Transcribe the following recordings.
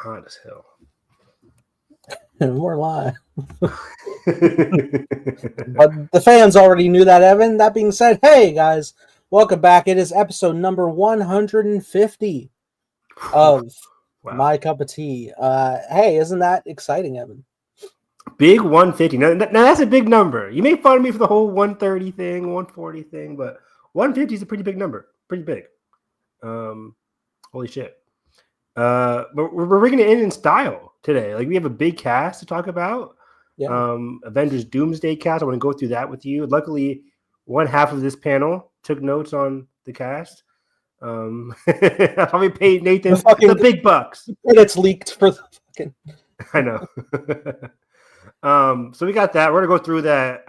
hot as hell. We're live. But the fans already knew that, Evan. That being said, hey guys, welcome back. It is episode number 150 of My Cup of Tea. Hey, isn't that exciting, Evan? Big 150. Now that's a big number. You made fun of me for the whole 130 thing, 140 thing, but 150 is a pretty big number. Pretty big. Holy shit. But we're bringing it in style today. Like, we have a big cast to talk about. Yeah. Avengers Doomsday cast. I want to go through that with you. Luckily, one half of this panel took notes on the cast. I probably paid Nathan the big bucks. And it's leaked for the fucking. I know. So we got that. We're gonna go through that.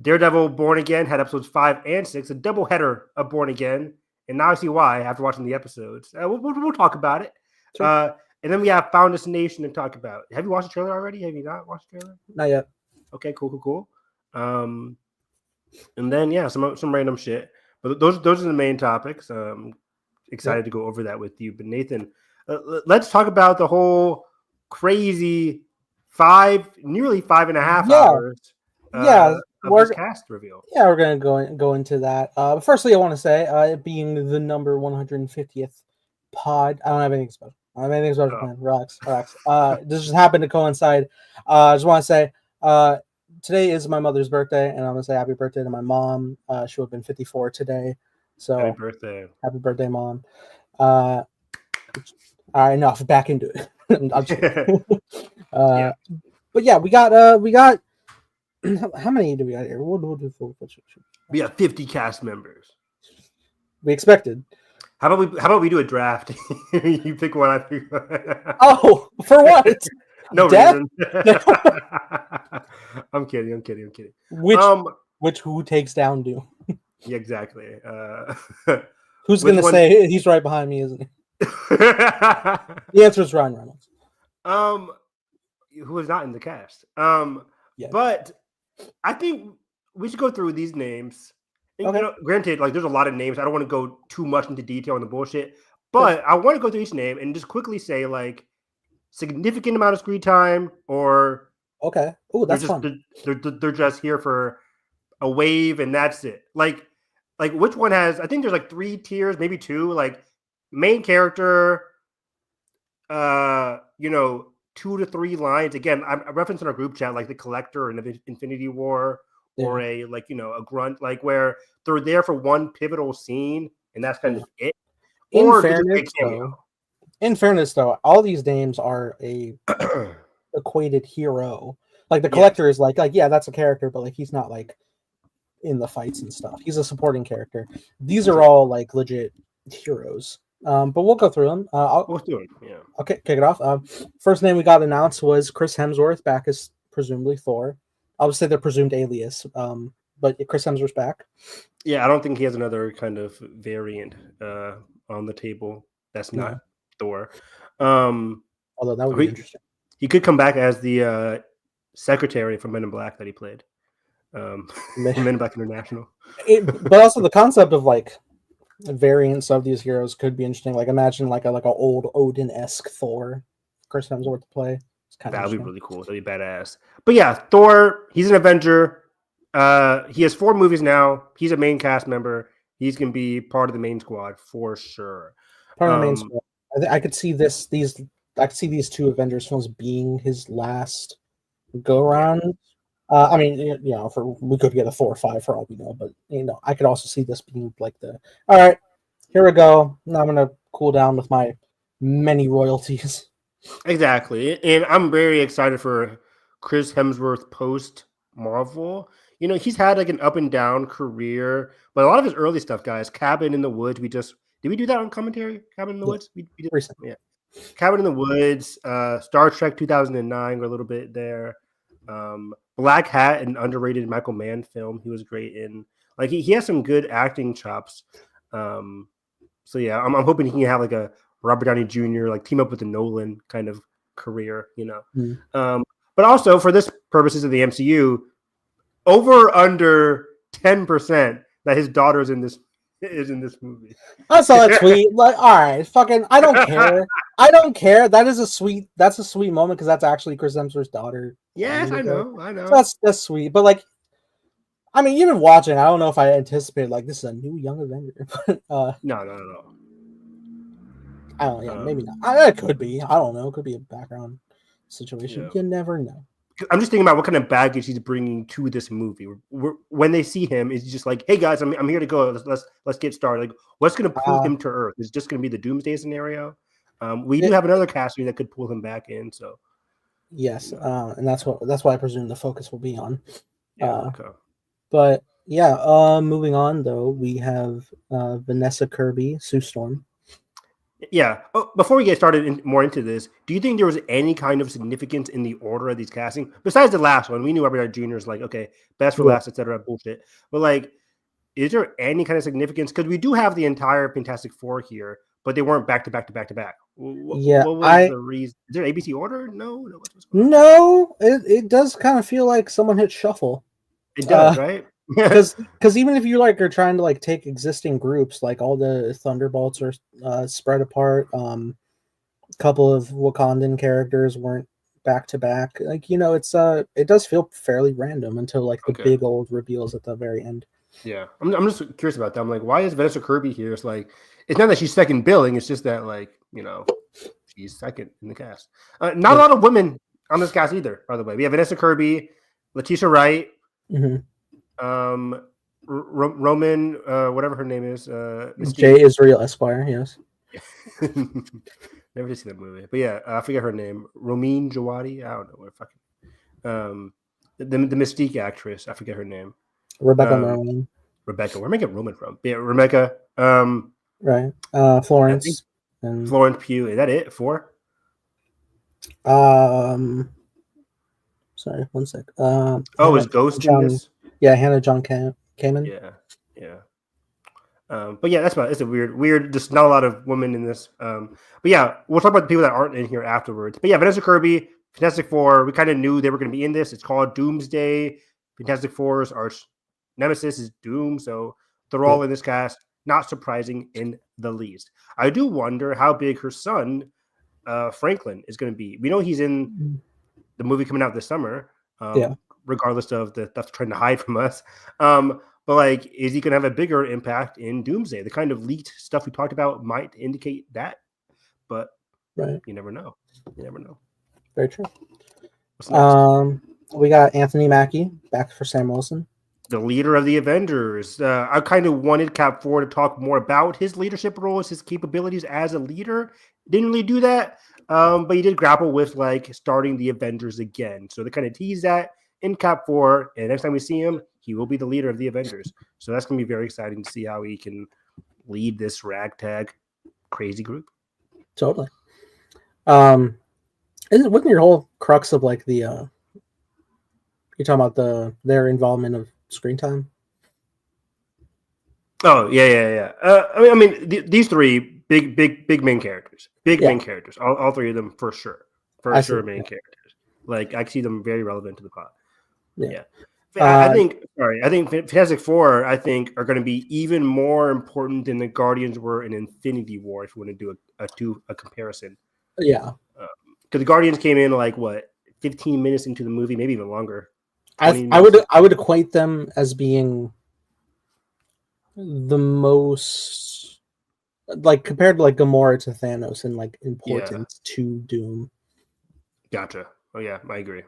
Daredevil Born Again had episodes 5 and 6, a double header of Born Again. And now I see why after watching the episodes. We'll talk about it. Sure. And then we have Found Destination to talk about. Have you watched the trailer already? Have you not watched the trailer? Not yet. Okay, cool. And then, yeah, some random shit. But those are the main topics. Excited to go over that with you. But Nathan, let's talk about the whole crazy nearly 5.5 hours. This cast reveal. Yeah, we're gonna go into that. But firstly, I want to say, it being the number 150th pod, I don't have anything special. Planned. Relax. This just happened to coincide. I just want to say, today is my mother's birthday, and I'm gonna say happy birthday to my mom. She would have been 54 today. So happy birthday, mom. All right, enough. Back into it. I'm just yeah. But yeah, we got. How many do we got here? We have 50 cast members. We expected. How about we do a draft? You pick one, I pick one. Oh, for what? No reason. I'm kidding. Who takes down Doom? Yeah, exactly. Who's gonna say he's right behind me, isn't he? The answer is Ryan Reynolds. Who is not in the cast. Yeah. But I think we should go through these names. And, okay. Granted, like, there's a lot of names. I don't want to go too much into detail on the bullshit, but I want to go through each name and just quickly say, like, significant amount of screen time, or okay. Oh, that's fun. They're just here for a wave and that's it. Like which one has? I think there's like 3 tiers, maybe 2. Like, main character, 2 to 3 lines. Again, I'm referencing our group chat, like the Collector and Infinity War, or a grunt, like where they're there for one pivotal scene and that's kind of it. In fairness, though, all these names are a equated hero. Like the Collector is like that's a character, but like he's not like in the fights and stuff. He's a supporting character. These are all like legit heroes. But we'll go through them. We'll do it. Yeah. Okay, kick it off. First name we got announced was Chris Hemsworth, back as presumably Thor. I would say the presumed alias, but Chris Hemsworth's back. Yeah, I don't think he has another kind of variant on the table that's not Thor. Although that would be interesting. He could come back as the secretary from Men in Black that he played. Men in Black International. But also the concept of like variants of these heroes could be interesting. Like, imagine like a old Odin-esque Thor, Chris Hemsworth to play. That would be really cool. That'd be badass. But yeah, Thor, he's an Avenger. He has 4 movies now. He's a main cast member. He's gonna be part of the main squad for sure. Part of the main squad. I could see these 2 Avengers films being his last go around. I mean, we could get a 4 or 5 for all we know, but I could also see this being like all right, here we go. Now I'm gonna cool down with my many royalties. Exactly, and I'm very excited for Chris Hemsworth post Marvel. He's had like an up and down career, but a lot of his early stuff, guys. Cabin in the Woods. Did we do that on commentary? Cabin in the Woods. We did recently. Yeah. Cabin in the Woods. Star Trek 2009. We're a little bit there. Black Hat, an underrated Michael Mann film. He was great in. Like, he has some good acting chops. So yeah, I'm hoping he can have like a Robert Downey Jr. like team up with the Nolan kind of career, But also for this purposes of the MCU, over under 10% that his daughter is in this movie. I saw that tweet. Like, all right, fucking, I don't care. I don't care. That's a sweet moment because that's actually Chris Hemsworth's daughter. Yes, I So know. that's sweet. But like, I mean, even watching, I don't know if I anticipated like this is a new Young Avenger. But No. I don't. Yeah, maybe not. It could be. I don't know. It could be a background situation. Yeah. You never know. I'm just thinking about what kind of baggage he's bringing to this movie. When they see him, it's just like, "Hey guys, I'm here to go. Let's get started." Like, what's going to pull him to Earth? Is it just going to be the Doomsday scenario? We do have another casting that could pull him back in. So yes, and that's why I presume the focus will be on. yeah. Okay. But yeah, moving on though, we have Vanessa Kirby, Sue Storm. Yeah. Oh, before we get started more into this, do you think there was any kind of significance in the order of these casting? Besides the last one, we knew Robert Downey Jr. is like, okay, best for last, etc. Bullshit. But like, is there any kind of significance? Because we do have the entire Fantastic Four here, but they weren't back to back to back to back. What was the reason? Is there ABC order? No. No, it does kind of feel like someone hit shuffle. It does, right? Because even if you like are trying to like take existing groups, like all the Thunderbolts are spread apart. A couple of Wakandan characters weren't back to back. Like it does feel fairly random until like the big old reveals at the very end. Yeah, I'm just curious about that. I'm like, why is Vanessa Kirby here? It's like, it's not that she's second billing. It's just that like she's second in the cast. Not a lot of women on this cast either. By the way, we have Vanessa Kirby, Letitia Wright. Mm-hmm. Roman, whatever her name is, J. Israel Esquire. Yes. Never did see that movie, but yeah, I forget her name. Romine Jawadi. I don't know what fucking the Mystique actress. I forget her name. Rebecca Merlin. Rebecca. Where am I getting Roman from? Yeah, Rebecca. Right. Florence and Florence Pugh. Is that it? 4? Sorry, one sec. Is Ghost in this? Yeah, Hannah John Kamen. Yeah. But yeah, that's about it. It's a weird. Just not a lot of women in this. But yeah, we'll talk about the people that aren't in here afterwards. But yeah, Vanessa Kirby, Fantastic Four. We kind of knew they were going to be in this. It's called Doomsday. Fantastic Four's arch nemesis is Doom, so they're all in this cast. Not surprising in the least. I do wonder how big her son, Franklin, is going to be. We know he's in the movie coming out this summer. Regardless of the stuff trying to hide from us. But like, is he going to have a bigger impact in Doomsday? The kind of leaked stuff we talked about might indicate that, but you never know. Very true. What's next? We got Anthony Mackie back for Sam Wilson, the leader of the Avengers. I kind of wanted Cap 4 to talk more about his leadership roles, his capabilities as a leader. Didn't really do that, but he did grapple with like starting the Avengers again. So they kind of tease that in Cap 4, and next time we see him, he will be the leader of the Avengers. So that's going to be very exciting to see how he can lead this ragtag crazy group. Totally. Wasn't your whole crux of like the you're talking about their involvement of screen time? Oh yeah. I mean, these three big main characters, main characters. All three of them for sure, main characters. Like I see them very relevant to the plot. Yeah. I think Fantastic Four, I think, are going to be even more important than the Guardians were in Infinity War. If we want to do a comparison, yeah, because the Guardians came in like 15 minutes into the movie, maybe even longer. I would equate them as being the most like compared to like Gamora to Thanos in like importance to Doom. Gotcha. Oh yeah, I agree.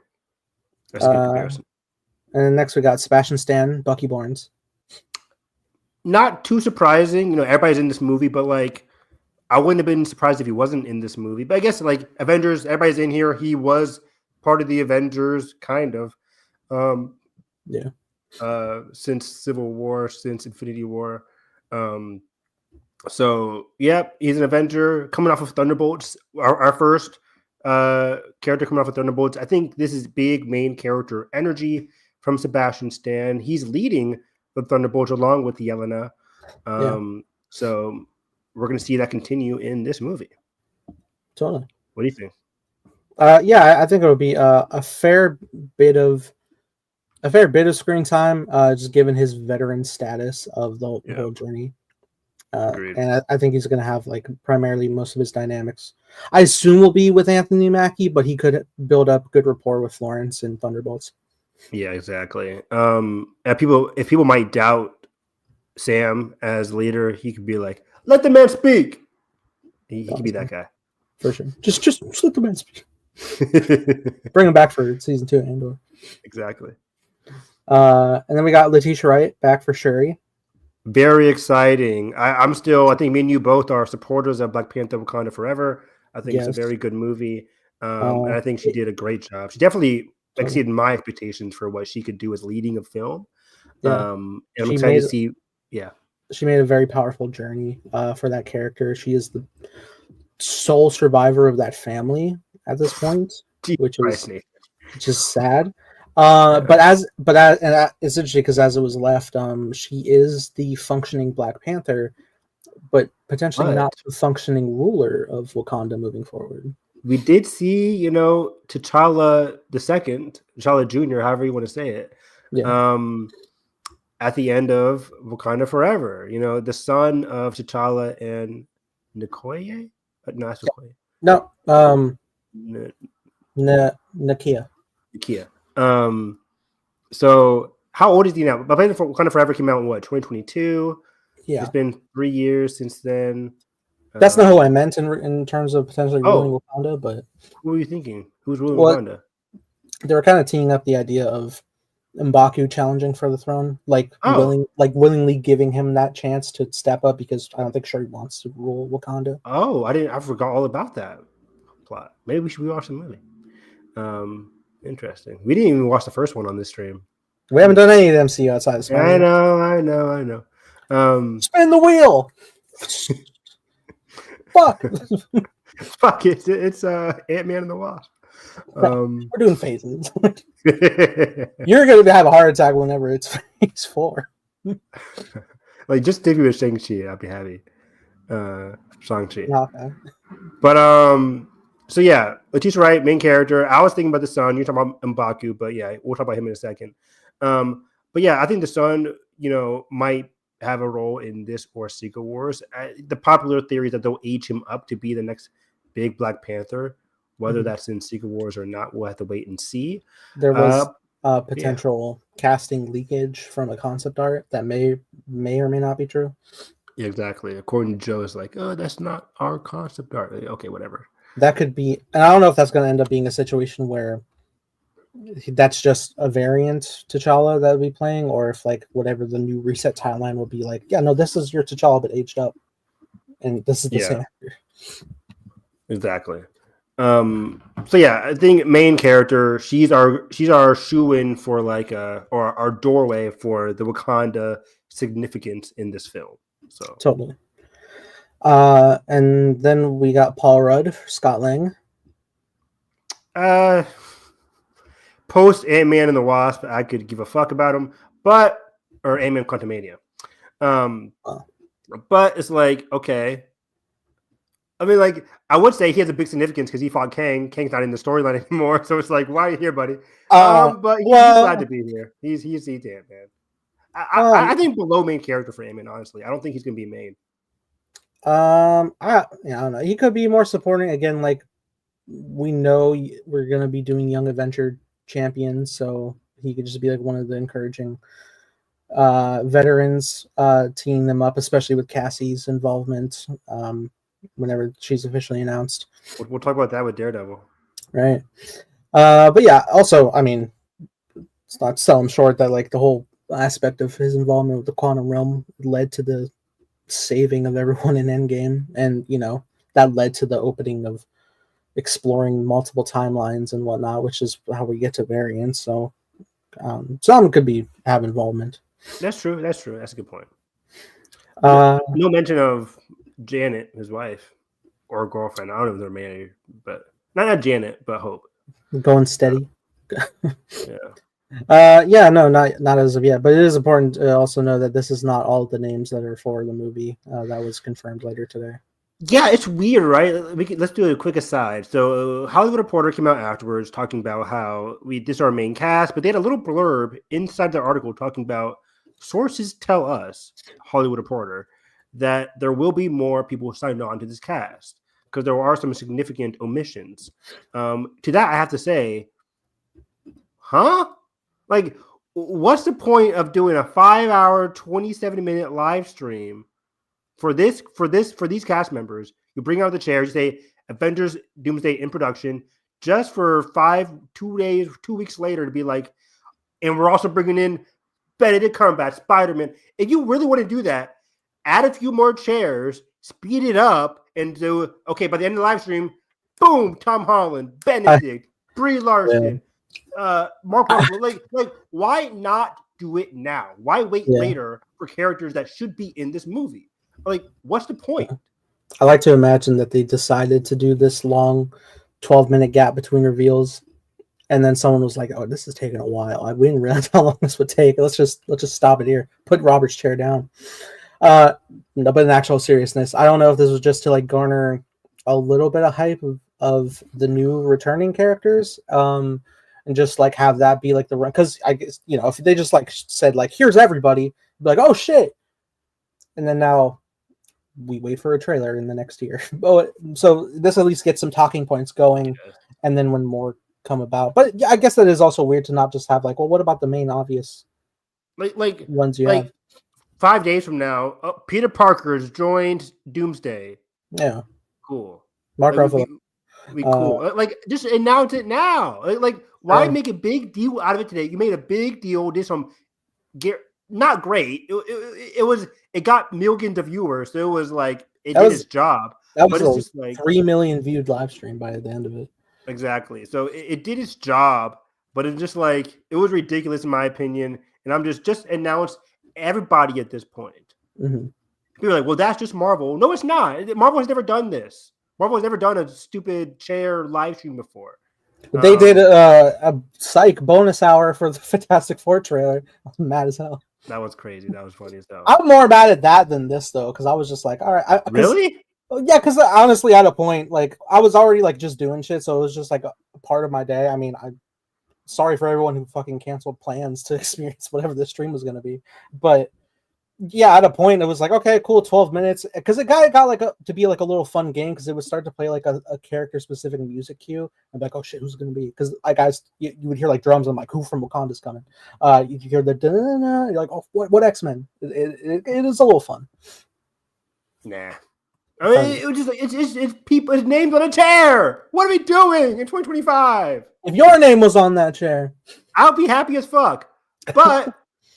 That's a good comparison. And next we got Sebastian Stan, Bucky Barnes. Not too surprising, everybody's in this movie, but like I wouldn't have been surprised if he wasn't in this movie. But I guess like Avengers, everybody's in here. He was part of the Avengers, kind of. Since Civil War, since Infinity War. So yeah, he's an Avenger coming off of Thunderbolts. Our first character coming off of Thunderbolts. I think this is big main character energy from Sebastian Stan. He's leading the Thunderbolts along with Yelena. So we're going to see that continue in this movie. Totally. What do you think? I think it would be a fair bit of screen time, just given his veteran status of the whole journey. Agreed. And I think he's going to have like primarily most of his dynamics. I assume will be with Anthony Mackie, but he could build up good rapport with Florence and Thunderbolts. Yeah, exactly. And if people might doubt Sam as leader, he could be like, "Let the man speak." He could be that guy for sure. Just let the man speak. Bring him back for season 2 Andor. Exactly. And then we got Letitia Wright back for Shuri. Very exciting. I think me and you both are supporters of Black Panther Wakanda Forever. I think it's a very good movie. And I think she did a great job. She definitely exceeded my expectations for what she could do as leading a film. Yeah. And I'm excited to see. Yeah. She made a very powerful journey for that character. She is the sole survivor of that family at this point, which is sad. But it's interesting because as it was left, she is the functioning Black Panther, but potentially not the functioning ruler of Wakanda moving forward. We did see, T'Challa T'Challa Jr., however you want to say it, at the end of Wakanda Forever. The son of T'Challa and Nkoye? No, that's Nkoye. No, Nakia. Nakia. So how old is he now? Wakanda Forever came out in what, 2022? Yeah. It's been 3 years since then. That's not who I meant in terms of potentially ruling Wakanda, but who are you thinking? Who's ruling Wakanda? They were kind of teeing up the idea of M'Baku challenging for the throne, willingly giving him that chance to step up because I don't think Shuri wants to rule Wakanda. Oh, I forgot all about that plot. Maybe we should rewatch the movie. Interesting. We didn't even watch the first one on this stream. We haven't done any of the MCU outside of Spider-Man. I know. Spin the wheel. Fuck. Fuck it. It's Ant-Man and the Wasp. We're doing phases. You're gonna have a heart attack whenever it's phase 4. Like, just stick with Shang-Chi, I'll be happy. Shang-Chi. Okay. But so yeah, Letitia Wright, main character. I was thinking about the son. You're talking about M'Baku, but yeah, we'll talk about him in a second. But yeah, I think the son, might have a role in this or Secret Wars. The popular theory is that they'll age him up to be the next big Black Panther. Whether that's in Secret Wars or not, we'll have to wait and see. There was potential casting leakage from a concept art that may or may not be true. Yeah, exactly. According to Joe, it's like, oh, that's not our concept art. Okay, whatever. That could be, and I don't know if that's going to end up being a situation where that's just a variant T'Challa that we'll be playing, or if like whatever the new reset timeline will be like, yeah, no, this is your T'Challa but aged up, and this is the same actor. Exactly. So yeah, I think main character, she's our shoe-in for like or our doorway for the Wakanda significance in this film. So totally. And then we got Paul Rudd, Scott Lang. Post Ant-Man and the Wasp, I could give a fuck about him, or Ant-Man Quantumania. But it's like, okay. I mean, like, I would say he has a big significance because he fought Kang. Kang's not in the storyline anymore, so it's like, why are you here, buddy? But he's glad to be here. He's Ant-Man. I think below main character for Ant-Man, honestly. I don't think he's gonna be main. I don't know. He could be more supporting. Again, like, we know we're gonna be doing Young Adventure champions, so he could just be like one of the encouraging veterans, teeing them up, especially with Cassie's involvement. Whenever she's officially announced, we'll talk about that with Daredevil, right? But yeah, also, I mean, it's not to sell him short that like the whole aspect of his involvement with the quantum realm led to the saving of everyone in Endgame, and that led to the opening of exploring multiple timelines and whatnot, which is how we get to variants. So some could have involvement. That's true. That's a good point. No mention of Janet, his wife or girlfriend. I don't know if they're married, but not Janet, but Hope. Going steady. Yeah. No, not as of yet. But it is important to also know that this is not all the names that are for the movie. That was confirmed later today. Yeah, it's weird, right? Let's do a quick aside. So, Hollywood Reporter came out afterwards talking about how this is our main cast, but they had a little blurb inside their article talking about sources tell us, Hollywood Reporter, that there will be more people signed on to this cast because there are some significant omissions. To that, I have to say, huh? Like, what's the point of doing a 5-hour, 27-minute live stream for these cast members? You bring out the chairs, you say Avengers Doomsday in production, just for 2 weeks later to be like, and we're also bringing in Benedict Cumberbatch, Spider-Man. If you really want to do that, add a few more chairs, speed it up, and do okay. By the end of the live stream, boom, Tom Holland, Benedict, Brie Larson, Mark Ruffalo. Like, why not do it now? Why wait later for characters that should be in this movie? Like, what's the point? I like to imagine that they decided to do this long 12-minute gap between reveals, and then someone was like, "Oh, this is taking a while. We didn't realize how long this would take. Let's just stop it here. Put Robert's chair down." No, but in actual seriousness, I don't know if this was just to like garner a little bit of hype of the new returning characters, and just like have that be like the run. Because I guess, you know, if they just like said like, "Here's everybody," be like, "Oh shit," and then now we wait for a trailer in the next year. So this at least gets some talking points going, and then when more come about. But yeah, I guess that is also weird to not just have like, well, what about the main obvious like ones you have? 5 days from now, Peter Parker's joined Doomsday. Yeah, cool. Mark Ruffalo. We cool. Just announce it now. Like why make a big deal out of it today? You made a big deal. This not great. It got millions of viewers, so it was like it did its job. That was just like 3 million viewed live stream by the end of it. Exactly. So it did its job, but it's just like it was ridiculous in my opinion. And I'm just announce everybody at this point. Mm-hmm. People are like, well, that's just Marvel. No, it's not. Marvel has never done this. Marvel has never done a stupid chair live stream before. They did a psych bonus hour for the Fantastic Four trailer. I'm mad as hell. That was crazy. That was funny as hell. I'm more mad at that than this though, because I was just like, all right, really? Yeah, because honestly, at a point, like I was already like just doing shit, so it was just like a part of my day. I mean, I'm sorry for everyone who fucking canceled plans to experience whatever this stream was going to be, but yeah, at a point it was like, okay, cool, 12 minutes, because it got like to be like a little fun game, because it would start to play like a character specific music cue. I'm like, oh shit, who's going to be? Because like guys, you would hear like drums. I'm like, who from Wakanda's coming? You hear the you're like, oh, what X-Men? It is a little fun. Nah. I mean, it was just like it's people's names on a chair. What are we doing in 2025? If your name was on that chair, I'll be happy as fuck. But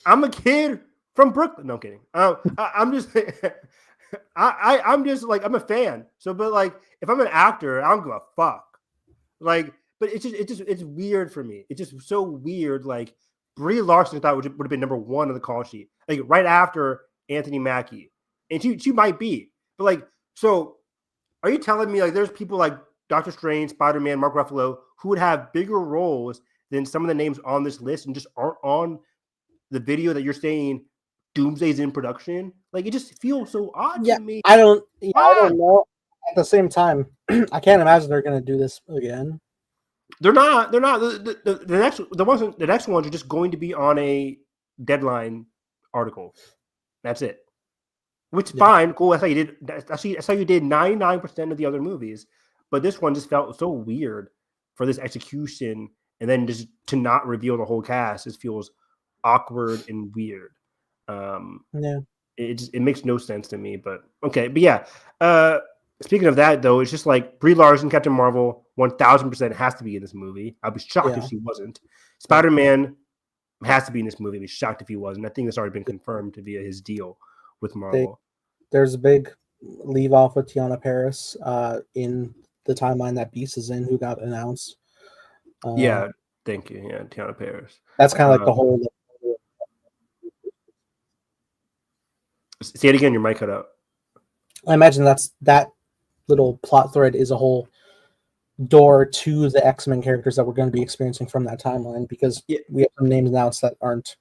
I'm a kid from Brooklyn. No, I'm kidding. I'm just, I'm just like I'm a fan. So, but like, if I'm an actor, I don't give a fuck. Like, but it's weird for me. It's just so weird. Like, Brie Larson I thought would have been number one on the call sheet, like right after Anthony Mackie, and she might be, but like. So, are you telling me like there's people like Doctor Strange, Spider-Man, Mark Ruffalo who would have bigger roles than some of the names on this list and just aren't on the video that you're saying Doomsday's in production? Like it just feels so odd to me. I don't know. At the same time, I can't imagine they're going to do this again. They're not. The next ones are just going to be on a deadline article. That's it. Which fine, cool. That's how you did. That's how you did 99% of the other movies. But this one just felt so weird for this execution, and then just to not reveal the whole cast. It feels awkward and weird. It makes no sense to me. But okay, but yeah. Speaking of that, though, it's just like Brie Larson, Captain Marvel, 1000% has to be in this movie. I'd be shocked if she wasn't. Spider-Man has to be in this movie. I'd be shocked if he wasn't. I think that's already been confirmed via his deal with Marvel. There's a big leave off with Tiana Paris in the timeline that Beast is in, who got announced. Thank you. Yeah, Tiana Paris. That's kind of like the whole. Say it again. Your mic cut out. I imagine that little plot thread is a whole door to the X-Men characters that we're going to be experiencing from that timeline, because we have some names announced that aren't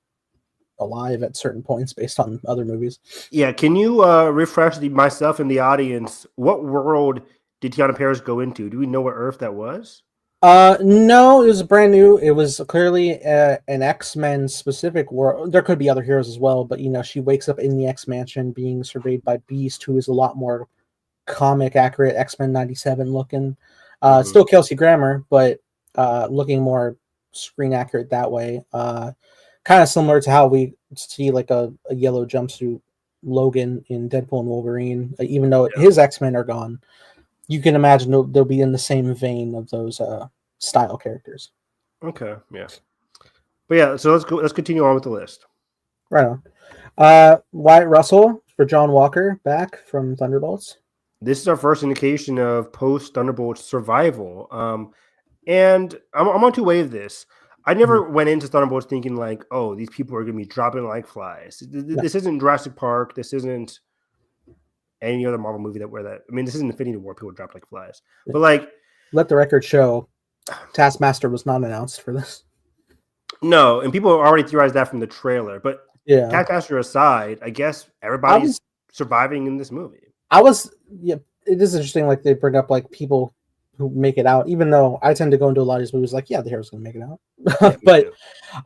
alive at certain points based on other movies. Yeah, can you refresh myself and the audience? What world did Tiana Paris go into? Do we know what Earth that was? No, it was brand new. It was clearly an X-Men specific world. There could be other heroes as well, but she wakes up in the X-Mansion being surveyed by Beast, who is a lot more comic accurate, X-Men 97 looking. Still Kelsey Grammer, but looking more screen accurate that way. Kind of similar to how we see like a yellow jumpsuit Logan in Deadpool and Wolverine, even though his X-Men are gone. You can imagine they'll be in the same vein of those style characters. Okay, yeah. But yeah, so let's continue on with the list. Right on. Wyatt Russell for John Walker back from Thunderbolts. This is our first indication of post Thunderbolts survival. And I'm on two ways of this. I never went into Thunderbolts thinking like, oh, these people are going to be dropping like flies. This isn't Jurassic Park. This isn't any other Marvel movie this isn't Infinity War. People drop like flies. Yeah. But like, let the record show, Taskmaster was not announced for this. No, and people already theorized that from the trailer. But Taskmaster aside, I guess everybody's surviving in this movie. It is interesting. Like they bring up like people who make it out, even though I tend to go into a lot of these movies like, yeah, the hero's gonna make it out. Yeah, but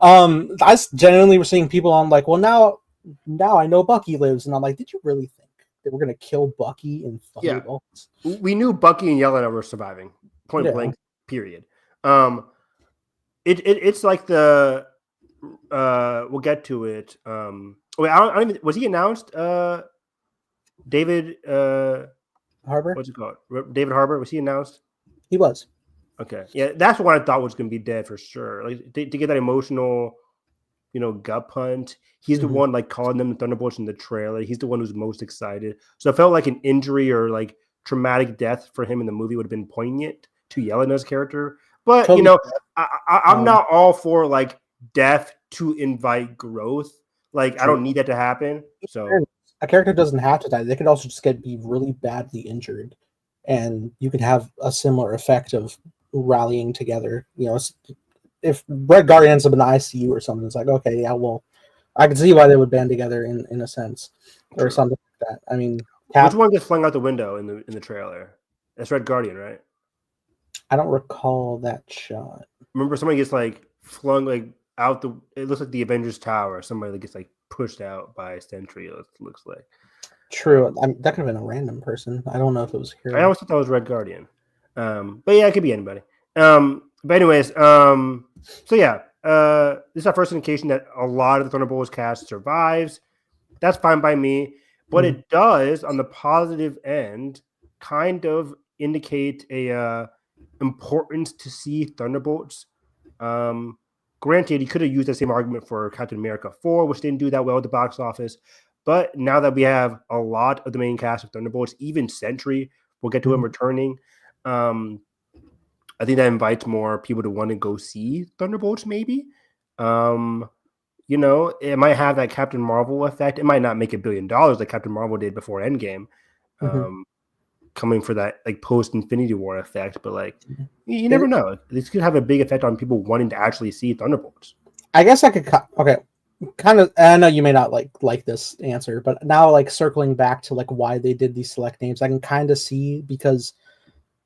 I genuinely were seeing people on like, well, now I know Bucky lives, and I'm like, did you really think that we're gonna kill Bucky in Thunderbolts? Yeah. We knew Bucky and Yelena were surviving. Point blank. Period. It's like the we'll get to it. Wait, I don't even, was he announced? David Harbour. What's it called? David Harbour. Was he announced? He was. Okay, yeah, that's what I thought was going to be dead for sure. Like to get that emotional, gut punch. He's the one like calling them the Thunderbolts in the trailer. He's the one who's most excited. So it felt like an injury or like traumatic death for him in the movie would have been poignant to Yelena's character. But totally. I'm not all for like death to invite growth. Like I don't need that to happen. So a character doesn't have to die. They could also just be really badly injured, and you could have a similar effect of rallying together. If Red Guardian ends up in the ICU or something, it's like, okay, yeah, well, I can see why they would band together in a sense or something like that. I mean, which one gets flung out the window in the trailer? That's Red Guardian, right? I don't recall that shot. Remember, somebody gets like flung like out the. It looks like the Avengers Tower. Somebody that gets like pushed out by a sentry. It looks like. True. that could have been a random person. I don't know if it was here. I always thought that was Red Guardian. But yeah, it could be anybody. But anyways, so yeah, this is our first indication that a lot of the Thunderbolts cast survives. That's fine by me. But it does, on the positive end, kind of indicate a importance to see Thunderbolts. Granted, he could have used the same argument for Captain America 4, which didn't do that well at the box office. But now that we have a lot of the main cast of Thunderbolts, even Sentry, we'll get to him returning. I think that invites more people to want to go see Thunderbolts, maybe. It might have that Captain Marvel effect. It might not make $1 billion like Captain Marvel did before Endgame, coming for that like post-Infinity War effect. But like, you never know. This could have a big effect on people wanting to actually see Thunderbolts. I guess I could kind of. I know you may not like this answer, but now like circling back to like why they did these select names, I can kind of see because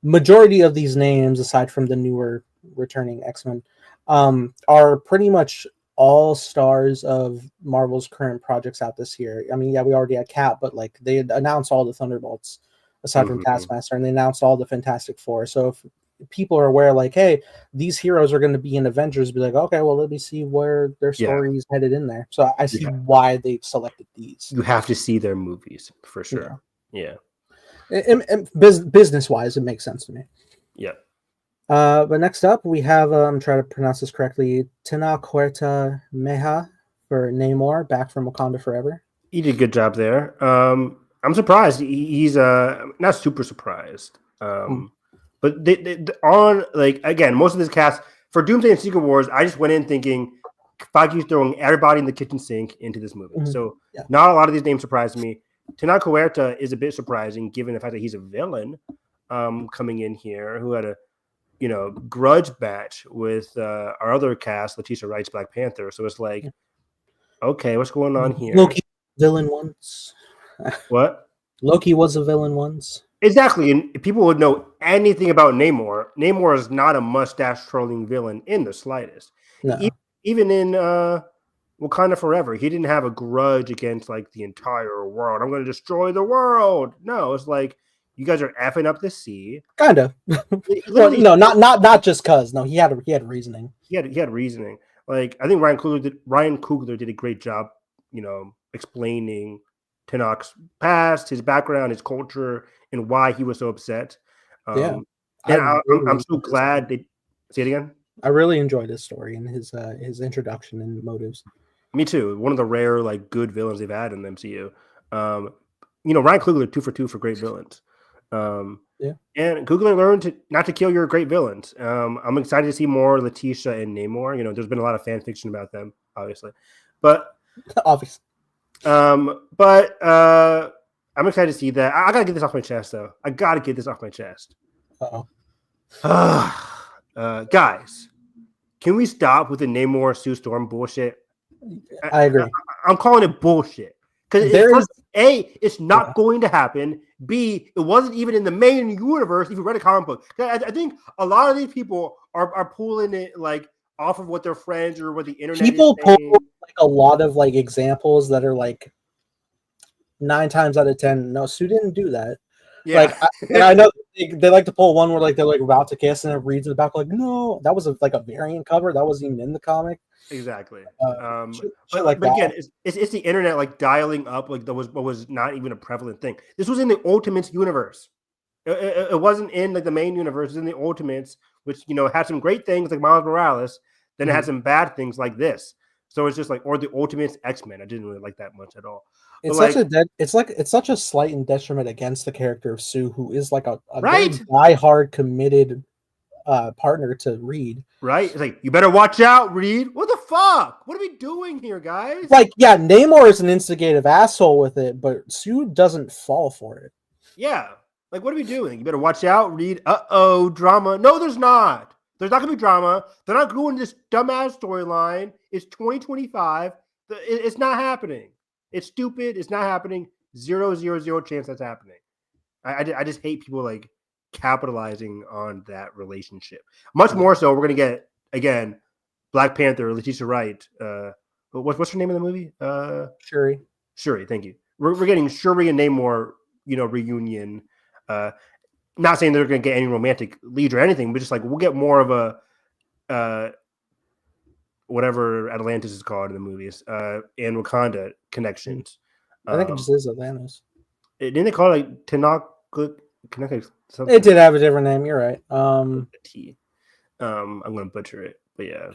majority of these names, aside from the newer returning X-Men, are pretty much all stars of Marvel's current projects out this year. I mean, yeah, we already had Cap, but like they had announced all the Thunderbolts aside from Taskmaster, and they announced all the Fantastic Four. So if people are aware, like, hey, these heroes are going to be in Avengers, be like, okay, well, let me see where their story is headed in there. So I see why they selected these. You have to see their movies for sure. Yeah. Business-wise, it makes sense to me. Yeah. But next up, we have, I'm trying to pronounce this correctly, Tena Huerta Meja for Namor, back from Wakanda Forever. He did a good job there. I'm surprised. He's not super surprised. But they on, like, again, most of this cast, for Doomsday and Secret Wars, I just went in thinking Feige's throwing everybody in the kitchen sink into this movie. So not a lot of these names surprised me. Tena Huerta is a bit surprising given the fact that he's a villain coming in here who had a grudge match with our other cast, Letitia Wright's Black Panther. So it's like, okay, what's going on here? Loki villain once. What? Loki was a villain once. Exactly, and if people would know anything about Namor, Namor is not a mustache trolling villain in the slightest. No. Even in Wakanda Forever, he didn't have a grudge against like the entire world. I'm going to destroy the world. No, it's like you guys are effing up the sea. Kind of. Well, Literally, no, not just cause. No, he had reasoning. he had reasoning. Like I think Ryan Coogler did a great job, explaining Tanak's past, his background, his culture, and why he was so upset. Yeah. And I'm so glad they say it again. I really enjoyed his story and his introduction and motives. Me too. One of the rare like good villains they've had in the MCU. Ryan Coogler 2 for 2 for great villains. Yeah. And Coogler learned not to kill your great villains. I'm excited to see more Letitia and Namor. There's been a lot of fan fiction about them, obviously, but obviously. But I'm excited to see that. I gotta get this off my chest, though. I gotta get this off my chest. Guys, can we stop with the Namor Sue Storm bullshit? I agree. I'm calling it bullshit because it's not going to happen. B, it wasn't even in the main universe. If you read a comic book, I think a lot of these people are pulling it like off of what their friends or what the internet. People pull like a lot of like examples that are like 9 times out of 10. No, Sue didn't do that. Yeah. Like, I know they like to pull one where like they're like about to kiss and it reads in the back like, no, that was like a variant cover that wasn't even in the comic. Exactly. Shit like but again, it's the internet like dialing up like that was what was not even a prevalent thing. This was in the Ultimates universe. It wasn't in like the main universe. It was in the Ultimates, which had some great things like Miles Morales. Then it had some bad things like this. So it's just like, or the Ultimates X-Men. I didn't really like that much at all. It's such a slight and detriment against the character of Sue, who is like a right very diehard committed partner to Reed. Right? It's like, you better watch out, Reed. What the fuck? What are we doing here, guys? Like, yeah, Namor is an instigative asshole with it, but Sue doesn't fall for it. Yeah. Like, what are we doing? You better watch out, Reed. Uh-oh, drama. No, there's not. There's not going to be drama. They're not doing this dumbass storyline. It's 2025. It's not happening. It's stupid. It's not happening. 0.000 chance that's happening. I just hate people like capitalizing on that relationship. Much more so, we're going to get, again, Black Panther, Letitia Wright. What's her name in the movie? Shuri. Shuri, thank you. We're getting Shuri and Namor, reunion. Not saying they're going to get any romantic leads or anything, but just like we'll get more of a whatever Atlantis is called in the movies, and Wakanda connections. I think it just is Atlantis. Didn't they call it like Tanakh? It did have a different name. You're right. I'm going to butcher it, but yeah,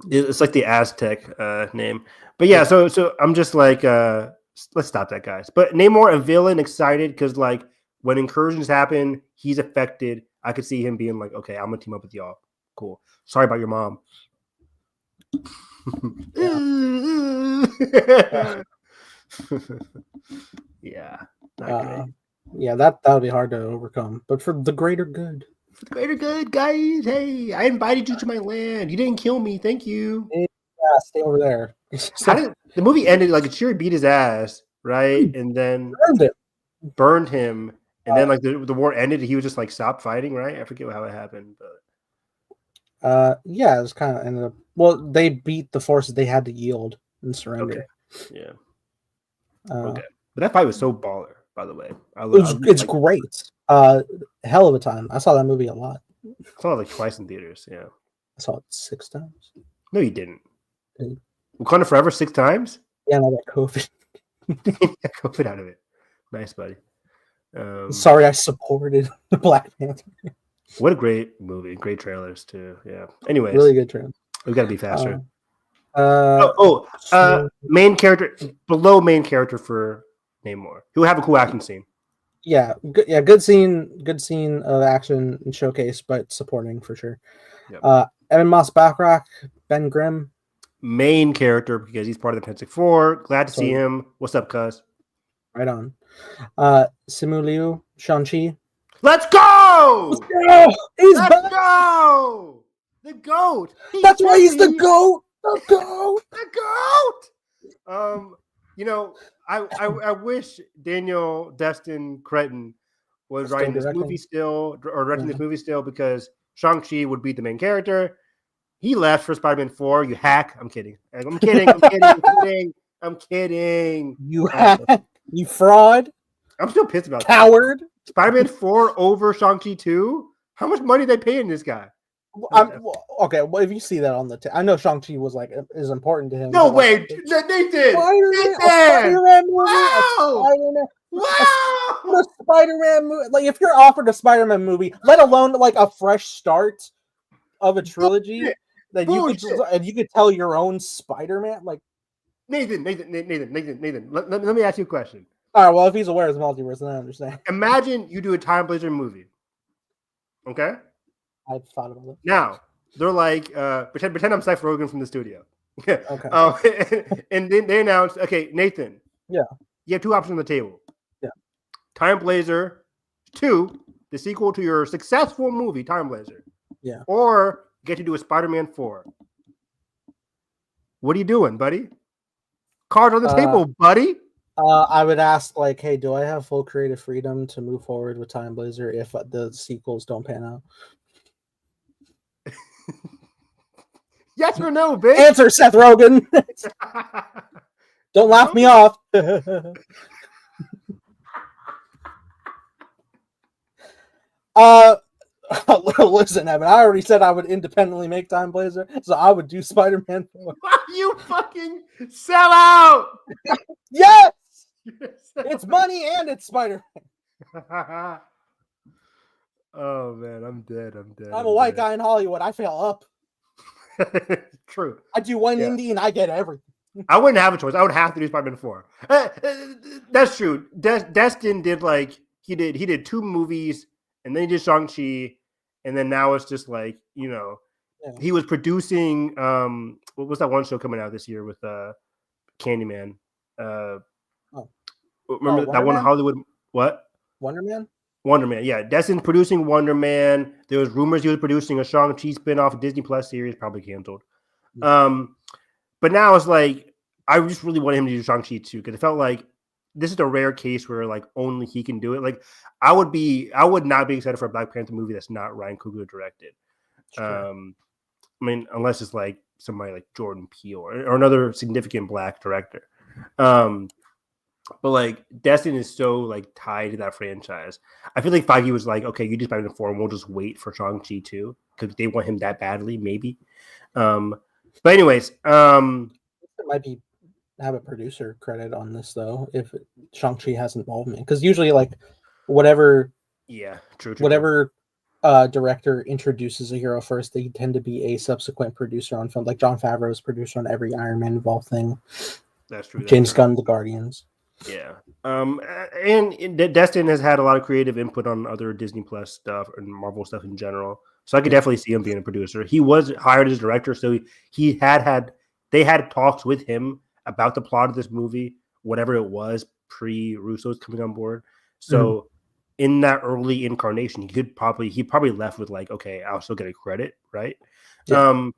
it's like the Aztec name. But yeah, so I'm just like, let's stop that, guys. But Namor, a villain, excited because like when incursions happen, he's affected. I could see him being like, okay, I'm gonna team up with y'all. Cool. Sorry about your mom. Yeah. Not great. Yeah, that would be hard to overcome. But for the greater good. For the greater good, guys. Hey, I invited you to my land. You didn't kill me. Thank you. Yeah, stay over there. The movie ended like Shuri beat his ass, right? And then burned him. And then like the war ended. He was just like stopped fighting, right? I forget how it happened, but yeah, it was kind of ended up. Well, they beat the forces. They had to yield and surrender. Okay. Yeah. Okay, but that fight was so baller. By the way, it's great. Hell of a time. I saw that movie a lot. I saw it like twice in theaters. Yeah, I saw it 6 times. No, you didn't. Wakanda Forever 6 times. Yeah, and I got COVID. COVID out of it. Nice, buddy. Sorry, I supported the Black Panther. What a great movie! Great trailers too. Yeah. Anyways, really good trailer. We've got to be faster. Main character below main character for Namor, who have a cool action scene. Yeah, good scene of action and showcase, but supporting for sure. Yep. Evan Moss Backrack, Ben Grimm, main character because he's part of the Fantastic Four. Glad to see him. What's up, cuz? Right on. Simu Liu, Shang-Chi. Let's go! Let's go! Let's go! The GOAT. That's why he's the GOAT. The GOAT. The GOAT. I wish Daniel Destin Cretton was Still writing this directing? movie still, or directing Yeah. this movie still, because Shang-Chi would be the main character. He left for Spider-Man 4. You hack. I'm kidding. I'm kidding. You you fraud, I'm still pissed about that. coward. Spider-Man 4 over Shang-Chi 2? How much money they paying this guy? Okay, well, if you see that on the, I know Shang-Chi was like is important to him. No but, way, like, Nathan! A Spider-Man movie, Wow! a Spider-Man movie. Like if you're offered a Spider-Man movie, let alone like a fresh start of a trilogy, that you could tell your own Spider-Man. Like Nathan. Let me ask you a question. all right, well, if he's aware of the multiverse, then I understand. Imagine you do a Time Blazer movie. Okay? I've thought about it. Now, they're like, pretend I'm Seth Rogen from the studio. Okay. And then they announced, okay, Nathan. Yeah. You have two options on the table. Yeah. Time Blazer 2, the sequel to your successful movie, Time Blazer. Yeah. Or get to do a Spider-Man 4. What are you doing, buddy? Cards on the table, buddy. I would ask, like, hey, do I have full creative freedom to move forward with Time Blazer if the sequels don't pan out? Yes or no, bitch? Answer, Seth Rogen. Don't laugh me off. Listen, Evan, I already said I would independently make Time Blazer, so I would do Spider-Man 4. You fucking sell out! Yes! It's money and it's Spider-Man. Oh man, I'm dead. I'm a white guy in Hollywood. I fail up. True. I do one indie and I get everything. I wouldn't have a choice. I would have to do Spider-Man 4. That's true. Destin did like he did 2 movies and then he did Shang-Chi, and then now it's just like, he was producing what was that one show coming out this year with Candyman? Remember that one Hollywood what? Wonder Man? Wonder Man, yeah. Destin's producing Wonder Man. There was rumors he was producing a Shang-Chi spinoff Disney Plus series, probably canceled. But now it's like, I just really want him to do Shang-Chi too, because it felt like this is a rare case where like only he can do it. Like I would not be excited for a Black Panther movie that's not Ryan Coogler directed. Sure. I mean, unless it's like somebody like Jordan Peele or another significant Black director. But like Destin is so like tied to that franchise. I feel like Feige was like, okay, you just Spider-Man 4 and we'll just wait for Shang-Chi 2 because they want him that badly, maybe. But anyways, it might be have a producer credit on this though if Shang-Chi has involvement, because usually like whatever director introduces a hero first, they tend to be a subsequent producer on film. Like Jon Favreau is producer on every Iron Man involved thing. That's true. James Gunn, The Guardians. Yeah. And Destin has had a lot of creative input on other Disney Plus stuff and Marvel stuff in general. So I could definitely see him being a producer. He was hired as director, so they had talks with him about the plot of this movie, whatever it was, pre-Russo's coming on board. So in that early incarnation, he probably left with like, okay, I'll still get a credit, right? Yeah.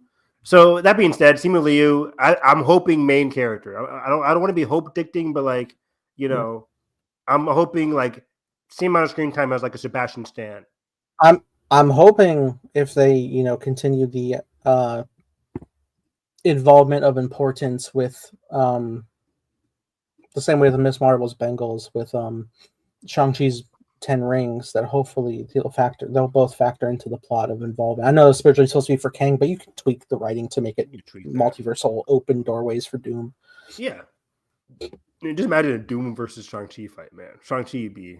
So that being said, Simu Liu, I'm hoping main character. I don't want to be hope dicting, but like, I'm hoping like same amount of screen time as like a Sebastian Stan. I'm hoping if they continue the involvement of importance with the same way the Miss Marvel's Bengals with Shang-Chi's 10 Rings, that hopefully they'll both factor into the plot of involvement. I know it's originally supposed to be for Kang, but you can tweak the writing to make it multiversal, open doorways for Doom. Yeah. I mean, just imagine a Doom versus Shang-Chi fight, man. Shang-Chi be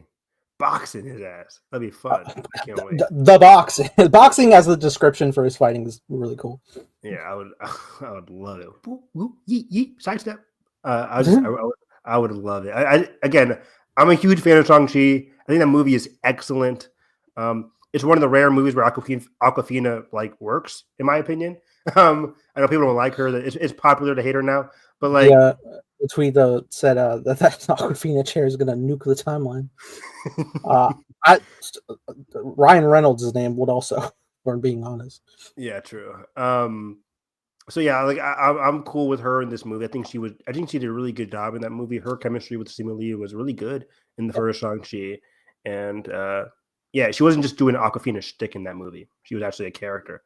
boxing his ass. That'd be fun. I can't wait. The boxing. Boxing as the description for his fighting is really cool. Yeah, I would love it. Woo, woo, yeet, yeet, sidestep. I would love it. Again, I'm a huge fan of Shang-Chi. I think that movie is excellent. It's one of the rare movies where Awkwafina like works, in my opinion. I know people don't like her. That it's popular to hate her now, but like the tweet said that Awkwafina chair is gonna nuke the timeline. Ryan Reynolds' name would also, if I'm being honest. Yeah, true. So yeah, like I'm cool with her in this movie. I think she did a really good job in that movie. Her chemistry with Simu Liu was really good in the first Shang-Chi. and yeah, she wasn't just doing an Aquafina shtick in that movie. She was actually a character.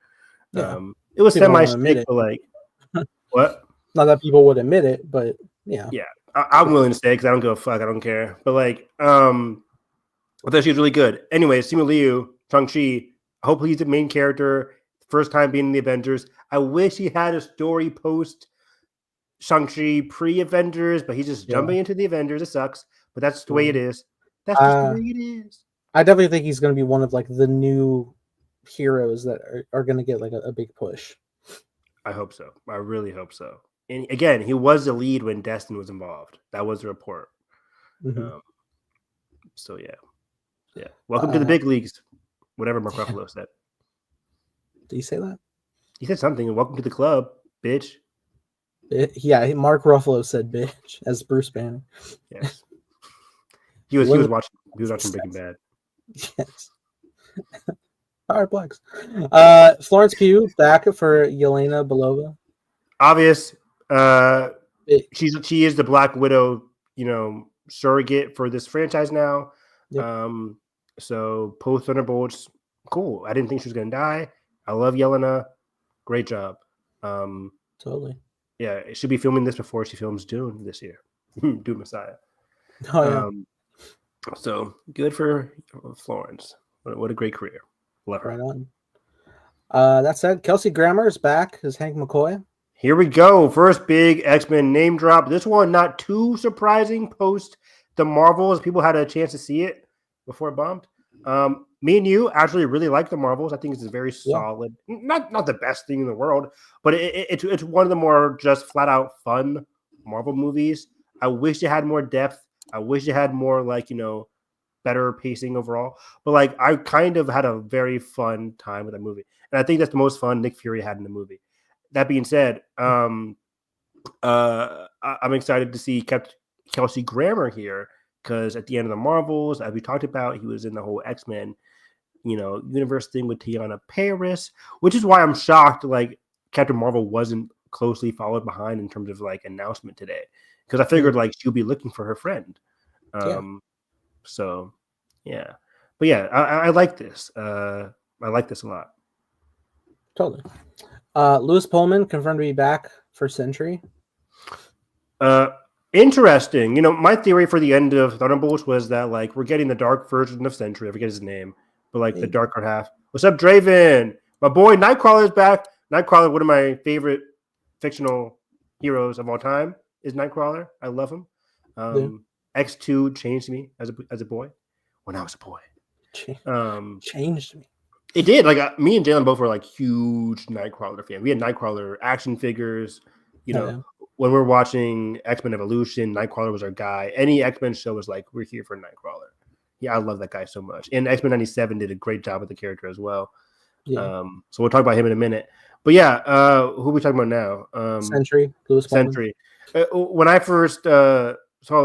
Yeah. It was People semi don't admit shtick, it. but like what? Not that people would admit it, but yeah. Yeah, I'm willing to say because I don't give a fuck. I don't care. But like, I thought she was really good. Anyway, Simu Liu, Shang-Chi. Hopefully, he's the main character. First time being in the Avengers. I wish he had a story post Shang-Chi pre-Avengers, but he's just jumping into the Avengers. It sucks, but that's the way it is. That's just the way it is. I definitely think he's going to be one of like the new heroes that are going to get like a big push. I hope so. I really hope so. And again, he was the lead when Destin was involved. That was the report. So yeah. Welcome to the big leagues. Whatever Mark Ruffalo said. Did he say that? He said something. Welcome to the club, bitch. Yeah, Mark Ruffalo said bitch as Bruce Banner. Yes. He was watching Breaking Bad. Yes. All right, Blacks. Florence Pugh back for Yelena Belova. Obvious. She is the Black Widow, surrogate for this franchise now. Yep. So post Thunderbolts, cool. I didn't think she was gonna die. I love Yelena. Great job. Totally. Yeah, it should be filming this before she films Dune this year. Dune Messiah. Oh yeah. So good for Florence. What a great career. Love her. Right on. That said, Kelsey Grammer is back as Hank McCoy. Here we go. First big X-Men name drop. This one not too surprising post the Marvels. People had a chance to see it before it bombed. Me and you actually really like the Marvels. I think it's very solid. Not the best thing in the world, but it's one of the more just flat out fun Marvel movies. I wish it had more depth. I wish it had more better pacing overall. But like I kind of had a very fun time with that movie. And I think that's the most fun Nick Fury had in the movie. That being said, I'm excited to see Kelsey Grammer here because at the end of the Marvels, as we talked about, he was in the whole X-Men, universe thing with Tiana Paris, which is why I'm shocked like Captain Marvel wasn't closely followed behind in terms of like announcement today. Because I figured like she'll be looking for her friend. So yeah. But yeah, I like this. I like this a lot. Totally. Louis Pullman confirmed to be back for Sentry. Interesting. My theory for the end of Thunderbolts was that like we're getting the dark version of Sentry. I forget his name, but like the darker half. What's up, Draven? My boy Nightcrawler's back. Nightcrawler, one of my favorite fictional heroes of all time, is Nightcrawler. I love him. X2 changed me as a boy when I was a boy. Changed me. It did. Like me and Jalen both were like huge Nightcrawler fans. We had Nightcrawler action figures. When we were watching X-Men Evolution, Nightcrawler was our guy. Any X-Men show was like, we're here for Nightcrawler. Yeah, I love that guy so much. And X-Men 97 did a great job with the character as well. Yeah. So we'll talk about him in a minute. But yeah, who are we talking about now? Sentry. Louis Pullman. Sentry. When I first saw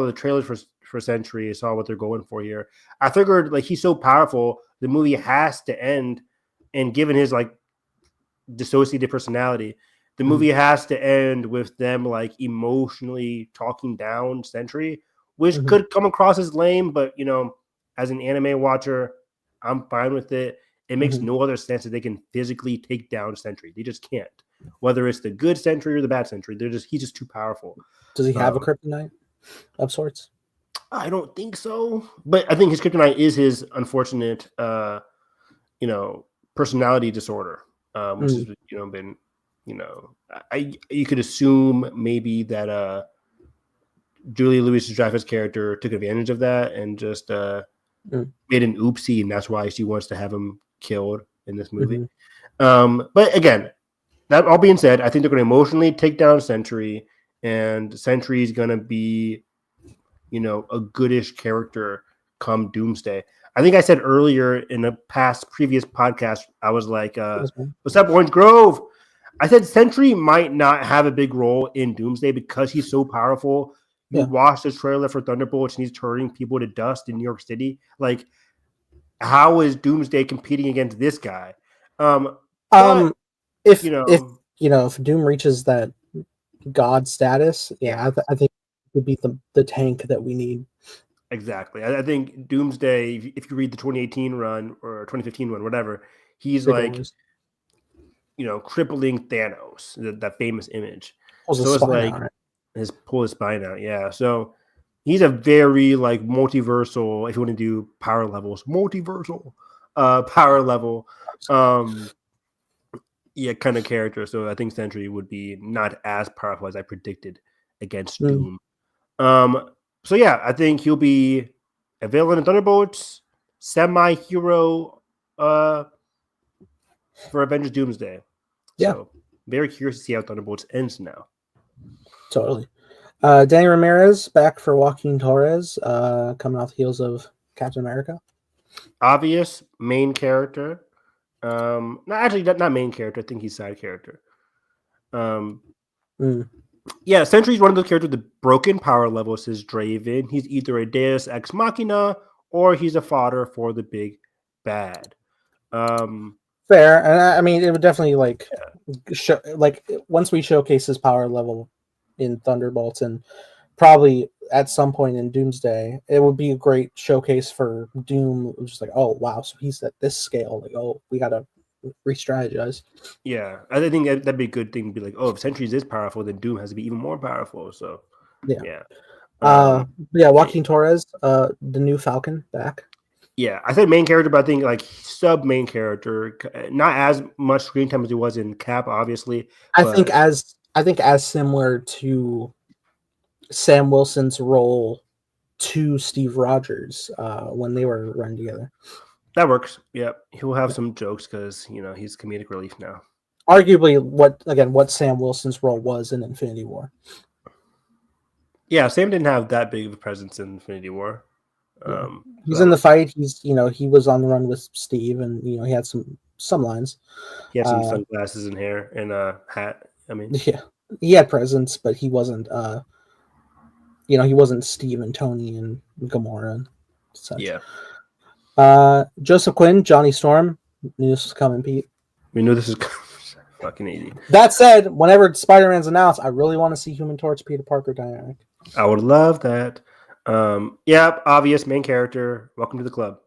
the trailers for Sentry, saw what they're going for here, I figured like he's so powerful, the movie has to end. And given his like dissociated personality, the movie has to end with them like emotionally talking down Sentry, which could come across as lame, but as an anime watcher, I'm fine with it. It makes no other sense that they can physically take down Sentry. They just can't. Whether it's the good Sentry or the bad Sentry, he's just too powerful. Does he have a kryptonite of sorts? I don't think so, but I think his kryptonite is his unfortunate, personality disorder, which has been, you could assume maybe that Julia Louis-Dreyfus character took advantage of that and just made an oopsie, and that's why she wants to have him killed in this movie. But again, that all being said, I think they're going to emotionally take down Sentry, and Sentry is going to be, a goodish character come Doomsday. I think I said earlier in a previous podcast, I was like, what's up, Orange Grove? I said Sentry might not have a big role in Doomsday because he's so powerful. You watch the trailer for Thunderbolts and he's turning people to dust in New York City. Like, how is Doomsday competing against this guy? If Doom reaches that God status, I think it would be the tank that we need. Exactly. I think Doomsday, if you read the 2018 run or 2015 run, whatever, he's Secret like, Wars. crippling Thanos, that famous image. Pulls his So it's spine like out, right? pull his spine out. Yeah. So he's a very like multiversal, if you want to do power levels, multiversal power level. Yeah, kind of character. So I think Sentry would be not as powerful as I predicted against Mm. Doom. So yeah, I think he'll be a villain in Thunderbolts, semi-hero for Avengers Doomsday. Yeah. So very curious to see how Thunderbolts ends now. Totally. Danny Ramirez back for Joaquin Torres, coming off the heels of Captain America. Obvious main character. Not main character. I think he's side character. Yeah, Sentry's one of those characters with the broken power level, says Draven. He's either a Deus Ex Machina or he's a fodder for the big bad. Fair, and I mean, it would definitely show, once we showcase his power level in Thunderbolts, and probably at some point in Doomsday, it would be a great showcase for Doom. Just like, oh wow, so he's at this scale. Like, oh, we gotta re-strategize. Yeah, I think that'd be a good thing to be like, oh, if Sentry's is powerful, then Doom has to be even more powerful. So yeah. Joaquin Torres, the new Falcon, back. Yeah, I said main character, but I think like sub main character, not as much screen time as he was in Cap, obviously. I think as similar to Sam Wilson's role to Steve Rogers when they were running together. That works. Yeah, he'll have some jokes because he's comedic relief now. Arguably, what Sam Wilson's role was in Infinity War. Yeah, Sam didn't have that big of a presence in Infinity War. He's in the fight. He was on the run with Steve, and he had some lines. He had some sunglasses and hair and a hat. I mean, yeah, he had presence, but he wasn't. He wasn't Steve and Tony and Gamora and such. Yeah. Joseph Quinn, Johnny Storm. Knew this was coming, Pete. We knew this was fucking easy. That said, whenever Spider-Man's announced, I really want to see Human Torch Peter Parker dynamic. I would love that. Obvious main character. Welcome to the club.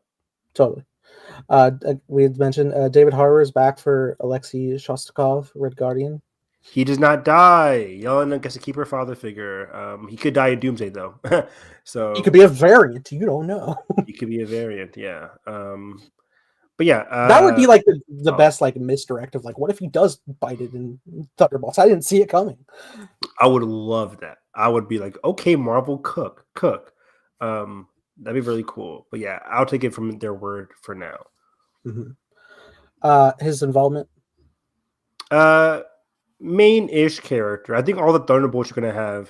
Totally. We had mentioned David Harbour is back for Alexei Shostakov, Red Guardian. He does not die. Yelena gets to keep her father figure. He could die in Doomsday though, so he could be a variant. You don't know. He could be a variant. Yeah. But yeah, that would be like the best misdirect of what if he does bite it in Thunderbolts? I didn't see it coming. I would love that. I would be like, okay, Marvel, cook. That'd be really cool. But yeah, I'll take it from their word for now. Mm-hmm. His involvement, main-ish character. I think all the Thunderbolts are gonna have.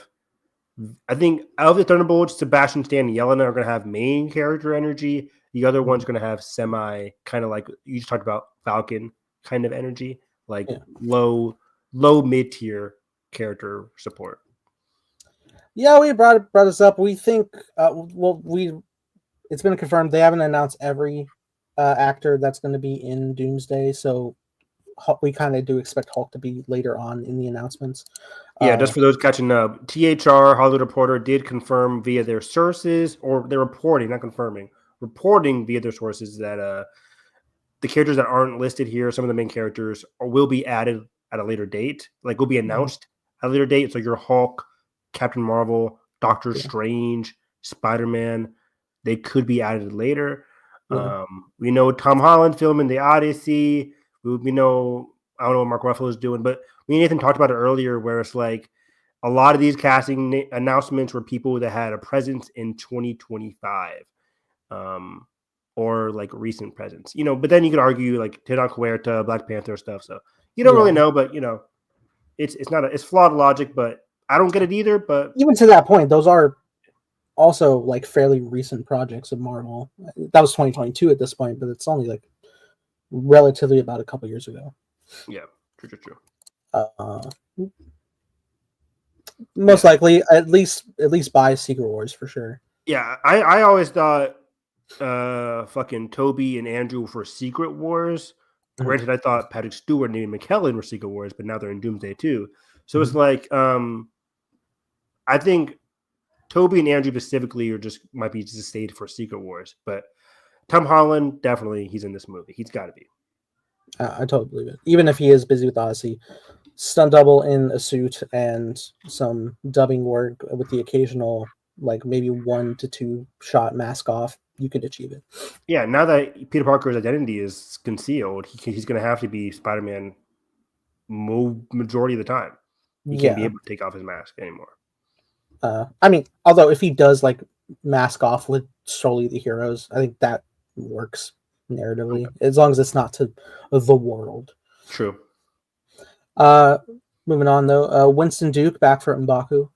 I think out of the Thunderbolts, Sebastian Stan and Yelena are gonna have main character energy. The other one's going to have semi, kind of like you just talked about, Falcon kind of energy, low mid-tier character support. Yeah, we brought this up. We think, it's been confirmed they haven't announced every actor that's going to be in Doomsday, so we kind of do expect Hulk to be later on in the announcements. Yeah, just for those catching up, THR, Hollywood Reporter, did confirm via their sources, or they're reporting, not confirming, reporting via their sources that the characters that aren't listed here, some of the main characters, will be added at a later date. Will be announced at a later date. So your Hulk, Captain Marvel, Doctor Strange, Spider-Man, they could be added later. We know Tom Holland filming The Odyssey. We know, I don't know what Mark Ruffalo is doing, but me and Nathan talked about it earlier, where it's a lot of these casting announcements were people that had a presence in 2025. Or recent presence, but then you could argue Tenoch Huerta, Black Panther stuff. So you don't really know, but it's flawed logic, but I don't get it either. But even to that point, those are also fairly recent projects of Marvel. That was 2022 at this point, but it's only relatively about a couple years ago. Yeah, true. Most likely, at least by Secret Wars for sure. Yeah, I always thought fucking Toby and Andrew for Secret Wars. Granted, I thought Patrick Stewart and Ian McKellen were Secret Wars, but now they're in Doomsday too. So it's I think Toby and Andrew specifically are just might be just stayed for Secret Wars, but Tom Holland definitely he's in this movie. He's got to be. I totally believe it. Even if he is busy with Odyssey, stunt double in a suit and some dubbing work with the occasional, like maybe 1 to 2 shot mask off, you could achieve it. Yeah, now that Peter Parker's identity is concealed, he's going to have to be Spider-Man majority of the time. He can't be able to take off his mask anymore. I mean, although if he does like mask off with solely the heroes, I think that works narratively, as long as it's not to the world. True. Moving on though, Winston Duke back for M'Baku.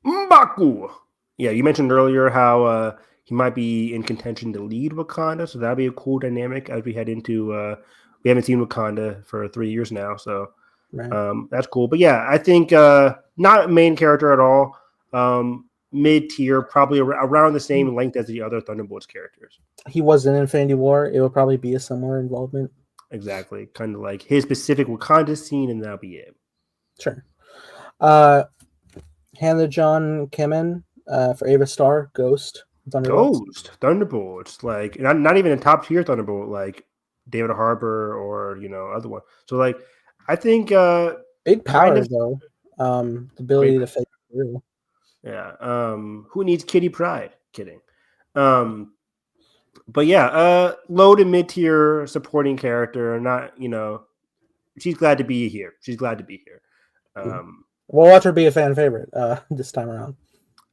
M'Baku! Yeah, you mentioned earlier how he might be in contention to lead Wakanda, so that'd be a cool dynamic as we head into we haven't seen Wakanda for 3 years now, so that's cool. But yeah, I think not a main character at all. Mid-tier, probably around the same length as the other Thunderbolts characters. He was in Infinity War. It will probably be a similar involvement. Exactly. Kind of like his specific Wakanda scene, and that'll be it. Sure. Hannah John Kemen for Ava Star, Ghost. Thunderbolts. Like, not even a top-tier Thunderbolt, like David Harbour or, other one. So, like, I think... big power, though. The ability to fake through. Yeah. Who needs Kitty Pryde? Kidding. But yeah, low to mid tier supporting character. Not, she's glad to be here. We'll watch her be a fan favorite this time around.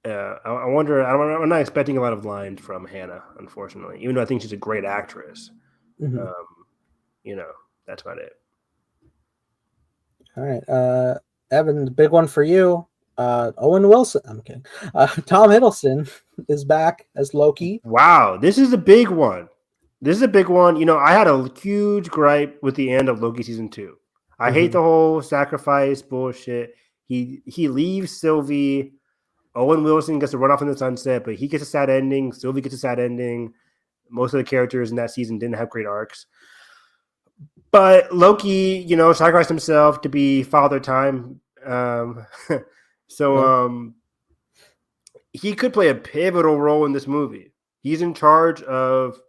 I wonder. I'm not expecting a lot of lines from Hannah, unfortunately. Even though I think she's a great actress. Mm-hmm. That's about it. All right, Evan, the big one for you. Owen Wilson. I'm kidding. Tom Hiddleston is back as Loki. Wow, this is a big one. I had a huge gripe with the end of Loki season 2. I hate the whole sacrifice bullshit. He leaves Sylvie. Owen Wilson gets to run off in the sunset, but he gets a sad ending. Sylvie gets a sad ending. Most of the characters in that season didn't have great arcs. But Loki, sacrificed himself to be Father Time. He could play a pivotal role in this movie. He's in charge of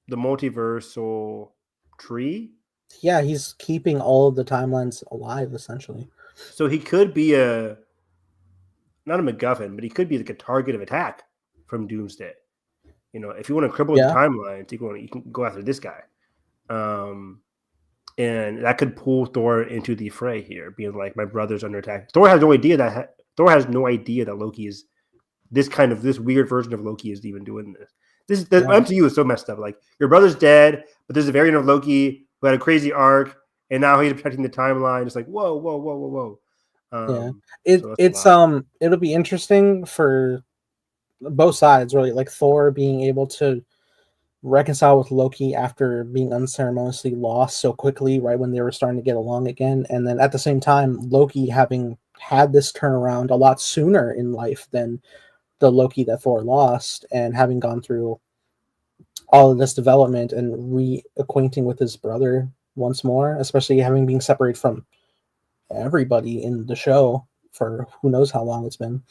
the multiversal tree. Yeah, he's keeping all of the timelines alive, essentially. So he could be not a MacGuffin, but he could be like a target of attack from Doomsday. If you want to cripple the timelines, you can go after this guy. And that could pull Thor into the fray here, being like, my brother's under attack. Thor has no idea that Loki is this weird version of Loki is even doing this. The MCU is so messed up. Like, your brother's dead, but there's a variant of Loki who had a crazy arc, and now he's protecting the timeline. It's like, whoa. It'll be interesting for both sides, really. Like Thor being able to reconcile with Loki after being unceremoniously lost so quickly, right when they were starting to get along again, and then at the same time Loki having had this turnaround a lot sooner in life than the Loki that Thor lost, and having gone through all of this development and reacquainting with his brother once more, especially having been separated from everybody in the show for who knows how long it's been.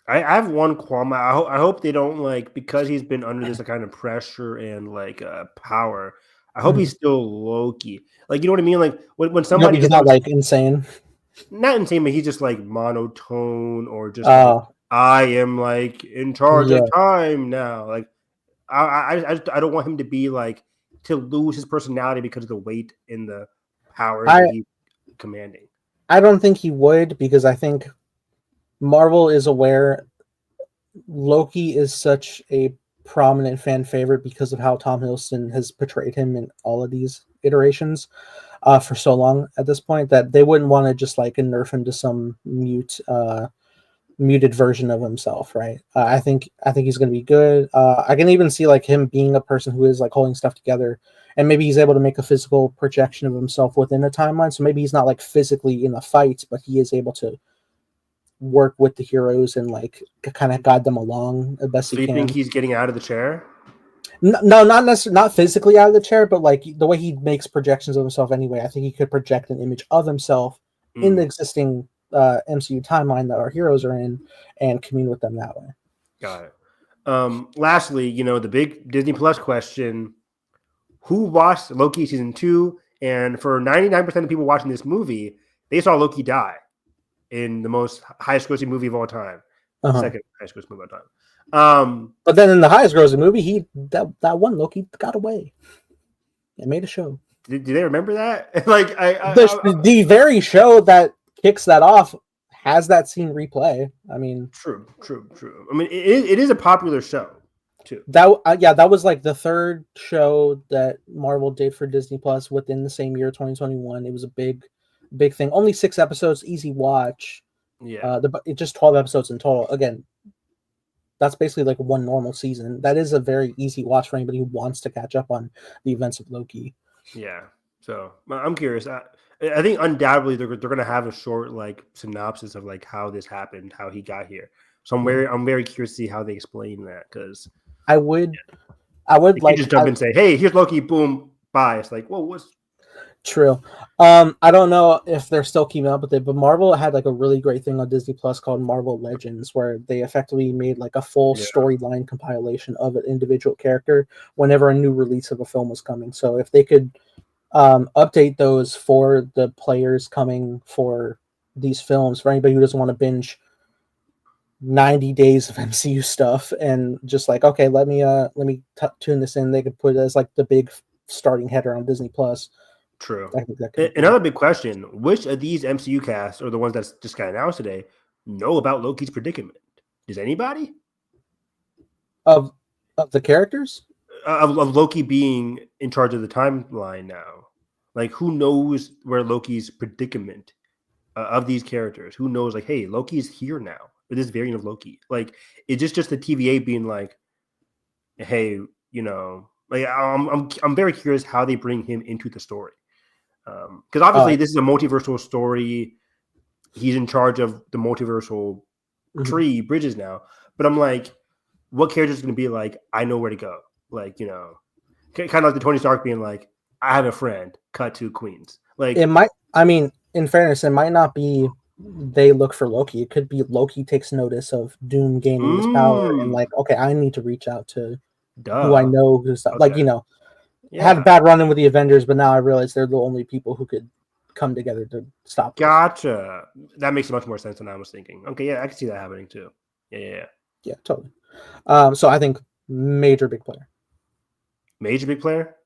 I have one qualm. I hope they don't, because he's been under this kind of pressure and power. I hope he's still Loki. You know what I mean? Like when somebody he's not insane. Not insane, but he's just monotone or just I am in charge of time now. I don't want him to be to lose his personality because of the weight and the power that he's commanding. I don't think he would, because I think Marvel is aware Loki is such a prominent fan favorite because of how Tom Hiddleston has portrayed him in all of these iterations for so long at this point, that they wouldn't want to just nerf him to some muted version of himself, right? I think he's going to be good. I can even see him being a person who is holding stuff together, and maybe he's able to make a physical projection of himself within a timeline. So maybe he's not physically in the fight, but he is able to work with the heroes and kind of guide them along the best he can. Do you think he's getting out of the chair? No, not necessarily, not physically out of the chair, but the way he makes projections of himself anyway. I think he could project an image of himself in the existing MCU timeline that our heroes are in and commune with them that way. Got it. Lastly, the big Disney Plus question: who watched Loki season 2? And for 99% of people watching this movie, they saw Loki die in the most highest grossing movie of all time, second highest grossing movie of all time. But then in the highest grossing movie, that one Loki got away. It made a show. Do they remember that? The very show that kicks that off has that scene replay. I mean, true. I mean, it is a popular show too. That was like the third show that Marvel did for Disney Plus within the same year, 2021. It was a big thing. Only 6 episodes, easy watch. Yeah, it's just 12 episodes in total. Again, that's basically like one normal season. That is a very easy watch for anybody who wants to catch up on the events of Loki. Yeah. So I'm curious. I think undoubtedly they're going to have a short like synopsis of like how this happened, how he got here. So I'm very curious to see how they explain that, because I would like just jump and say, "Hey, here's Loki." Boom, bye. It's like, whoa, what's true? I don't know if they're still keeping up with it, but Marvel had like a really great thing on Disney Plus called Marvel Legends, where they effectively made like a full storyline compilation of an individual character whenever a new release of a film was coming. So if they could update those for the players coming for these films, for anybody who doesn't want to binge 90 days of MCU stuff and just like, okay, let me tune this in, they could put it as like the big starting header on Disney Plus. True. Another big question: which of these MCU casts, or the ones that's just got announced today, know about Loki's predicament? Does anybody of the characters of Loki being in charge of the timeline now? Like, who knows where Loki's predicament of these characters? Who knows? Like, hey, Loki's here now, or this variant of Loki. Like, it's just the TVA being like, hey, like I'm very curious how they bring him into the story. Because obviously this is a multiversal story. He's in charge of the multiversal tree bridges now. But I'm like, what character is going to be like, I know where to go? Like, kind of like the Tony Stark being like, I have a friend, cut to Queens. Like, it might, I mean, in fairness, it might not be they look for Loki. It could be Loki takes notice of Doom gaining his power and like, okay, I need to reach out to who I know who's like, I had a bad run-in with the Avengers, but now I realize they're the only people who could come together to stop this. Gotcha. That makes much more sense than I was thinking. Okay, yeah, I can see that happening too. Yeah, totally. So I think major big player. Major big player?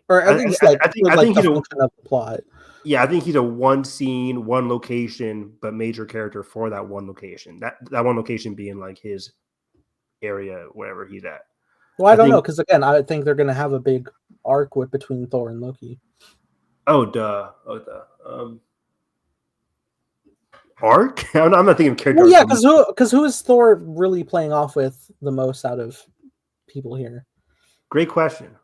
Or at least I think he's a function of the plot. Yeah, I think he's a one scene, one location, but major character for that one location. That one location being like his area, wherever he's at. Well, I don't know, because again, I think they're going to have a big arc between Thor and Loki. Oh, duh. Arc? I'm not thinking of character. Well, yeah, because who is Thor really playing off with the most out of people here? Great question.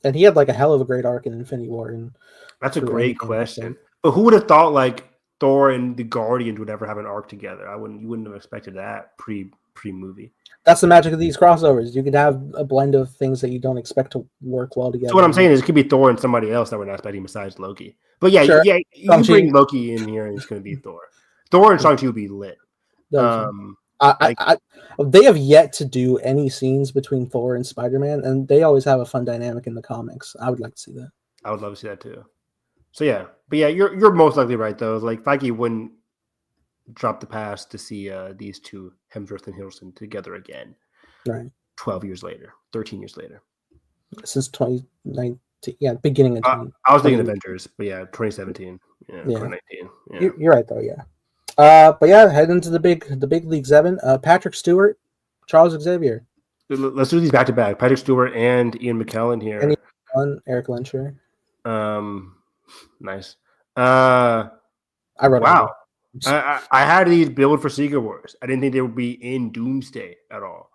And he had like a hell of a great arc in Infinity War. And that's a great question. But who would have thought like Thor and the Guardians would ever have an arc together? You wouldn't have expected that pre-movie. That's the magic of these crossovers. You could have a blend of things that you don't expect to work well together. So what I'm saying is it could be Thor and somebody else that we're not expecting besides Loki. But yeah, sure. You bring Loki in here and it's going to be Thor. Thor and Shang-Chi will be lit. They have yet to do any scenes between Thor and Spider-Man, and they always have a fun dynamic in the comics. I would like to see that. I would love to see that too. So yeah, but yeah, you're most likely right though. Like Feige wouldn't drop the pass to see these two, Hemsworth and Hiddleston, together again. Right. 12 years later, 13 years later. Since 2019, beginning of. I was thinking Avengers, but yeah, 2017, 2019. Yeah. You're right though, yeah. But yeah, head into the big leagues, Evan. Patrick Stewart, Charles Xavier. Let's do these back to back. Patrick Stewart and Ian McKellen here. And Eric Lensher. Nice. I wrote. Wow. I had these build for Secret Wars. I didn't think they would be in Doomsday at all.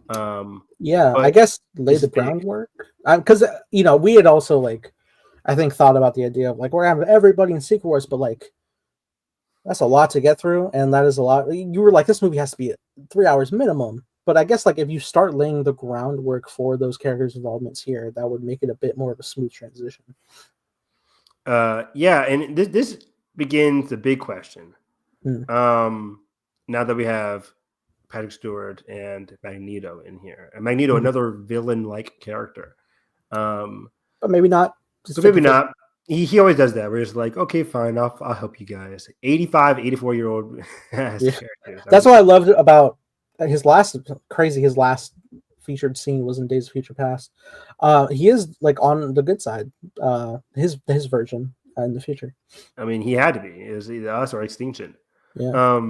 I guess lay the groundwork because we had also like I think thought about the idea of like we're having everybody in Secret Wars, but like that's a lot to get through, and that is a lot. You were like, this movie has to be 3 hours minimum, but I guess like if you start laying the groundwork for those characters' involvements here, that would make it a bit more of a smooth transition. Yeah, and this begins the big question. Hmm. Now that we have Patrick Stewart and Magneto in here, and Magneto, Hmm. another villain-like character. But maybe not. Just But maybe 50-50. not. He always does that. Where he's like, okay, fine, I'll help you guys. 85, 84-year-old as Yeah. characters. That's what I loved about his last his last featured scene was in Days of Future Past. He is like on the good side. His version in the future. I mean, he had to be. It was either us or extinction. Yeah.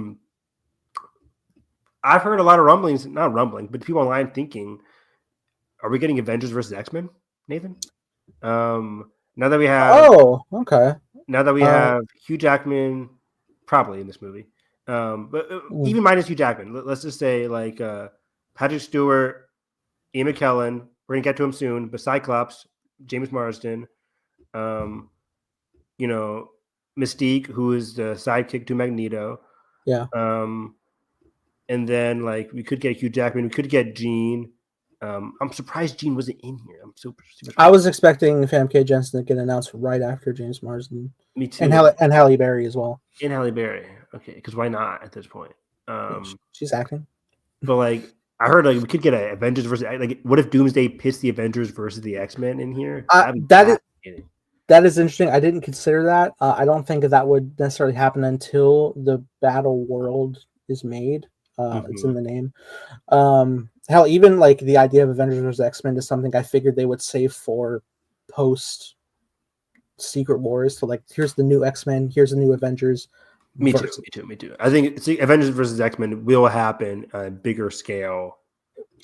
I've heard a lot of rumblings, not rumbling, but people online thinking, are we getting Avengers versus X-Men, Nathan? Now that we have Oh, okay. Hugh Jackman, probably in this movie, but even minus Hugh Jackman, let's just say like Patrick Stewart, Ian McKellen, we're gonna get to him soon, but Cyclops, James Marsden, Mystique, who is the sidekick to Magneto, Yeah. and then like we could get Hugh Jackman, we could get Jean. I'm surprised Jean wasn't in here. I'm super I was expecting Famke Jensen to get announced right after James Marsden. Me too. And Halle Berry as well. And Halle Berry. Okay, because why not at this point? She's acting. But like I heard like we could get an Avengers versus like what if Doomsday pits the Avengers versus the X-Men in here? That is interesting. I didn't consider that. I don't think that would necessarily happen until the battle world is made. It's in the name. Hell, even like the idea of Avengers vs. X-Men is something I figured they would save for post Secret Wars. So like, here's the new X-Men, here's the new Avengers. Me too. I think Avengers vs. X-Men will happen on a bigger scale.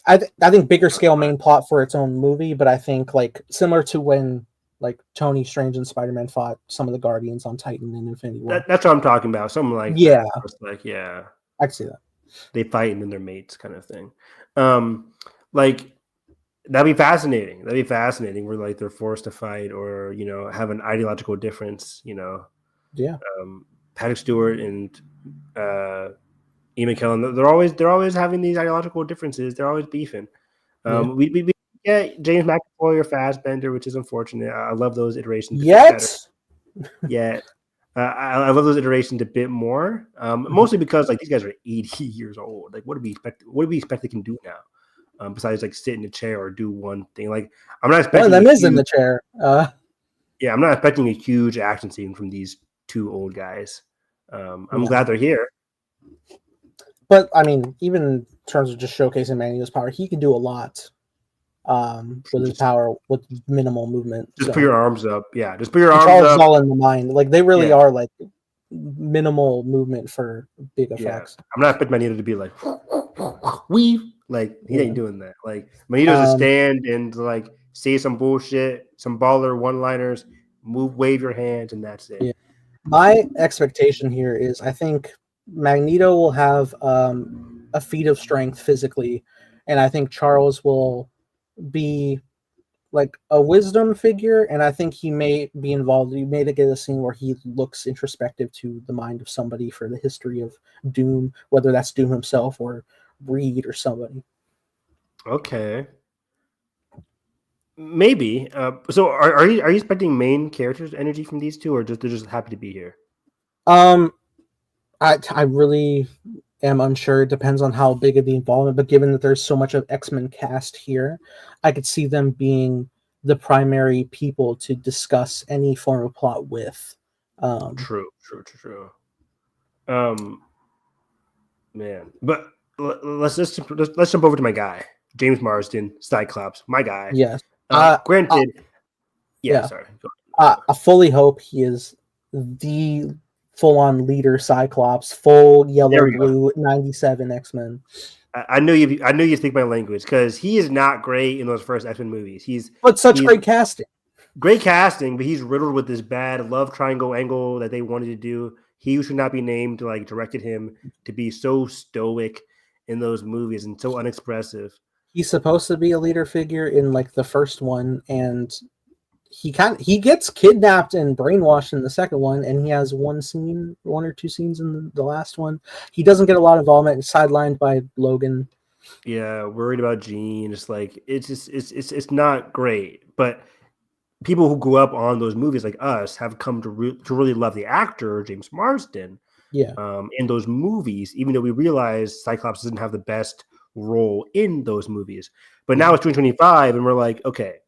I think bigger scale main plot for its own movie, but I think like similar to when like Tony Strange and Spider-Man fought some of the Guardians on Titan and Infinity War. That's what I'm talking about. Something like yeah, like yeah, I can see that. They fight and then they're mates, kind of thing. Like that'd be fascinating. Where like they're forced to fight, or have an ideological difference. Yeah. Patrick Stewart and Ian McKellen, they're always having these ideological differences. They're always beefing. We get James McAvoy or Fassbender, which is unfortunate. I love those iterations. I love those iterations a bit more, mostly because like these guys are 80 years old. Like, what do we expect? What do we expect they can do now? Besides like sit in a chair or do one thing. Like, I'm not expecting. One of them is in the chair. Yeah, I'm not expecting a huge action scene from these two old guys. I'm glad they're here. But I mean, even in terms of just showcasing Magneto's power, he can do a lot with his power with minimal movement. Just put your arms up. Yeah, just put your arms up. It's all in the mind. Like they really are like minimal movement for big effects. I'm not expecting Magneto to be like weave. Like he ain't doing that. Like Magneto's to stand and like say some bullshit, some baller one-liners, wave your hands, and that's it. Yeah. My expectation here is I think Magneto will have a feat of strength physically, and I think Charles will be like a wisdom figure, and I think he may be involved. You may get a scene where he looks introspective to the mind of somebody for the history of Doom, whether that's Doom himself or Reed or somebody. Okay. Maybe. So are you expecting main characters energy from these two, or they're just happy to be here? I really am unsure. It depends on how big of the involvement, but given that there's so much of X-Men cast here, I could see them being the primary people to discuss any form of plot with. True. Man, but let's jump over to my guy, James Marsden, Cyclops, my guy. Yes. Granted, sorry. I fully hope he is the full-on leader Cyclops, full yellow blue 97 X-Men. I know you speak my language because he is not great in those first X-Men movies. He's great casting. Great casting, but he's riddled with this bad love triangle angle that they wanted to do. He should not be named, like directed him to be so stoic in those movies and so unexpressive. He's supposed to be a leader figure in like the first one, and he gets kidnapped and brainwashed in the second one, and he has one or two scenes in the last one. He doesn't get a lot of involvement, sidelined by Logan. Yeah, worried about Jean. It's like it's not great, but people who grew up on those movies like us have come to really love the actor James Marsden. Yeah. In those movies, even though we realize Cyclops doesn't have the best role in those movies. But now it's 2025, and we're like, okay,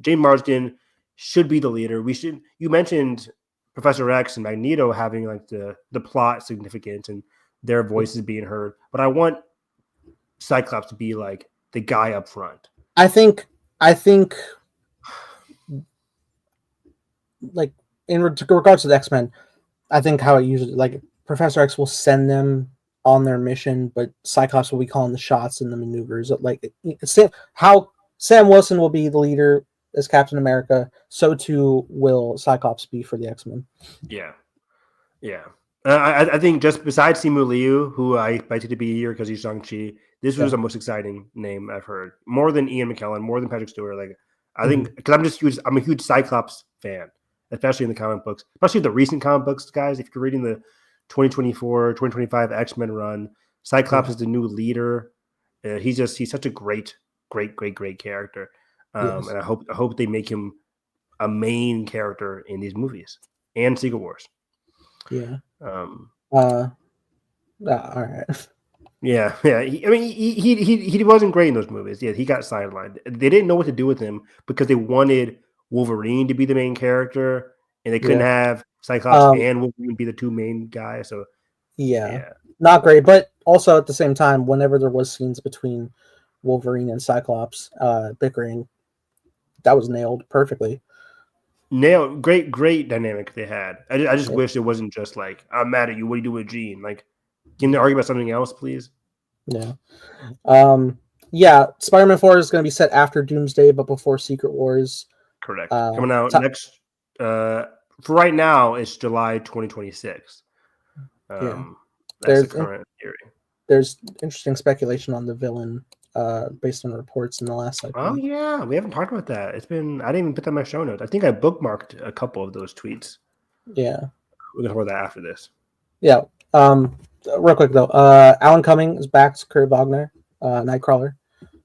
James Marsden should be the leader. You mentioned Professor X and Magneto having like the plot significance and their voices being heard, but I want Cyclops to be like the guy up front. I think like in regards to the X-Men, I think how it usually, like, Professor X will send them on their mission, but Cyclops will be calling the shots and the maneuvers. Like, how Sam Wilson will be the leader as Captain America, so too will Cyclops be for the X-Men. Yeah. I think just besides Simu Liu, who I expected to be here because he's Shang-Chi, this was the most exciting name I've heard. More than Ian McKellen, more than Patrick Stewart. Like, I think, because I'm a huge Cyclops fan, especially in the comic books, especially the recent comic books, guys. If you're reading the 2024, 2025 X-Men run, Cyclops is the new leader. He's such a great character. And I hope they make him a main character in these movies and Secret Wars. Yeah. All right. Yeah. He wasn't great in those movies. Yeah, he got sidelined. They didn't know what to do with him because they wanted Wolverine to be the main character, and they couldn't have Cyclops and Wolverine be the two main guys. So yeah, not great. But also at the same time, whenever there was scenes between Wolverine and Cyclops bickering, that was nailed perfectly. Great dynamic they had. I just wish it wasn't just like, I'm mad at you. What do you do with Jean? Like, can they argue about something else, please? Yeah. Spider-Man 4 is going to be set after Doomsday, but before Secret Wars. Correct. Coming out next. For right now, it's July 2026. That's the current theory. There's interesting speculation on the villain based on reports in the last. Oh yeah, we haven't talked about that. I didn't even put that in my show notes. I think I bookmarked a couple of those tweets. Yeah, we're gonna talk about that after this. Yeah. Real quick though, Alan Cumming is back as Kurt Wagner, Nightcrawler.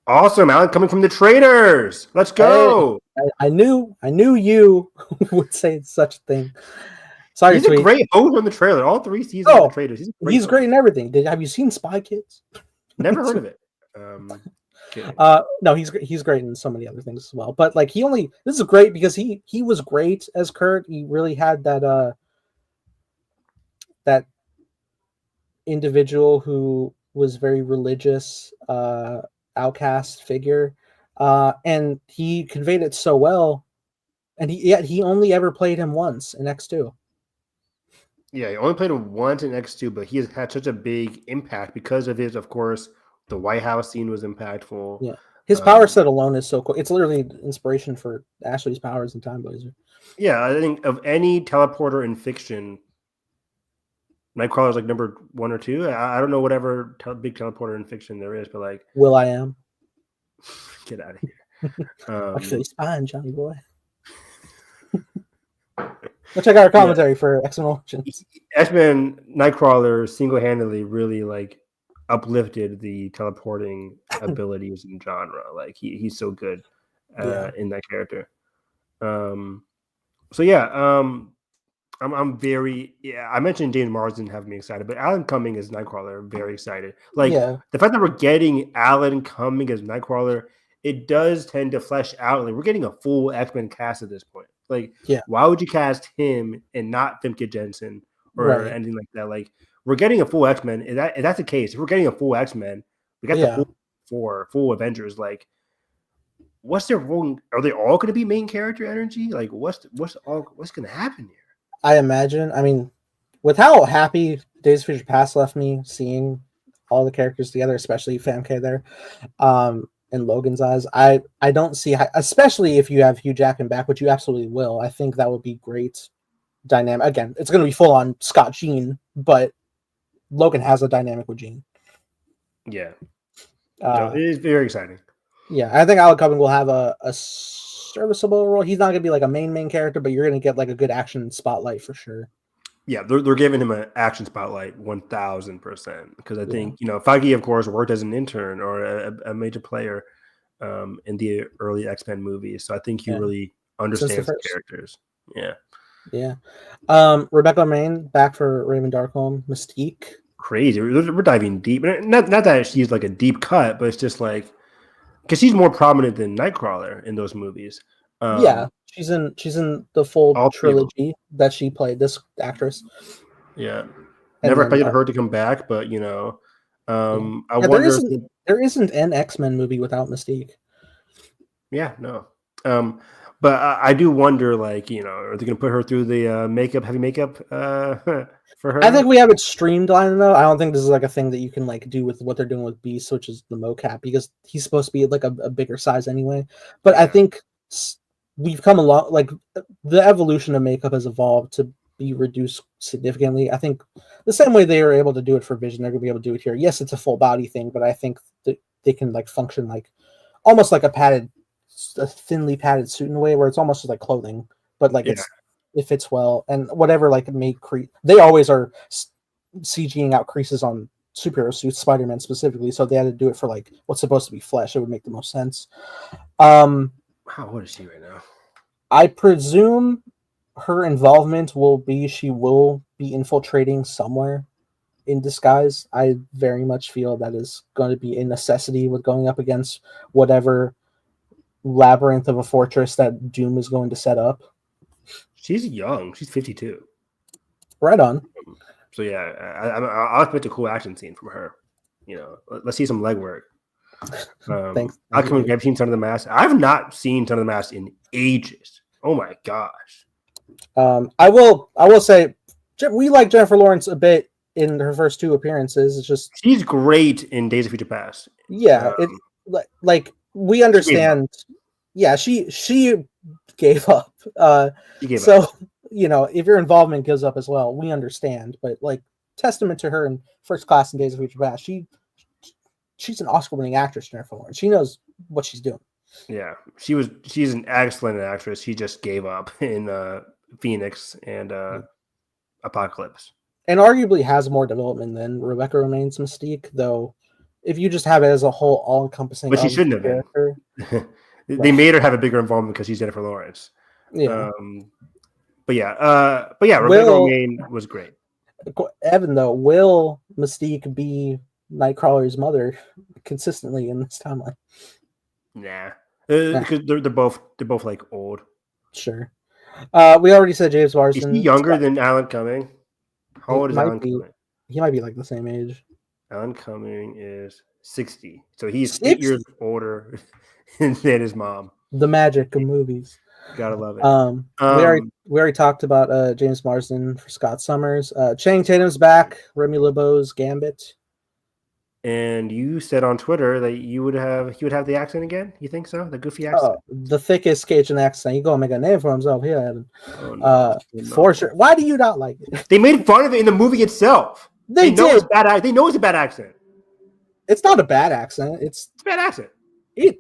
Awesome, Alan Cumming from the Traitors. Let's go. Hey, I knew you would say such a thing. Sorry, he's a great host on the trailer. All 3 seasons of the Traitors. He's great in everything. Have you seen Spy Kids? Never heard of it. No, he's great in so many other things as well. But like, this is great because he was great as Kurt. He really had that that individual who was very religious, outcast figure, and he conveyed it so well. And he only ever played him once in X2. Yeah, he only played him once in X2, but he has had such a big impact because of his, of course, the White House scene was impactful. Yeah, his power set alone is so cool. It's literally inspiration for Ashley's powers in Time Blazer. Yeah, I think of any teleporter in fiction, Nightcrawler is like number 1 or 2. I don't know whatever big teleporter in fiction there is, but like Will.i.am. Get out of here. Actually, spine, Johnny boy. Let's check out our commentary for X-Men Origins. X-Men Nightcrawler single-handedly really like uplifted the teleporting abilities in genre. Like he's so good in that character. I'm very I mentioned James Marsden having me excited, but Alan Cumming as Nightcrawler, I'm very excited. Like the fact that we're getting Alan Cumming as Nightcrawler, it does tend to flesh out. Like we're getting a full X-Men cast at this point. Like, why would you cast him and not Famke Jensen or anything like that? Like, we're getting a full X-Men. If that's the case, if we're getting a full X-Men, we got the full Avengers. Like, what's their role? Are they all going to be main character energy? Like, what's going to happen here? I imagine. I mean, with how happy Days of Future Past left me seeing all the characters together, especially Famke there, in Logan's eyes, I don't see how, especially if you have Hugh Jackman back, which you absolutely will. I think that would be great dynamic. Again, it's going to be full on Scott Jean, but Logan has a dynamic with Jean. Yeah, it is very exciting. Yeah, I think Alan Cumming will have a serviceable role. He's not going to be like a main character, but you're going to get like a good action spotlight for sure. Yeah, they're giving him an action spotlight 1,000% because I think Feige, of course, worked as an intern or a major player in the early X-Men movies, so I think he really since the understands the first. characters. Yeah. Yeah. Rebecca Main back for Raven Darkholm. Mystique. Crazy. We're diving deep. Not that she's like a deep cut, but it's just like because she's more prominent than Nightcrawler in those movies. Yeah, she's in the full All three of them. trilogy that she played. This actress. Yeah. And Never then, expected her to come back, but yeah. I Yeah, wonder. there isn't an X-Men movie without Mystique. Yeah, no. But I do wonder, like, are they going to put her through the heavy makeup for her? I think we have it streamlined though. I don't think this is like a thing that you can like do with what they're doing with Beast, which is the mocap, because he's supposed to be like a bigger size anyway. But I think we've come along. Like the evolution of makeup has evolved to be reduced significantly. I think the same way they were able to do it for Vision, they're going to be able to do it here. Yes, it's a full body thing, but I think that they can like function like almost like a thinly padded suit in a way where it's almost like clothing, but like it fits well, and whatever like made they always are CGing out creases on superhero suits, Spider-Man specifically, so they had to do it for like what's supposed to be flesh. It would make the most sense. Wow, what is she right now? I presume her involvement will be she will be infiltrating somewhere in disguise. I very much feel that is going to be a necessity with going up against whatever labyrinth of a fortress that Doom is going to set up. She's young. She's 52. Right on. So yeah, I'll expect a cool action scene from her. Let's see some leg work. Thanks. I've seen Son of the Mask. I've not seen Son of the Mask in ages. Oh my gosh. I will say we like Jennifer Lawrence a bit in her first two appearances. It's just she's great in Days of Future Past. Yeah, like we understand. Yeah, she gave up. If your involvement gives up as well, we understand. But like testament to her in First Class and Days of Future Past, she's an Oscar-winning actress, Jennifer Lawrence. She knows what she's doing. Yeah, she's an excellent actress. She just gave up in Phoenix and Apocalypse, and arguably has more development than Rebecca Romijn's Mystique, though. If you just have it as a whole, all-encompassing, but she shouldn't have been. They made her have a big involvement because she's Jennifer Lawrence. Yeah, Rebecca Romijn was great. Evan, though, will Mystique be Nightcrawler's mother consistently in this timeline? Nah, because they're both like old. Sure. We already said James Marsden. Is he younger than Alan Cumming? How old is Alan Cumming? He might be like the same age. Alan Cumming is 60, so he's 8 years older than his mom. The magic of movies. Gotta love it. We already talked about James Marsden for Scott Summers. Channing Tatum's back. Remy LeBeau's Gambit. And you said on Twitter that he would have the accent again. You think so? The goofy accent? The thickest Cajun accent. He's gonna make a name for himself here, Evan. For sure. Why do you not like it? They made fun of it in the movie itself. They know it's bad. They know it's a bad accent. It's not a bad accent. It's a bad accent. It's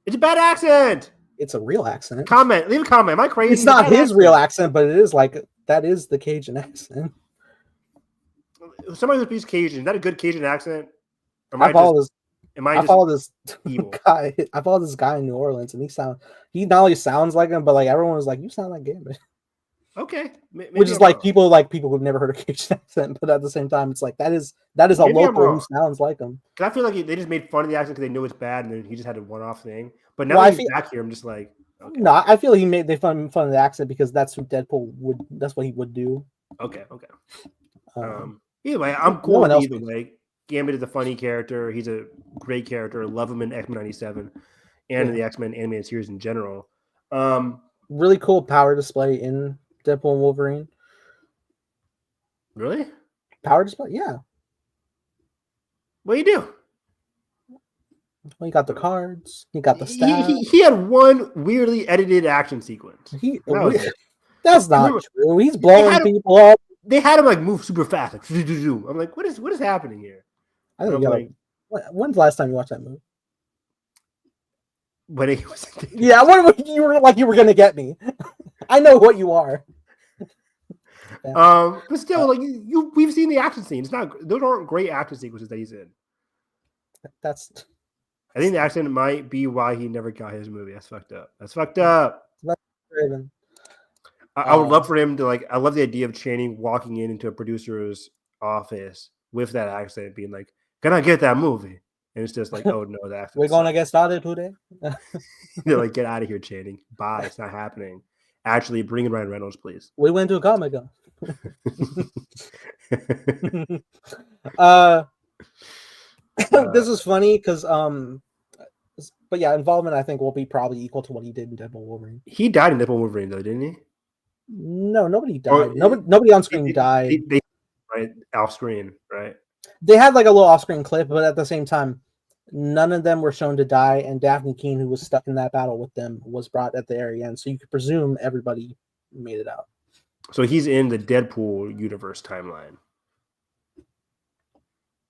a bad accent. It's a real accent. Leave a comment. Am I crazy? It's not his real accent, but it is like that is the Cajun accent. Somebody who speaks Cajun, is that a good Cajun accent? I follow this guy in New Orleans, and he not only sounds like him, but like everyone was like, "You sound like Gambit." Okay, which is like people who've never heard a Cajun accent, but at the same time, it's like that is a local who sounds like him. Because I feel like they just made fun of the accent because they knew it's bad, and then he just had a one-off thing. But now he's back here, I'm just like, okay. No, I feel they fun of the accent because that's what Deadpool would. That's what he would do. Okay. Either way, I'm cool with either way. Gambit is a funny character. He's a great character. I love him in X-Men 97 and in the X-Men animated series in general. Really cool power display in Deadpool and Wolverine. Really? Power display? Yeah. What do you do? Well, he got the cards. He got the staff. He had one weirdly edited action sequence. That's not true. He's blowing people up. They had him like move super fast. Like, I'm like, what is happening here? I think when's the last time you watched that movie? When it was you were like you were gonna get me. I know what you are. But still, we've seen the action scene. Those aren't great action sequences that he's in. I think the accent might be why he never got his movie. That's fucked up. Raven. I would love for him to like. I love the idea of Channing walking into a producer's office with that accent, being like, "Can I get that movie?" And it's just like, "Oh no, that accent We're gonna sucks." get started today. They're like, "Get out of here, Channing. Bye. It's not happening." Actually, bring in Ryan Reynolds, please. We went to a Comic-Con. This is funny because but yeah, involvement I think will be probably equal to what he did in Deadpool Wolverine. He died in Deadpool Wolverine, though, didn't he? No, nobody died. Nobody on screen died. They right off screen, right? They had like a little off-screen clip, but at the same time, none of them were shown to die. And Daphne Keane, who was stuck in that battle with them, was brought at the very end. So you could presume everybody made it out. So he's in the Deadpool universe timeline.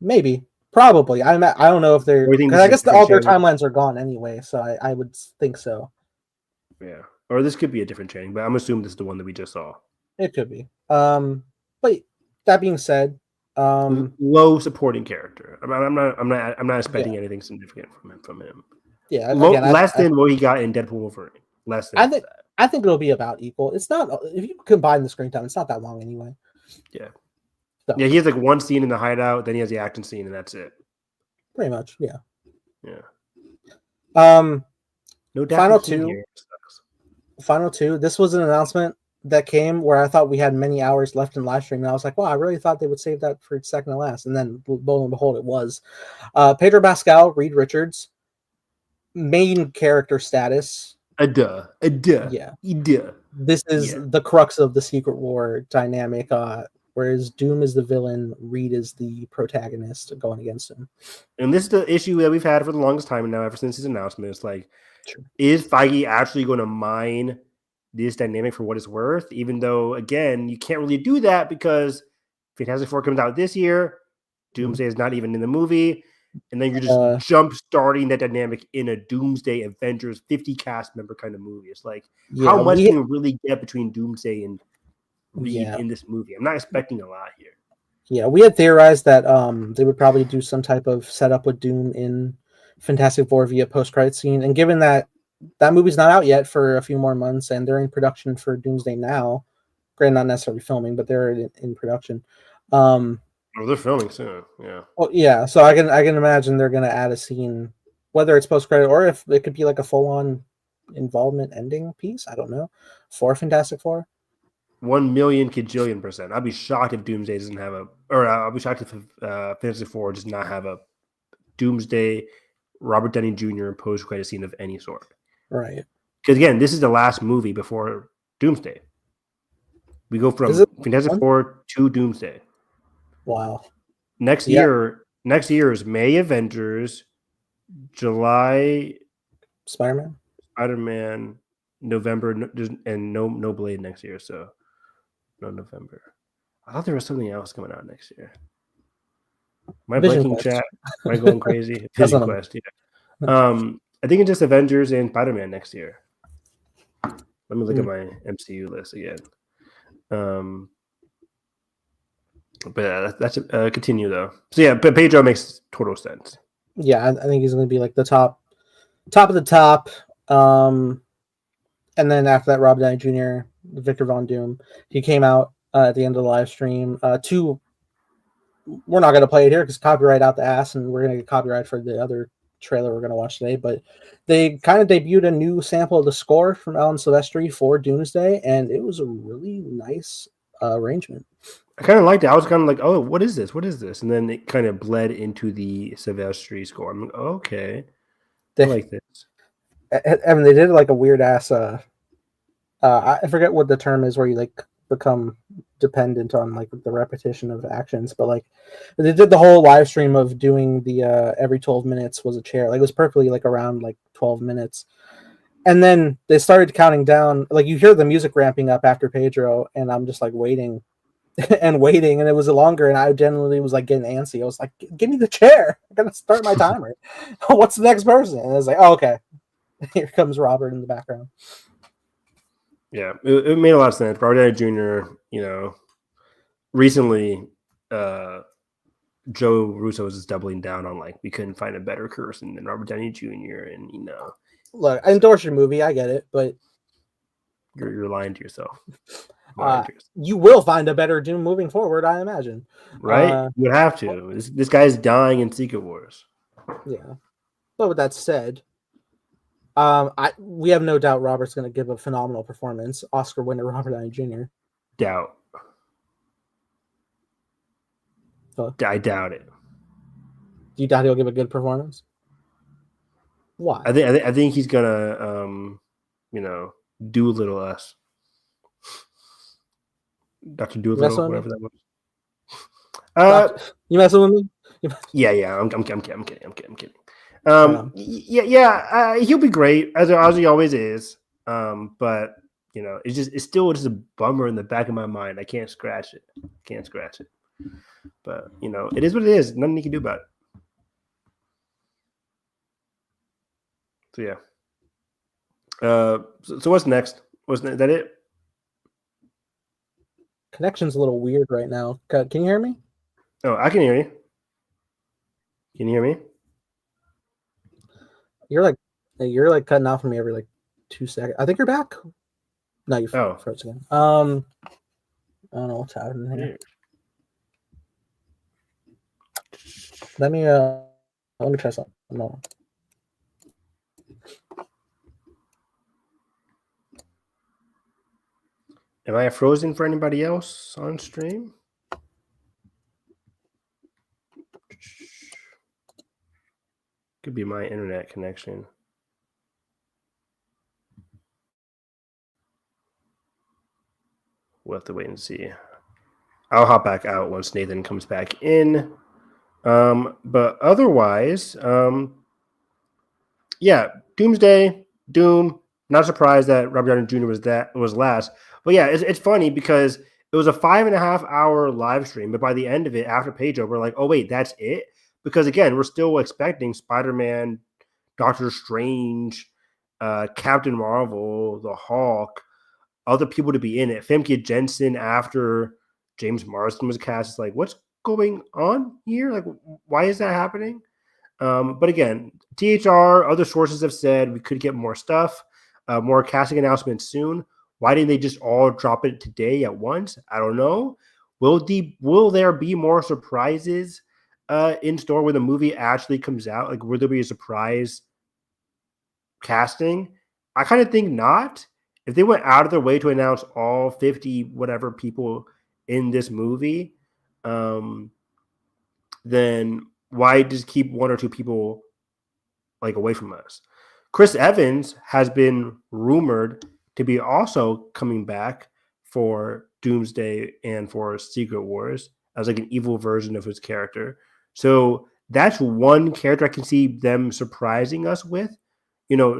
Maybe, probably. I don't know if they're because I guess all their timelines are gone anyway. So I would think so. Yeah, or this could be a different Channing, but I'm assuming this is the one that we just saw. It could be. But that being said, low supporting character. I'm not expecting anything significant from him. Yeah, less than what he got in Deadpool Wolverine. Less than I think it'll be about equal. It's not if you combine the screen time, it's not that long anyway. Yeah. So. Yeah, he has like one scene in the hideout, then he has the action scene, and that's it. Pretty much, yeah. Yeah. No final two. This was an announcement that came where I thought we had many hours left in live stream, and I was like, wow, I really thought they would save that for second to last. And then lo and behold, it was. Pedro Pascal, Reed Richards, main character status. Yeah. This is the crux of the Secret War dynamic. Whereas Doom is the villain, Reed is the protagonist going against him. And this is the issue that we've had for the longest time now, ever since his announcement. It's like, is Feige actually going to mine this dynamic for what it's worth? Even though, again, you can't really do that because Fantastic Four comes out this year, Doomsday is not even in the movie, and then you're just jump starting that dynamic in a Doomsday Avengers 50 cast member kind of movie. It's like, how much can you really get between Doomsday and Reed in this movie? I'm not expecting a lot here. Yeah, we had theorized that they would probably do some type of setup with Doom in Fantastic Four via post-credit scene. And given that movie's not out yet for a few more months and they're in production for Doomsday now, granted not necessarily filming, but they're in production. They're filming soon, yeah. Well, yeah, so I can imagine they're going to add a scene, whether it's post-credit or if it could be like a full-on involvement ending piece, I don't know, for Fantastic Four. 1,000,000 kajillion %. I'd be shocked if Doomsday doesn't have I'll be shocked if Fantastic Four does not have a Doomsday Robert Downey Jr. post-credit scene of any sort. Right. Because again, this is the last movie before Doomsday. We go from Fantastic Four to Doomsday. Wow. Next year is May Avengers, July Spider-Man, November, and no Blade next year. So no November. I thought there was something else coming out next year. My blanking chat. Am I going crazy? Vision Quest, yeah. I think it's just Avengers and Spider-Man next year. Let me look at my MCU list again. But that's continue though. So yeah, but Pedro makes total sense. Yeah, I think he's going to be like the top of the top. And then after that, Rob Downey Jr., Victor Von Doom, he came out at the end of the live stream. We're not going to play it here because copyright out the ass, and we're going to get copyright for the other trailer we're going to watch today. But they kind of debuted a new sample of the score from Alan Silvestri for Doomsday, and it was a really nice arrangement. I kind of liked it. I was kind of like, oh, what is this? What is this? And then it kind of bled into the Silvestri score. I'm like, oh, okay. I like this. Evan, they did like a weird ass. I forget what the term is where you like become dependent on like the repetition of actions, but like they did the whole live stream of doing the every 12 minutes was a chair. Like it was perfectly like around like 12 minutes. And then they started counting down. Like you hear the music ramping up after Pedro, and I'm just like waiting and waiting, and it was longer, and I genuinely was like getting antsy. I was like, give me the chair. I gotta start my timer. What's the next person? And I was like, oh, okay. Here comes Robert in the background. Yeah, it made a lot of sense. Robert Downey Jr., recently Joe Russo was just doubling down on like we couldn't find a better person than Robert Downey Jr. And look, I endorse your movie, I get it, but You're lying to yourself. Lying to yourself. You will find a better Doom moving forward, I imagine. Right? You would have to. This guy's dying in Secret Wars. Yeah. But with that said, we have no doubt Robert's going to give a phenomenal performance. Oscar winner Robert Downey Jr. Doubt. So, I doubt it. do you doubt he'll give a good performance? Why? I think he's gonna do a little less. Dr. Doolittle, whatever that was. You messing with me? Yeah. I'm kidding. He'll be great as he always is. But it's still just a bummer in the back of my mind. I can't scratch it. But it is what it is. Nothing you can do about it. So yeah. So what's next? Is that it? Connection's a little weird right now. Can you hear me? Oh, I can hear you. Can you hear me? You're like cutting off from me every like 2 seconds. I think you're back. No, you froze again. I don't know what's happening here. Let me try something. No. Am I frozen for anybody else on stream? Could be my internet connection. We'll have to wait and see. I'll hop back out once Nathan comes back in. But otherwise, Doomsday, Doom. Not surprised that Robert Downey Jr. was last. But yeah, it's funny because it was a 5.5 hour live stream, but by the end of it, after page over, we're like, oh wait, that's it? Because again, we're still expecting Spider-Man, Doctor Strange, Captain Marvel, the Hulk, other people to be in it. Famke Jensen after James Marsden was cast. It's like, what's going on here? Like, why is that happening? But again, THR, other sources have said we could get more stuff, more casting announcements soon. Why didn't they just all drop it today at once? I don't know. Will there be more surprises in store when the movie actually comes out? Like, will there be a surprise casting? I kind of think not. If they went out of their way to announce all 50 whatever people in this movie, then why just keep one or two people like away from us? Chris Evans has been rumored to be also coming back for Doomsday and for Secret Wars as like an evil version of his character. So that's one character I can see them surprising us with,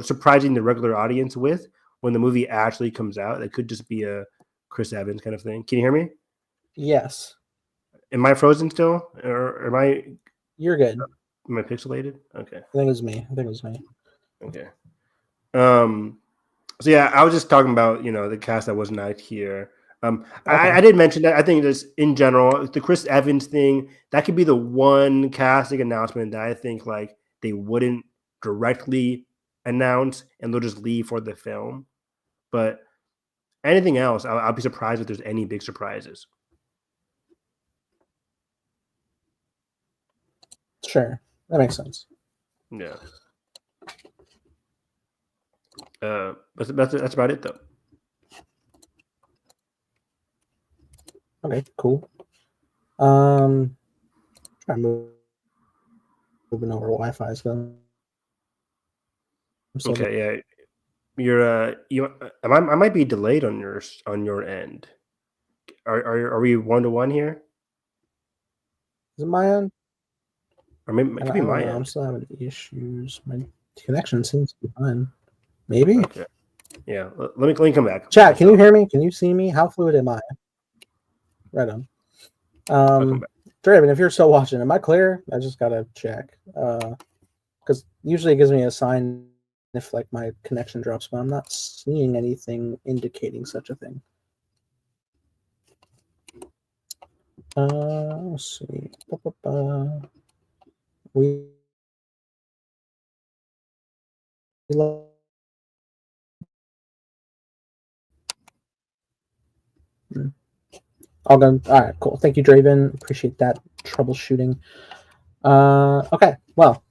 surprising the regular audience with when the movie actually comes out. It could just be a Chris Evans kind of thing. Can you hear me? Yes. Am I frozen still? Or am I? You're good. Am I pixelated? Okay. I think it was me. Okay. So yeah, I was just talking about, the cast that was not here. Okay. I did mention that I think just in general, the Chris Evans thing, that could be the one casting announcement that I think like they wouldn't directly announce and they'll just leave for the film. But anything else, I'll be surprised if there's any big surprises. Sure. That makes sense. Yeah. That's about it though. Okay, cool. Try moving over Wi-Fi going. Okay, yeah. You're I might be delayed on your end. Are we 1-to-1 here? Is it my end? Or maybe it could be my end. I'm still having issues. My connection seems to be fine. Maybe. Okay. Yeah. Let me come back. Chat, can you hear me? Can you see me? How fluid am I? Right on. Draven, if you're still watching, am I clear? I just gotta check. Because usually it gives me a sign if like my connection drops, but I'm not seeing anything indicating such a thing. Let's see. We All done. All right, cool. Thank you, Draven. Appreciate that troubleshooting. Okay, well,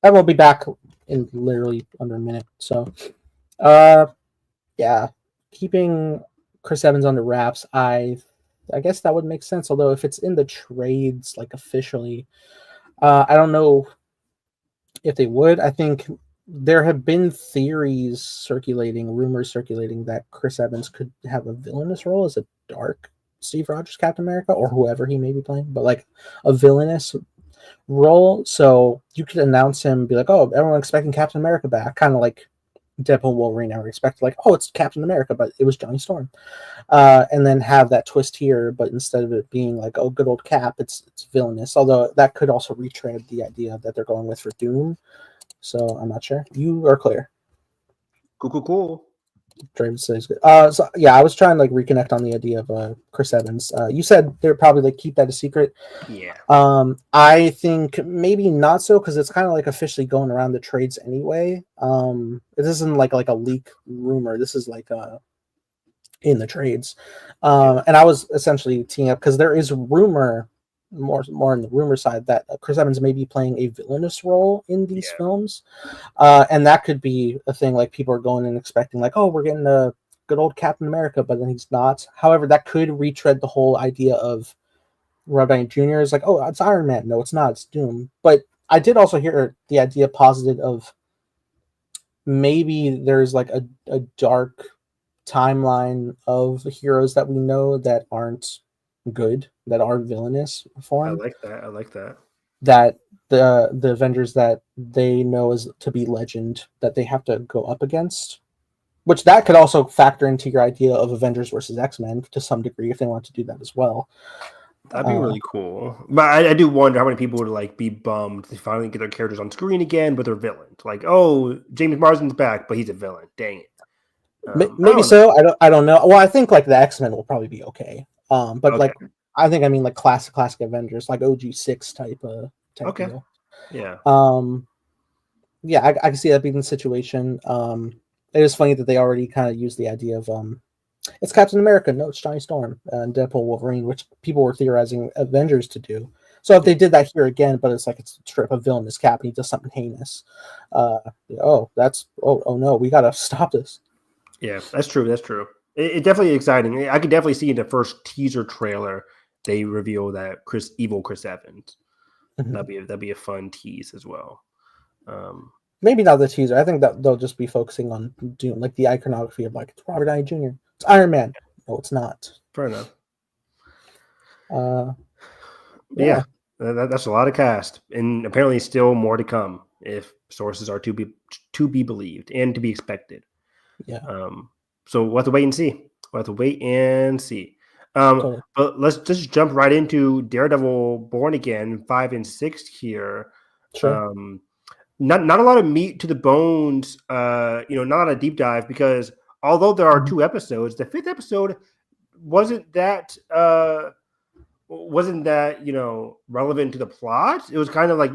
I will be back in literally under a minute. So, yeah, keeping Chris Evans under wraps. I guess that would make sense. Although if it's in the trades, like officially, I don't know if they would. I think there have been theories circulating, rumors circulating that Chris Evans could have a villainous role as a dark Steve Rogers Captain America or whoever he may be playing, but like a villainous role. So you could announce him, be like, "Oh, everyone expecting Captain America back," kind of like Deadpool Wolverine. Never expected, like, "Oh, it's Captain America," but it was Johnny Storm, and then have that twist here. But instead of it being like, "Oh, good old Cap," it's villainous. Although that could also retread the idea that they're going with for Doom. So I'm not sure. You are clear. Cool. Draven says good. So yeah, I was trying to like reconnect on the idea of Chris Evans. You said they're probably like keep that a secret. Yeah. I think maybe not so because it's kind of like officially going around the trades anyway. This isn't like a leak rumor. This is like in the trades. And I was essentially teeing up because there is rumor more on the rumor side that Chris Evans may be playing a villainous role in these films, and that could be a thing. Like people are going and expecting, like, oh, we're getting a good old Captain America, but then he's not. However, that could retread the whole idea of Robert Downey Jr. is like, oh, it's Iron Man. No, it's not. It's Doom. But I did also hear the idea posited of maybe there's like a dark timeline of heroes that we know that aren't good, that are villainous for him. I like that. That the Avengers that they know is to be legend that they have to go up against, which that could also factor into your idea of Avengers versus X-Men to some degree if they want to do that as well. That'd be really cool. But I do wonder how many people would like be bummed to finally get their characters on screen again, but they're villains. Like, oh, James Marsden's back, but he's a villain. Dang it. Maybe so. I don't know. Well, I think like the X-Men will probably be okay. But okay. Like I think I mean like classic Avengers, like OG6 type deal. Yeah. Yeah, I can see that being the situation. It is funny that they already kind of used the idea of it's Captain America, no, it's Johnny Storm and Deadpool Wolverine, which people were theorizing Avengers to do. So if they did that here again, but it's like it's straight up a villainous Cap and he does something heinous. Oh no, we gotta stop this. Yeah, that's true. It definitely exciting. I could definitely see in the first teaser trailer they reveal that evil Chris Evans. Mm-hmm. That'd be a fun tease as well. Maybe not the teaser. I think that they'll just be focusing on doing like the iconography of like it's Robert Downey Jr. It's Iron Man. No, it's not. Fair enough. Yeah. That's a lot of cast, and apparently still more to come if sources are to be believed and to be expected. Yeah. So we'll have to wait and see. Totally. But let's just jump right into Daredevil Born Again 5 and 6 here. Sure. Not a lot of meat to the bones, not a deep dive because although there are 2 episodes, the 5th episode wasn't that relevant to the plot. It was kind of like,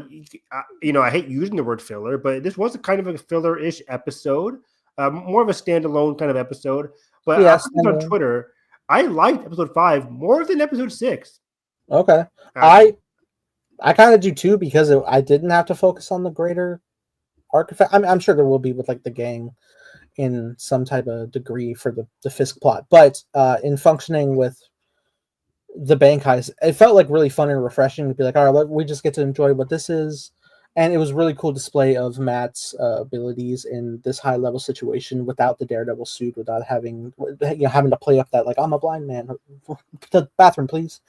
I hate using the word filler, but this was a kind of a filler-ish episode, more of a standalone kind of episode. But yes, on Twitter, I liked episode 5 more than episode 6. Okay. I kind of do too because I didn't have to focus on the greater arc. I'm sure there will be with like the gang in some type of degree for the Fisk plot, but in functioning with the bank heist, it felt like really fun and refreshing to be like, all right, we just get to enjoy what this is. And it was really cool display of Matt's abilities in this high level situation without the Daredevil suit, without having to play up that like I'm a blind man. The bathroom, please.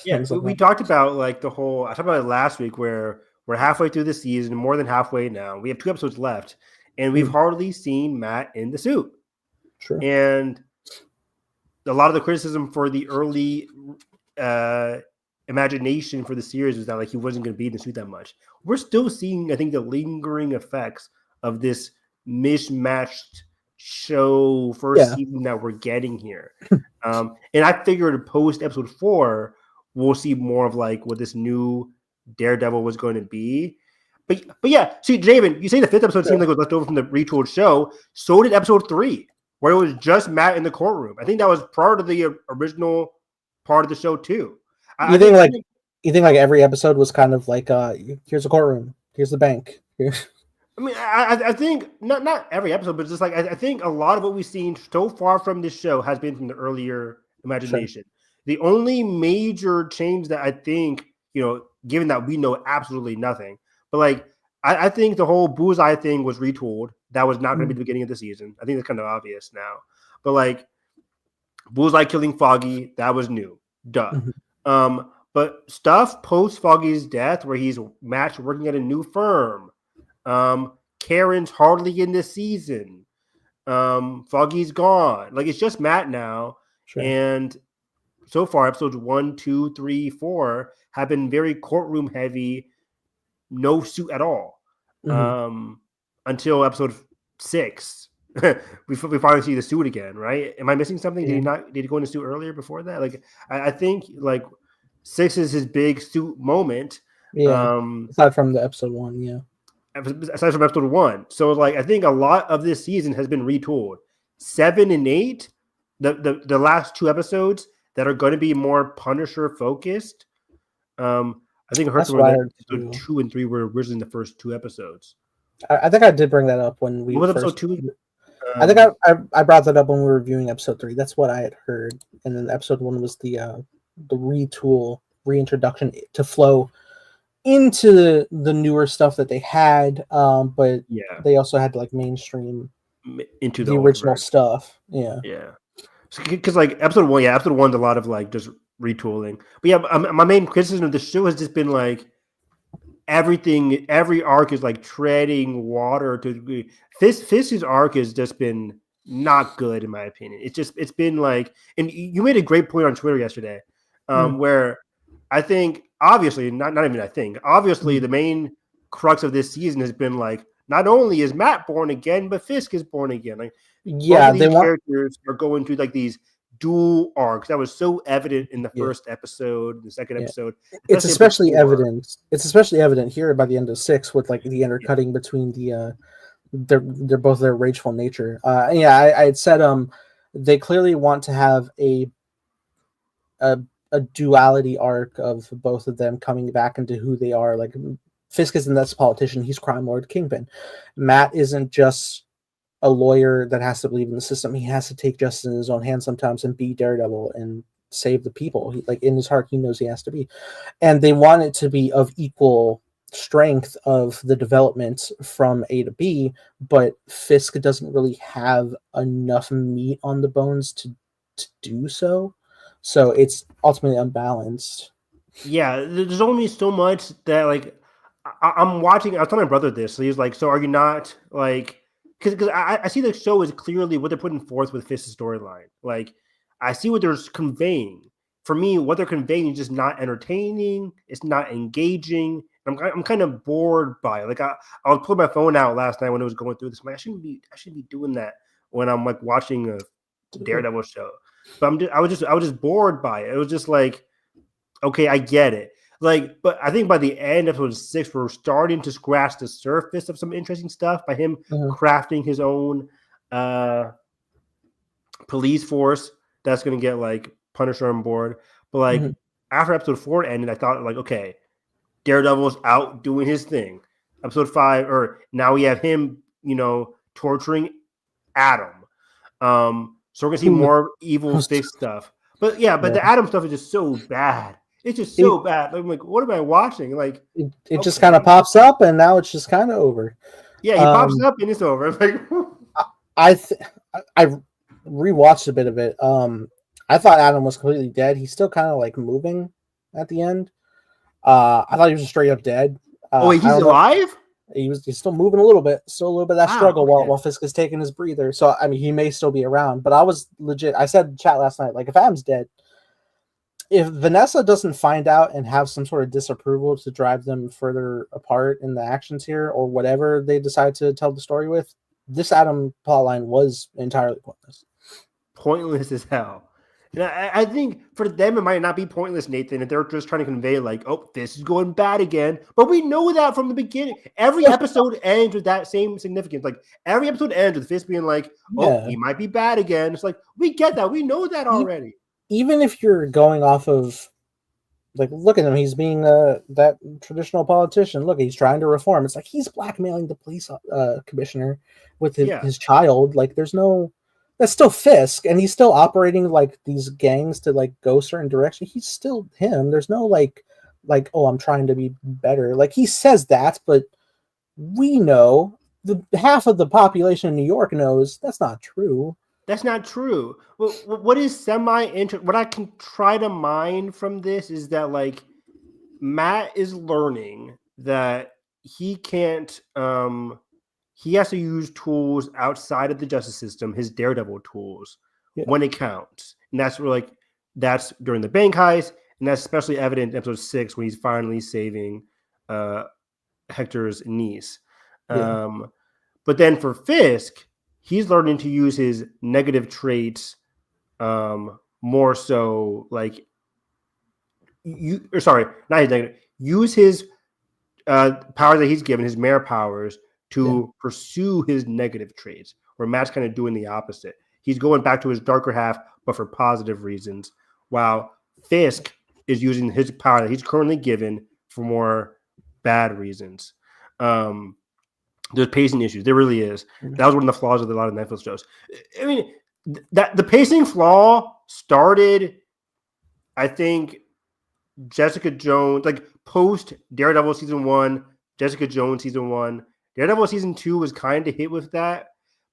We talked about like I talked about it last week where we're halfway through the season, more than halfway now. We have 2 episodes left, and we've hardly seen Matt in the suit. Sure. And a lot of the criticism for the early imagination for the series was that like he wasn't going to be in the suit that much. We're still seeing, I think, the lingering effects of this mismatched show first season that we're getting here. And I figured post episode 4, we'll see more of like what this new Daredevil was going to be. But yeah, see, Javen, you say the 5th episode seemed like it was left over from the retooled show. So did episode 3, where it was just Matt in the courtroom. I think that was part of the original part of the show too. You think like every episode was kind of like, here's a courtroom, here's the bank. I mean, I think not every episode, but just like I think a lot of what we've seen so far from this show has been from the earlier imagination. Sure. The only major change that I think, given that we know absolutely nothing, but like I think the whole Bullseye thing was retooled. That was not going to be the beginning of the season. I think it's kind of obvious now. But like Bullseye killing Foggy, that was new. Duh. But stuff post Foggy's death, where he's Matt's working at a new firm. Karen's hardly in this season. Foggy's gone. Like, it's just Matt now. Sure. And so far, episodes 1, 2, 3, 4 have been very courtroom heavy, no suit at all. Until episode 6. we finally see the suit again, right? Am I missing something? Yeah. Did he go in the suit earlier before that? Like, I think like 6 is his big suit moment. Yeah. Aside from the episode 1, yeah. Aside from episode 1. So like I think a lot of this season has been retooled. 7 and 8, the last 2 episodes that are going to be more Punisher focused. I think episode 2 and 3 were originally the first 2 episodes. I think I did bring that up when we. What was episode 2? I think I brought that up when we were reviewing episode 3. That's what I had heard, and then episode 1 was the reintroduction to flow into the newer stuff that they had, but they also had to like mainstream into the original stuff. Yeah. Because like episode 1's a lot of like just retooling. But yeah, my main criticism of the show has just been like every arc is like treading water to a degree. Fisk's arc has just been not good in my opinion. It's been like, and you made a great point on Twitter yesterday, where I think obviously the main crux of this season has been like, not only is Matt born again, but Fisk is born again. Like, characters are going through like these dual arcs. That was so evident in the first episode, the second episode. It's especially evident. It's especially evident here by the end of 6 with like the intercutting between they're both their rageful nature. I had said they clearly want to have a duality arc of both of them coming back into who they are. Like Fisk isn't this politician, he's crime lord Kingpin. Matt isn't just a lawyer that has to believe in the system. He has to take justice in his own hands sometimes and be Daredevil and save the people. He, like in his heart, he knows he has to be. And they want it to be of equal strength of the development from A to B, but Fisk doesn't really have enough meat on the bones to do so. So it's ultimately unbalanced. Yeah, there's only so much that like I'm watching. I was telling my brother this. So he's like, "So are you not like?" Because I see the show is clearly what they're putting forth with Fisk's storyline. Like, I see what they're conveying. For me, what they're conveying is just not entertaining. It's not engaging. I'm kind of bored by it. Like, I was pulling my phone out last night when it was going through this. I'm like, I shouldn't be doing that when I'm like watching a Daredevil show. But I was just bored by it. It was just like, okay, I get it. Like, but I think by the end of episode 6, we're starting to scratch the surface of some interesting stuff by him crafting his own police force that's going to get like Punisher on board. But like after episode 4 ended, I thought like, okay, Daredevil's out doing his thing. Episode 5, or now we have him, torturing Adam. So we're gonna see more evil Fisk stuff. But the Adam stuff is just so bad. It's just so bad. I'm like, what am I watching? Like, it just kind of pops up, and now it's just kind of over. Yeah, he pops up and it's over. Like, I rewatched a bit of it. I thought Adam was completely dead. He's still kind of like moving at the end. I thought he was straight up dead. Wait, he's alive? He's still moving a little bit. Still a little bit of that struggle while Fisk is taking his breather. So I mean, he may still be around. But I was legit. I said in chat last night, like, if Adam's dead, if Vanessa doesn't find out and have some sort of disapproval to drive them further apart in the actions here, or whatever they decide to tell the story with, this Adam plotline was entirely pointless. Pointless as hell. And I think for them, it might not be pointless, Nathan, if they're just trying to convey, like, oh, this is going bad again. But we know that from the beginning. Every episode ends with that same significance. Like, every episode ends with Fisk being like, oh, he might be bad again. It's like, we get that. We know that already. Even if you're going off of, like, look at him. He's being that traditional politician. Look, he's trying to reform. It's like he's blackmailing the police commissioner with his child. Like, there's no... That's still Fisk, and he's still operating like these gangs to like go certain direction. He's still him. There's no like, oh, I'm trying to be better. Like, he says that, but we know the half of the population in New York knows that's not true. That's not true. Well, what is what I can try to mine from this is that, like, Matt is learning that he can't he has to use tools outside of the justice system, his Daredevil tools, when it counts. And that's where, like, that's during the bank heist, and that's especially evident in episode 6 when he's finally saving Hector's niece. But then for Fisk, he's learning to use his negative traits more so, like, not his negative, use his powers that he's given, his mayor powers, to pursue his negative traits, where Matt's kind of doing the opposite. He's going back to his darker half, but for positive reasons, while Fisk is using his power that he's currently given for more bad reasons. There's pacing issues. There really is. That was one of the flaws of a lot of Netflix shows. I mean, that the pacing flaw started, I think, Jessica Jones, like post Daredevil season 1, Jessica Jones season 1. Daredevil season 2 was kind of hit with that,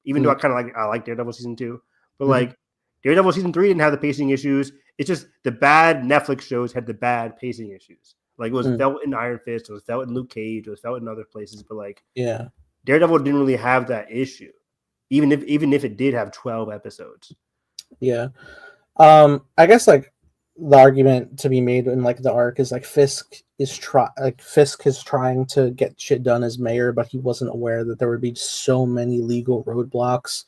even though I like Daredevil season 2. But like Daredevil season 3 didn't have the pacing issues. It's just the bad Netflix shows had the bad pacing issues. Like, it was felt in Iron Fist, it was felt in Luke Cage, it was felt in other places. But like, Daredevil didn't really have that issue, even if it did have 12 episodes. Yeah, I guess like the argument to be made in like the arc is like Fisk is trying to get shit done as mayor, but he wasn't aware that there would be so many legal roadblocks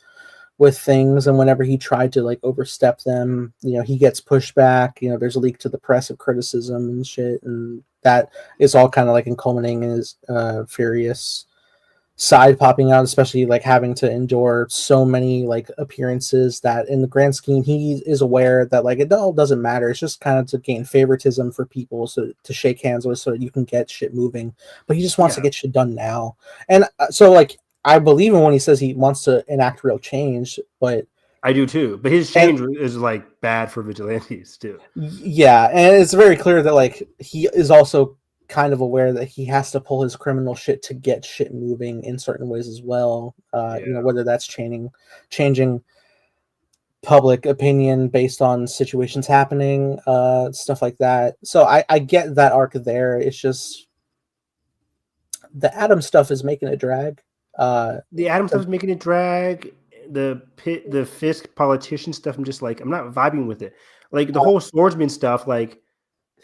with things, and whenever he tried to like overstep them, you know, he gets pushed back. You know, there's a leak to the press of criticism and shit, and that is all kind of like culminating in his Furious side popping out, especially like having to endure so many like appearances that in the grand scheme he is aware that like it all doesn't matter. It's just kind of to gain favoritism for people, so to shake hands with, so that you can get shit moving. But he just wants to get shit done now. And so like I believe in when he says he wants to enact real change, but I do too. But his change is like bad for vigilantes too. Yeah, and it's very clear that like he is also kind of aware that he has to pull his criminal shit to get shit moving in certain ways as well. You know, whether that's changing public opinion based on situations happening, stuff like that. So I get that arc there. It's just the Adam stuff is making it drag. The Adam stuff is making it drag. The Fisk politician stuff, I'm just like, I'm not vibing with it. Like the whole swordsman stuff, like,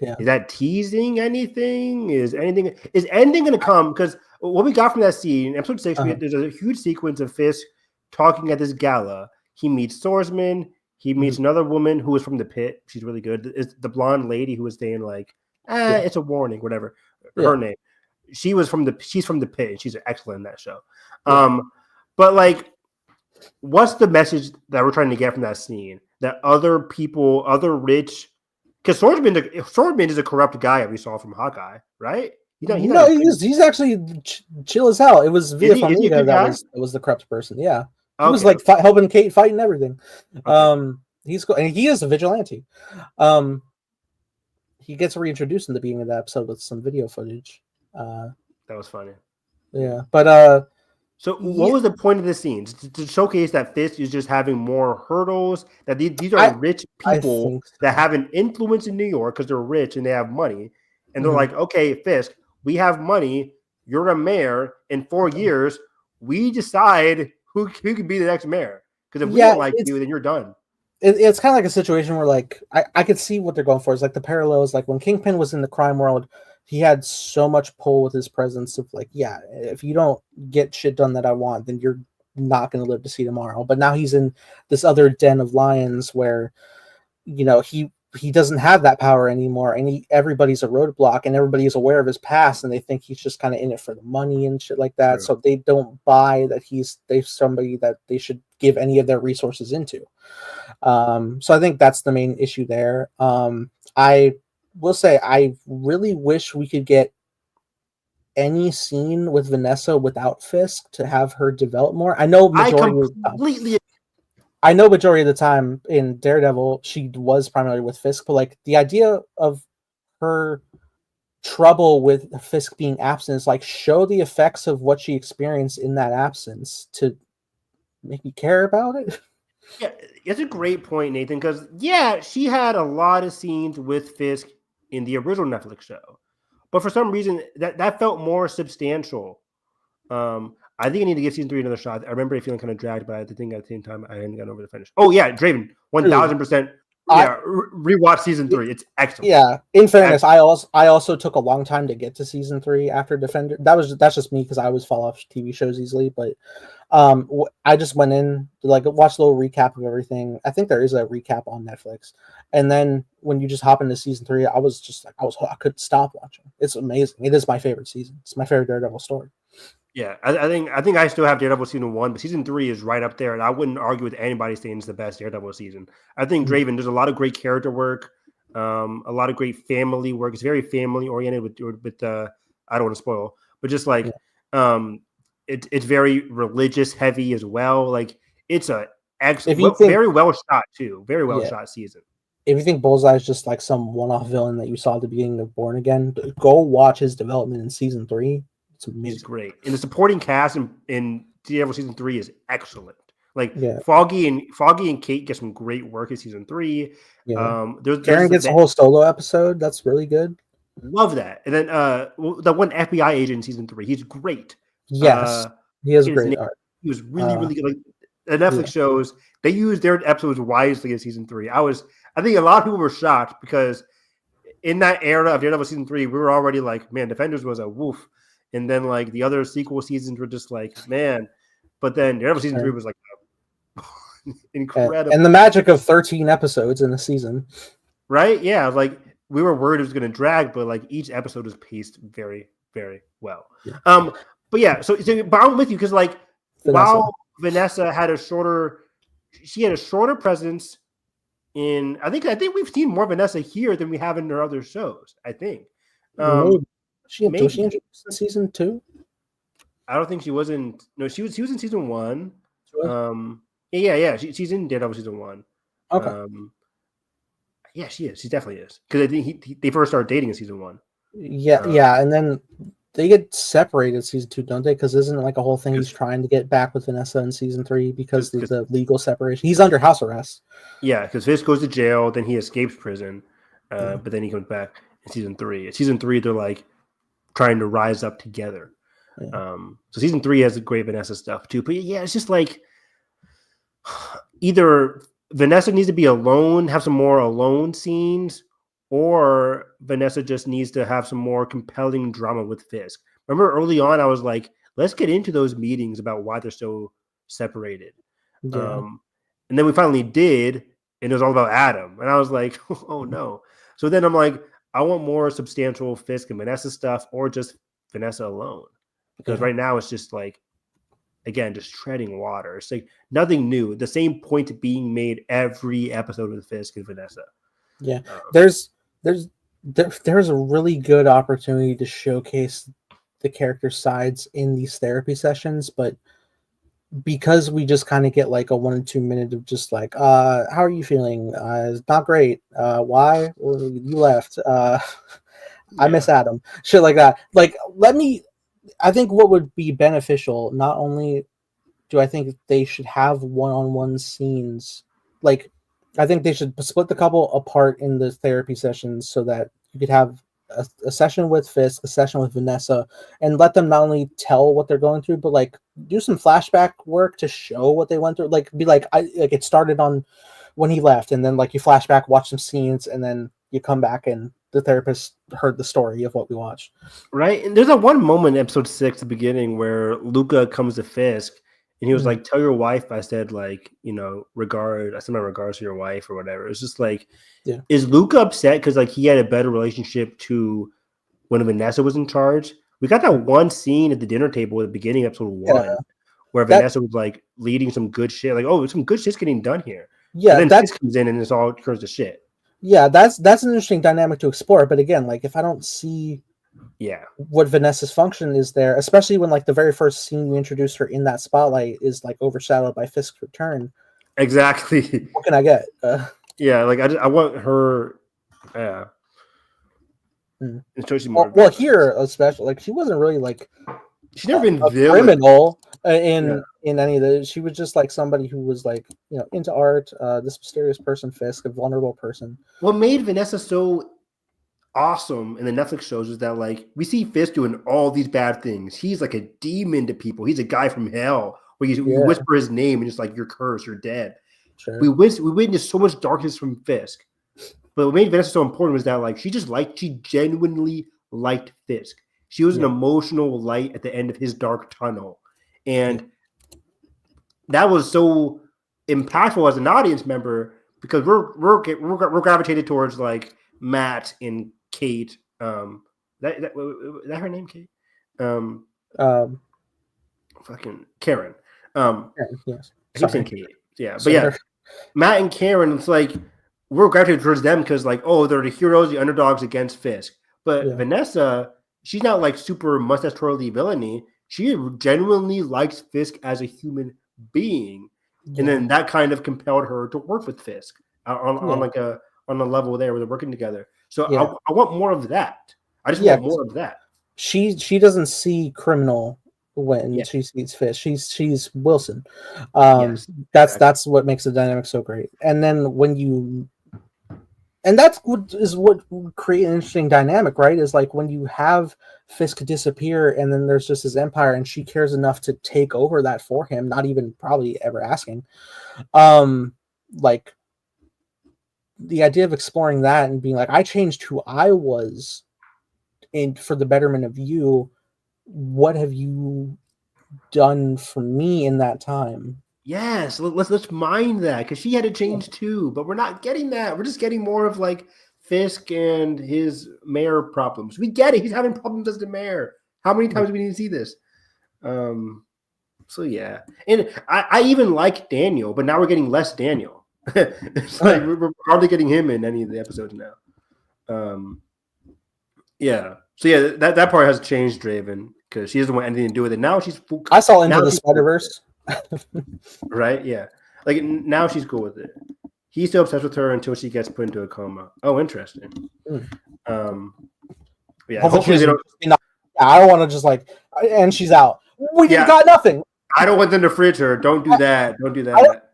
is that teasing anything? Is anything going to come? Because what we got from that scene, episode 6, there's a huge sequence of Fisk talking at this gala. He meets swordsman. He meets another woman who is from the pit. She's really good. It's the blonde lady who was saying like, it's a warning, whatever. Her name. She's from the pit. And she's excellent in that show. But like, what's the message that we're trying to get from that scene? That other people, other rich, because Swordsman is a corrupt guy that we saw from Hawkeye, right? He's actually chill as hell. It was Via Farmiga that was the corrupt person. Yeah, he was like helping Kate fight and everything. Okay. He's cool, and he is a vigilante. He gets reintroduced in the beginning of the episode with some video footage. That was funny. Yeah, but so what was the point of this scene? To showcase that Fisk is just having more hurdles, that these are rich people that have an influence in New York because they're rich and they have money. And they're like, okay, Fisk, we have money. You're a mayor. In 4 years, we decide who can be the next mayor. Because if we don't like you, then you're done. It's kind of like a situation where like I could see what they're going for. It's like the parallels, like when Kingpin was in the crime world, he had so much pull with his presence of like, if you don't get shit done that I want, then you're not going to live to see tomorrow. But now he's in this other den of lions where, he doesn't have that power anymore, and everybody's a roadblock, and everybody is aware of his past, and they think he's just kind of in it for the money and shit like that. True. So they don't buy that they're somebody that they should give any of their resources into. So I think that's the main issue there. I will say I really wish we could get any scene with Vanessa without Fisk to have her develop more. I know majority of the time in Daredevil she was primarily with Fisk, but like the idea of her trouble with Fisk being absent is like show the effects of what she experienced in that absence to make me care about it. Yeah, it's a great point, Nathan, because she had a lot of scenes with Fisk in the original Netflix show. But for some reason, that felt more substantial. I think I need to give season 3 another shot. I remember it feeling kind of dragged, but I think at the same time I hadn't gotten over the finish. Oh yeah, Draven, 1000%. Yeah, rewatch season 3. It's excellent. Yeah, in fairness, I also took a long time to get to season 3 after Defender. That's just me because I always fall off TV shows easily. But I just went in like watched a little recap of everything. I think there is a recap on Netflix, and then when you just hop into season 3, I was just like I couldn't stop watching. It's amazing. It is my favorite season. It's my favorite Daredevil story. Yeah, I think I still have Daredevil season 1, but season 3 is right up there, and I wouldn't argue with anybody saying it's the best Daredevil season. I think Draven, there's a lot of great character work, a lot of great family work. It's very family oriented with I don't want to spoil, but just like it's very religious heavy as well. Like it's a very well shot too, very well shot season. If you think Bullseye is just like some one-off villain that you saw at the beginning of Born Again, go watch his development in season 3. It's amazing. He's great. And the supporting cast in Daredevil season 3 is excellent. Like Foggy and Kate get some great work in season 3. Yeah. Karen gets a whole solo episode. That's really good. Love that. And then the one FBI agent in season 3, he's great. Yes, he has great art. He was really, really good. Like the Netflix shows, they use their episodes wisely in season 3. I think a lot of people were shocked because in that era of Daredevil season 3, we were already like, man, Defenders was a woof. And then like the other sequel seasons were just like, man. But then Daredevil season 3 was like incredible. And the magic of 13 episodes in a season. Right? Yeah. Like we were worried it was going to drag, but like each episode was paced very, very well. Yeah. But yeah, so but I'm with you because like while Vanessa had a shorter presence in I think we've seen more Vanessa here than we have in her other shows. I think. Was she in season 2? I don't think she was in. No, she was in season 1. Yeah. She's in Daredevil season 1. Okay. Yeah, she is. She definitely is because I think they first started dating in season 1. Yeah, and then they get separated season 2, don't they? Because isn't it like a whole thing he's trying to get back with Vanessa in season 3 because of the legal separation? He's under house arrest. Yeah, because Fisk goes to jail, then he escapes prison, but then he comes back in season 3. In season 3, they're like trying to rise up together. So season 3 has great Vanessa stuff too. But yeah, it's just like either Vanessa needs to be alone, have some more alone scenes, or Vanessa just needs to have some more compelling drama with Fisk. Remember early on, I was like, let's get into those meetings about why they're so separated. Yeah. And then we finally did, and it was all about Adam. And I was like, oh no. So then I'm like, I want more substantial Fisk and Vanessa stuff, or just Vanessa alone. Because right now it's just like, again, just treading water. It's like nothing new. The same point being made every episode with Fisk and Vanessa. Yeah. There's a really good opportunity to showcase the character sides in these therapy sessions, but because we just kind of get like a 1 or 2 minute of just like, how are you feeling? It's not great. Why? Well, you left. I miss Adam. Shit like that. Like, I think what would be beneficial, not only do I think they should have one-on-one scenes, like, I think they should split the couple apart in the therapy sessions so that you could have a session with Fisk, a session with Vanessa, and let them not only tell what they're going through, but like do some flashback work to show what they went through. Like be like, it started on when he left, and then like you flashback, watch some scenes, and then you come back and the therapist heard the story of what we watched. Right, and there's that one moment in episode 6, the beginning, where Luca comes to Fisk, And he was like, "Tell your wife I said like, you know, I sent my regards to your wife or whatever." It's just like, is Luca upset because like he had a better relationship to when Vanessa was in charge? We got that one scene at the dinner table at the beginning of episode 1 where Vanessa was like leading some good shit, like, "Oh, some good shit's getting done here." Yeah, and then Fisk comes in and it's all turns to shit. Yeah, that's an interesting dynamic to explore. But again, like if I don't see what Vanessa's function is there, especially when like the very first scene you introduce her in that spotlight is like overshadowed by Fisk's return. Exactly. What can I get? Yeah, like I want her. Yeah. Well, here especially, like she wasn't really like she's never been a criminal in any of the. She was just like somebody who was like, you know, into art. This mysterious person, Fisk, a vulnerable person. What made Vanessa so awesome in the Netflix shows is that like we see Fisk doing all these bad things. He's like a demon to people. He's a guy from hell where you whisper his name and it's like you're cursed, you're dead. Sure. We witnessed so much darkness from Fisk. But what made Vanessa so important was that like she genuinely liked Fisk. She was an emotional light at the end of his dark tunnel. And that was so impactful as an audience member because we're gravitated towards like Matt and Kate. That her name, Kate? Fucking Karen. Yes. I keep saying Kate. Yeah, but yeah, Matt and Karen. It's like we're gravitated towards them because like, oh, they're the heroes, the underdogs against Fisk. But Vanessa, she's not like super mustache twirly villainy. She genuinely likes Fisk as a human being, and then that kind of compelled her to work with Fisk on a level there where they're working together. So I want more of that. I just want more of that. She doesn't see criminal when she sees Fisk. She's Wilson. That's what makes the dynamic so great. And then that's what would create an interesting dynamic, right? Is like when you have Fisk disappear and then there's just his empire and she cares enough to take over that for him, not even probably ever asking. Like the idea of exploring that and being like, I changed who I was for the betterment of you. What have you done for me in that time? Yes, let's mine that because she had to change too, but we're not getting that. We're just getting more of like Fisk and his mayor problems. We get it. He's having problems as the mayor. How many times do we need to see this? So yeah, and I even like Daniel, but now we're getting less Daniel. It's like we're hardly getting him in any of the episodes now. Yeah. So yeah, that part has changed Draven because she doesn't want anything to do with it. Now she's. I saw Into the Spider-Verse. Right? Yeah. Like now she's cool with it. He's still obsessed with her until she gets put into a coma. Oh, interesting. Yeah. Hopefully they don't. I don't want to just like, and she's out. We got nothing. I don't want them to fridge her. Don't do that. Don't do that.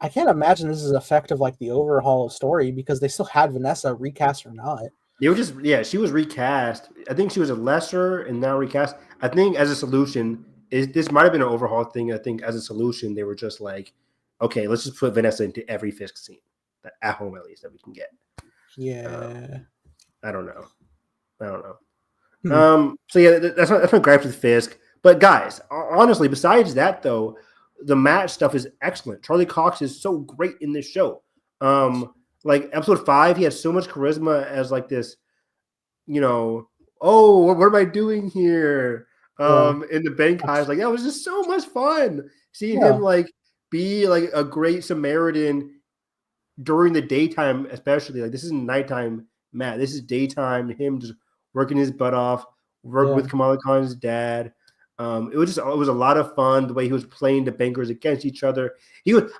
I can't imagine this is effect of like the overhaul of story because they still had Vanessa recast or not. They were just she was recast. I think she was a lesser and now recast. I think as a solution, this might have been an overhaul thing. I think as a solution, they were just like, okay, let's just put Vanessa into every Fisk scene, at home at least that we can get. Yeah. I don't know. So yeah, that's my gripe with Fisk. But guys, honestly, besides that though, the Matt stuff is excellent. Charlie Cox is so great in this show. Like episode 5, he has so much charisma as like this, you know, oh, what am I doing here? In the bank heist, like that was just so much fun seeing him like be like a great Samaritan during the daytime, especially. Like this isn't nighttime Matt. This is daytime. Him just working his butt off, working with Kamala Khan's dad. It was a lot of fun the way he was playing the bankers against each other.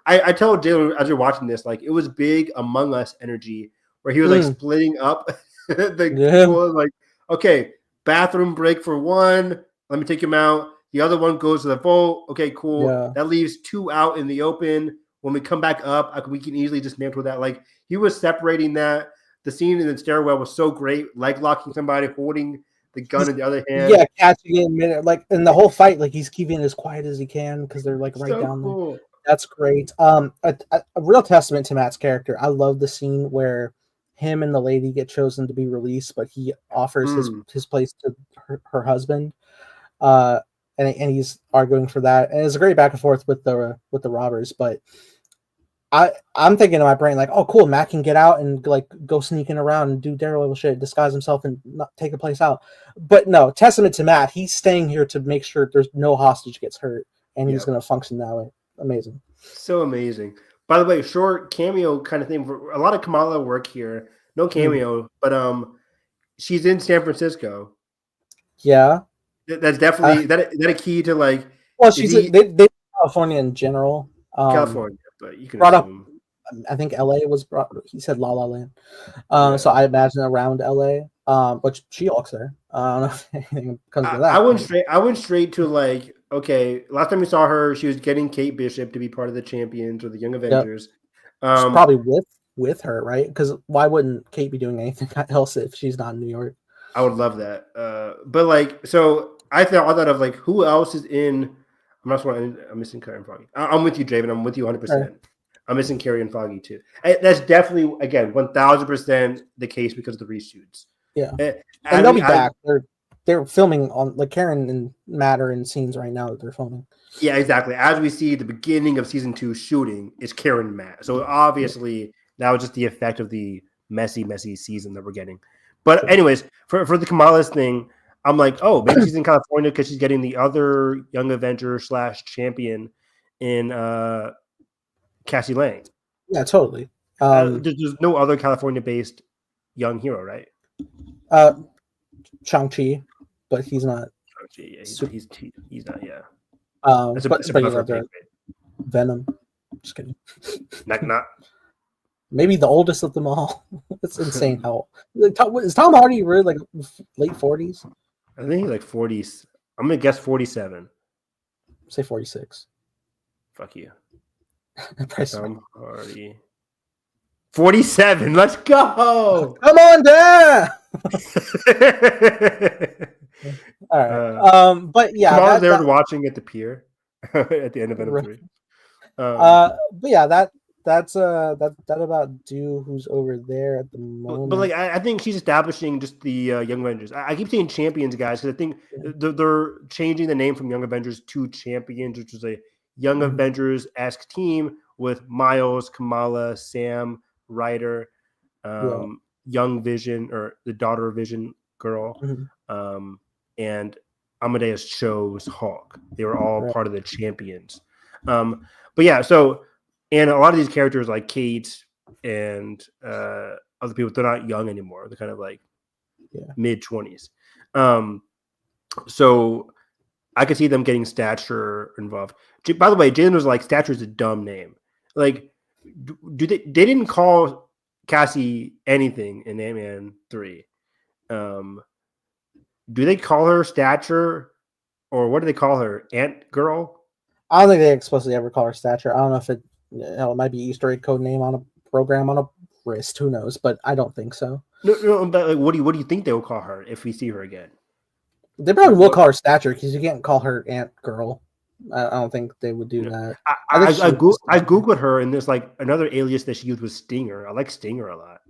I told Jalen as you're watching this, like it was big Among Us energy where he was like splitting up like, okay, bathroom break for one. Let me take him out. The other one goes to the vote. Okay, cool. Yeah. That leaves 2 out in the open. When we come back up, we can easily dismantle that. Like he was separating that. The scene in the stairwell was so great, like locking somebody, holding the gun in the other hand. Yeah, catching it in a minute. Like in the whole fight, like he's keeping it as quiet as he can because they're like right down there. That's great. A real testament to Matt's character. I love the scene where him and the lady get chosen to be released, but he offers his place to her husband. and he's arguing for that, and it's a great back and forth with the robbers. But I'm thinking in my brain like, oh, cool, Matt can get out and like go sneaking around and do Daredevil shit, disguise himself and not take the place out. But no, testament to Matt, he's staying here to make sure there's no hostage gets hurt, and he's going to function that way. Amazing, so amazing. By the way, short cameo kind of thing for a lot of Kamala work here. No cameo, but she's in San Francisco. Yeah, that's definitely that a key to like. Well, she's they California in general. California, but you can brought assume. Up. I think LA was brought. He said La La Land, so I imagine around LA. But she walks there. I don't know if anything comes to that. I went straight to like, okay. Last time we saw her, she was getting Kate Bishop to be part of the Champions or the Young Avengers. Yep. Probably with her, right? Because why wouldn't Kate be doing anything else if she's not in New York? I would love that. But like, so I thought of like who else is in. I'm missing Carrie and Foggy. I'm with you, Draven. I'm with you 100%. Right. I'm missing Carrie and Foggy too. That's definitely, again, 1000% the case because of the reshoots. Yeah, and they'll be back. They're filming on like Karen and Matt are in scenes right now that they're filming. Yeah, exactly. As we see the beginning of season 2 shooting, it's Karen and Matt. So obviously that was just the effect of the messy season that we're getting. But anyways, for the Kamala's thing. I'm like, oh, maybe she's in California because she's getting the other Young Avenger / champion in Cassie Lang. Yeah, totally. There's no other California-based young hero, right? Shang-Chi, but he's not. Shang-Chi, yeah, he's not. Yeah. But Venom. Just kidding. Not. Maybe the oldest of them all. It's insane how is Tom Hardy really like late 40s? I think he's like 40s. I'm gonna guess 47. Say 46. Fuck you. Tom Hardy. 47. Let's go. Come on down. All right. But yeah, Come on, they were watching at the pier at the end of Venom 3. But yeah, that's about who's over there at the moment. But like I think she's establishing just the Young Avengers. I keep saying Champions, guys, because I think they're changing the name from Young Avengers to Champions, which is a Young Avengers-esque team with Miles, Kamala, Sam, Ryder, Young Vision, or the daughter of Vision girl, and Amadeus Cho's Hulk. They were all part of the Champions. But yeah, so. And a lot of these characters, like Kate and other people, they're not young anymore. They're kind of like mid-20s. So I could see them getting Stature involved. By the way, Jalen was like, Stature is a dumb name. Like, they didn't call Cassie anything in Ant-Man 3. Do they call her Stature, or what do they call her? Ant Girl? I don't think they explicitly ever call her Stature. I don't know if it might be Easter egg code name on a program on a wrist. Who knows? But I don't think so. No, but like, what do you think they will call her if we see her again? They probably will call her Stature because you can't call her Ant Girl. I don't think they would do that. I googled her, and there's like another alias that she used was Stinger. I like Stinger a lot.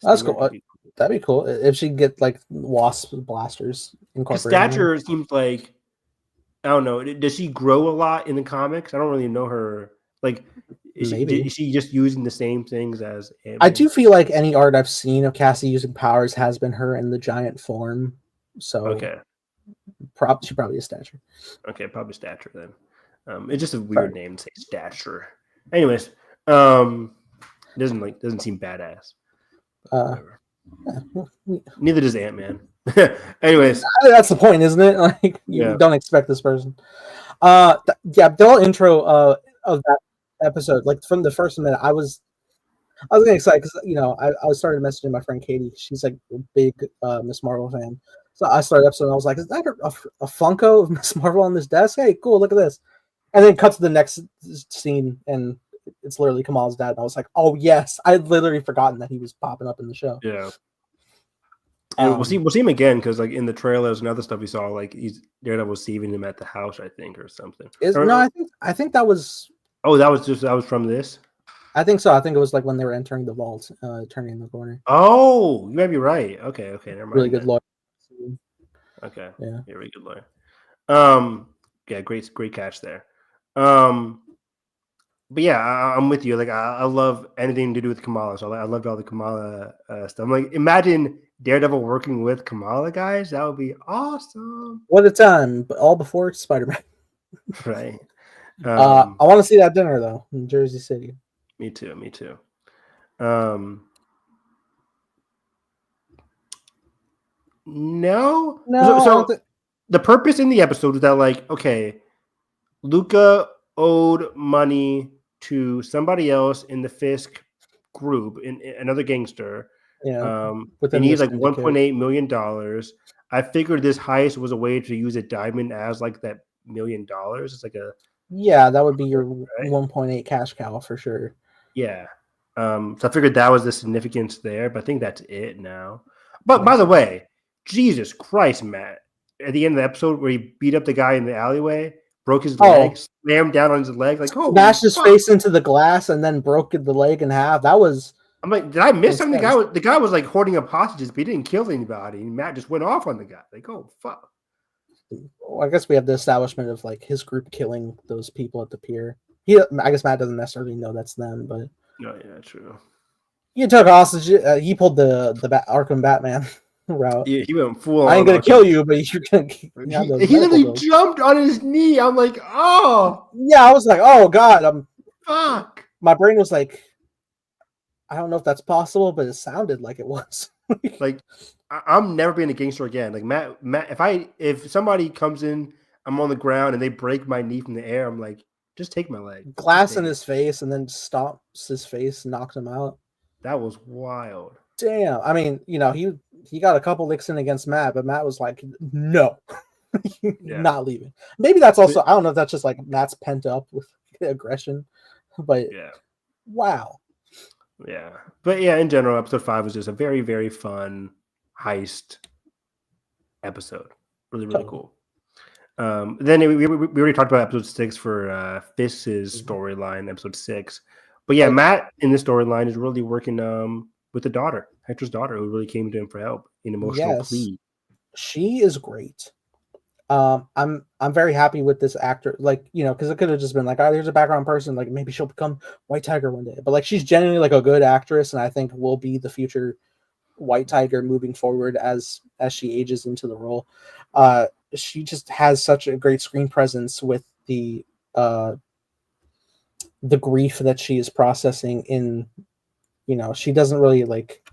That's cool. That'd be cool if she could get like Wasp blasters incorporated. Stature seems like, I don't know. Does she grow a lot in the comics? I don't really know her. Like, is she just using the same things as Ant-Man? I do feel like any art I've seen of Cassie using powers has been her in the giant form. So okay, she probably is Stature. Okay, probably Stature then. It's just a weird name to say Stature. Anyways, doesn't seem badass. Neither does Ant-Man. Anyways, that's the point, isn't it? Like you don't expect this person. The whole intro of that episode, like from the first minute, I was getting excited because I started messaging my friend Katie. She's like a big Miss Marvel fan. So I started the episode and I was like, is that a Funko of Miss Marvel on this desk? Hey, cool, look at this. And then cut to the next scene and it's literally Kamal's dad. And I was like, oh yes, I had literally forgotten that he was popping up in the show. Yeah. And we'll see him again because like in the trailers and other stuff we saw, like Daredevil was saving him at the house, I think, or something. I think that was. Oh, that was from this. I think so. I think it was like when they were entering the vault, turning in the corner. Oh, you might be right. Okay, never mind. Really good lawyer. Okay, yeah, really good lawyer. Yeah, great catch there. But yeah, I'm with you. Like, I love anything to do with Kamala. So I loved all the Kamala stuff. I'm like, imagine Daredevil working with Kamala, guys. That would be awesome. What a time! But all before Spider-Man. Right. I want to see that dinner though in Jersey City. Me too. No. No, I don't think. The purpose in the episode was that, like, okay, Luca owed money to somebody else in the Fisk group, in another gangster. Yeah, They need like $1.8 million. I figured this heist was a way to use a diamond as like that $1 million. It's like that would be your right? 1.8 cash cow for sure. Yeah. So I figured that was the significance there, but I think that's it now. But by the way, Jesus Christ, Matt! At the end of the episode where he beat up the guy in the alleyway, broke his leg, slammed down on his leg, like, oh, smashed his face into the glass and then broke the leg in half. That was. I'm like, did I miss something? The guy was like hoarding up hostages, but he didn't kill anybody. And Matt just went off on the guy. Like, oh fuck. Well, I guess we have the establishment of like his group killing those people at the pier. I guess Matt doesn't necessarily know that's them, but no, yeah, true. He took hostage. He pulled the Arkham Batman route. Yeah, he went full. I ain't gonna kill you, but you're gonna. He literally jumped on his knee. I'm like, oh yeah. I was like, oh god, fuck. My brain was like, I don't know if that's possible, but it sounded like it was. Like, I'm never being a gangster again. Like Matt, if somebody comes in, I'm on the ground and they break my knee from the air, I'm like, just take my leg. Glass in his face and then stops his face, knocks him out. That was wild. Damn. I mean, he got a couple licks in against Matt, but Matt was like, no, not leaving. Maybe that's also, I don't know if that's just like Matt's pent up with aggression, but yeah. Wow. Yeah. But yeah, in general, episode 5 was just a very, very fun heist episode. Really, really cool. Then we already talked about episode 6 for Fisk's storyline, episode 6. But yeah, Matt in this storyline is really working with the daughter, Hector's daughter, who really came to him for help in emotional plea. She is great. I'm very happy with this actor, like, because it could have just been like, oh, there's a background person, like maybe she'll become White Tiger one day. But like, she's genuinely like a good actress, and I think will be the future White Tiger moving forward as she ages into the role. She just has such a great screen presence with the grief that she is processing in, she doesn't really like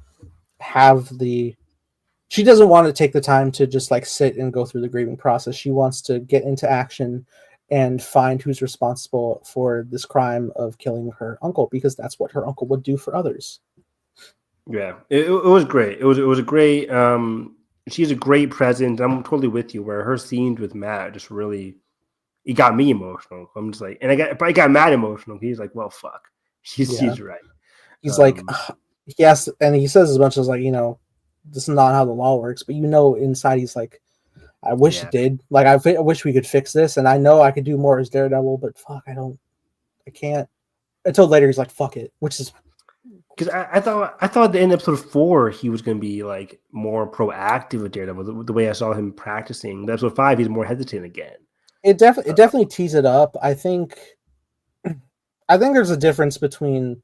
she doesn't want to take the time to just like sit and go through the grieving process. She wants to get into action and find who's responsible for this crime of killing her uncle, because that's what her uncle would do for others. Yeah, it was great. It was a great. She's a great presence. I'm totally with you. Where her scenes with Matt just really, it got me emotional. I'm just like, and I got Matt emotional. He's like, well, fuck. He's right. He's like, yes, and he says as much as like, this is not how the law works, but inside he's like, I wish it did. Like, I wish we could fix this, and I know I could do more as Daredevil, but fuck, I can't. Until later, he's like, fuck it, which is because I thought at the end of episode 4 he was going to be like more proactive with Daredevil. The way I saw him practicing. In episode 5, he's more hesitant again. It definitely tees it up. I think there's a difference between,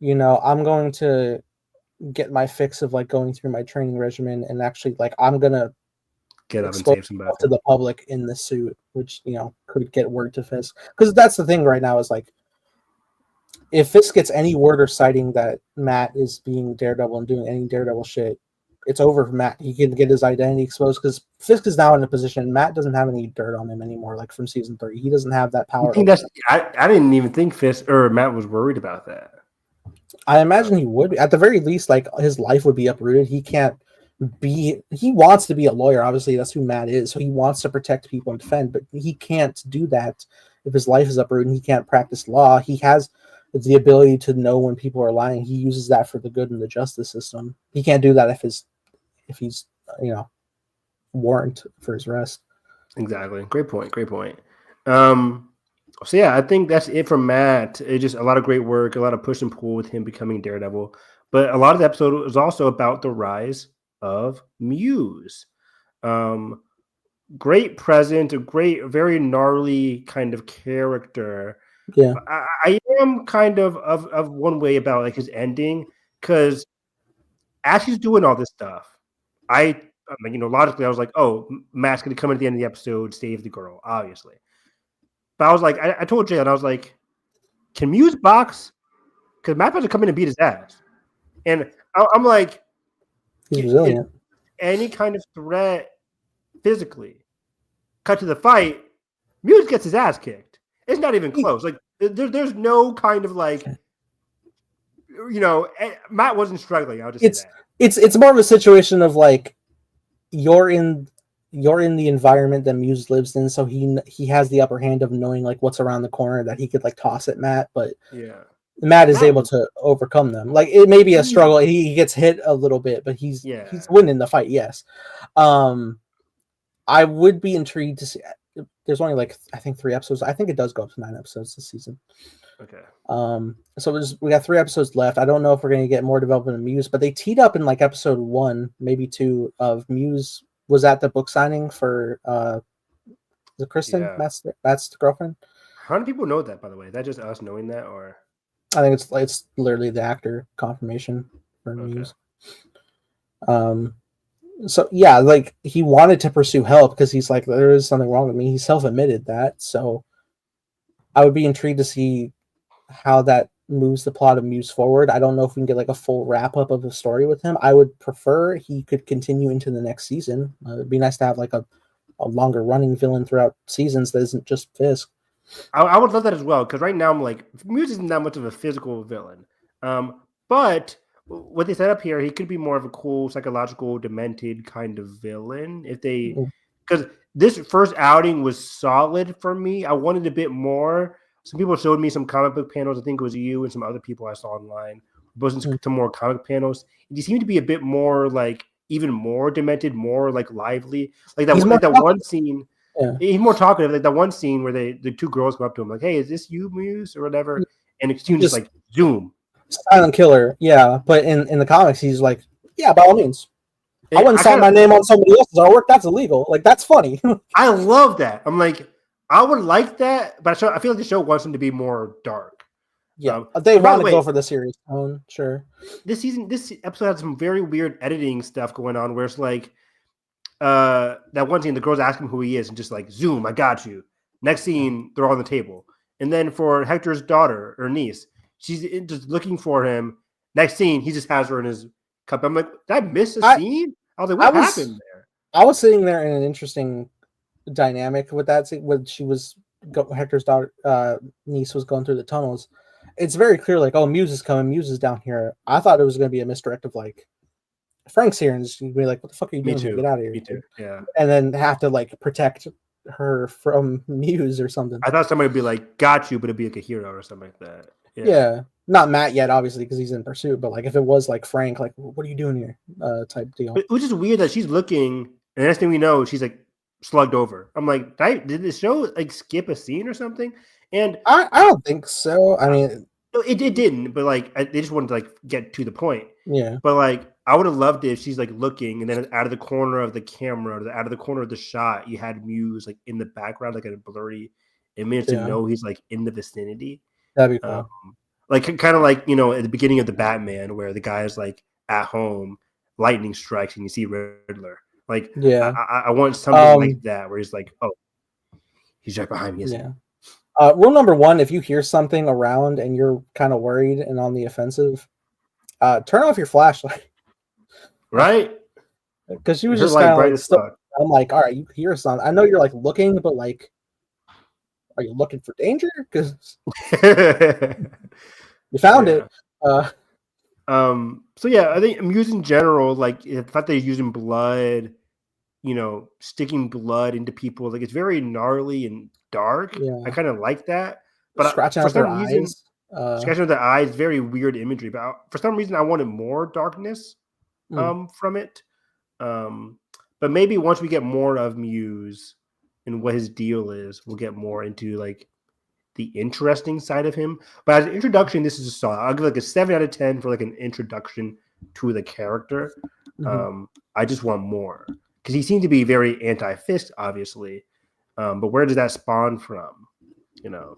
I'm going to get my fix of like going through my training regimen and actually like I'm gonna get up and save somebody to the public in the suit, which could get word to Fisk, because that's the thing right now is like, if Fisk gets any word or sighting that Matt is being Daredevil and doing any Daredevil shit, it's over for Matt. He can get his identity exposed because Fisk is now in a position. Matt doesn't have any dirt on him anymore, like from season 3. He doesn't have that power. I didn't even think Fisk or Matt was worried about that. I imagine he would be. At the very least, like, his life would be uprooted. He wants to be a lawyer. Obviously, that's who Matt is. So he wants to protect people and defend, but he can't do that if his life is uprooted and he can't practice law. He has the ability to know when people are lying. He uses that for the good in the justice system. He can't do that if he's warrant for his arrest. Exactly. Great point. So yeah, I think that's it from Matt. It's just a lot of great work, a lot of push and pull with him becoming Daredevil. But a lot of the episode was also about the rise of Muse. great presence, a great, very gnarly kind of character. Yeah. I am kind of one way about like his ending because as he's doing all this stuff, I mean, logically, I was like, oh, Matt's gonna come at the end of the episode, save the girl, obviously. But I was like, I told Jay, and I was like, can Muse box? Because Matt's about to come in and beat his ass, and I'm like, he's resilient. Any kind of threat physically. Cut to the fight, Muse gets his ass kicked. It's not even close. Like there's no kind of like, Matt wasn't struggling. I'll just say that. It's more of a situation of like you're in the environment that Muse lives in, so he has the upper hand of knowing like what's around the corner that he could like toss at Matt, but yeah, Matt is able to overcome them. Like it may be a struggle. He gets hit a little bit, but he's winning the fight. Yes. I would be intrigued to see. There's only like I think 3 episodes. I think it does go up to 9 episodes this season. Okay. So we got 3 episodes left. I don't know if we're going to get more development of Muse, but they teed up in like episode 1, maybe 2 of Muse was at the book signing for the Kristen. Yeah. That's the girlfriend. How many people know that, by the way? Is that just us knowing that, or I think it's literally the actor confirmation for Muse. So yeah, like he wanted to pursue help because he's like, there is something wrong with me. He self-admitted that. So I would be intrigued to see how that moves the plot of Muse forward. I don't know if we can get like a full wrap-up of the story with him. I would prefer he could continue into the next season. It'd be nice to have like a longer running villain throughout seasons that isn't just Fisk. I would love that as well, because right now I'm like, Muse isn't that much of a physical villain. But what they set up here, he could be more of a cool, psychological, demented kind of villain. If they, because this first outing was solid for me. I wanted a bit more. Some people showed me some comic book panels. I think it was you and some other people I saw online. Wasn't to more comic panels. He seemed to be a bit more like, even more demented, more like lively. Like that one scene. Yeah. He's more talkative. Like that one scene where the 2 girls come up to him like, "Hey, is this you, Muse, or whatever?" And it's just like zoom. Silent killer, yeah. But in the comics, he's like, "Yeah, by all means." I wouldn't sign my name on somebody else's artwork. That's illegal. Like that's funny. I love that. I'm like, I would like that, but I feel like the show wants him to be more dark. Yeah, they want to go for the serious tone. Sure. This episode had some very weird editing stuff going on, where it's like, that one scene, the girls ask him who he is, and just like zoom, I got you. Next scene, they're on the table, and then for Hector's daughter or niece, she's just looking for him. Next scene, he just has her in his cup. I'm like, did I miss a scene? I was like, what happened there? I was sitting there in an interesting dynamic with that scene when Hector's daughter niece was going through the tunnels. It's very clear, like, oh, Muse is coming. Muse is down here. I thought it was going to be a misdirect of like, Frank's here, and just be like, what the fuck are you doing? Get out of here. Me too. Yeah. And then have to like protect her from Muse or something. I thought somebody would be like, got you, but it'd be like a hero or something like that. Yeah. Not Matt yet, obviously, because he's in pursuit. But like, if it was like Frank, like, what are you doing here? Type deal. Which is weird that she's looking, and the next thing we know, she's like slugged over. I'm like, did the show like skip a scene or something? And I don't think so. I mean, it didn't. But like, they just wanted to like get to the point. Yeah. But like, I would have loved it if she's like looking, and then out of the corner of the camera, out of the corner of the shot, you had Muse like in the background, like a blurry image to know he's like in the vicinity. That'd be cool. Like kind of like, at the beginning of the Batman, where the guy is like at home, lightning strikes, and you see Riddler. Like, yeah, I want something like that, where he's like, oh, he's right behind me. Yeah. Rule number 1: if you hear something around and you're kind of worried and on the offensive, turn off your flashlight. Right? Because she was just kind of like, I'm like, all right, you hear something. I know you're like looking, but like, are you looking for danger? Because you found it. So yeah, I think Muse in general, like the fact that they're using blood, sticking blood into people, like it's very gnarly and dark. Yeah. I kind of like that. But scratching out their eyes. Scratching out their eyes, very weird imagery. But for some reason, I wanted more darkness from it. But maybe once we get more of Muse and what his deal is, we'll get more into like the interesting side of him. But as an introduction, this is a solid. I'll give like a 7 out of 10 for like an introduction to the character. I just want more. because he seemed to be very anti-Fisk, obviously. But where does that spawn from? Yeah.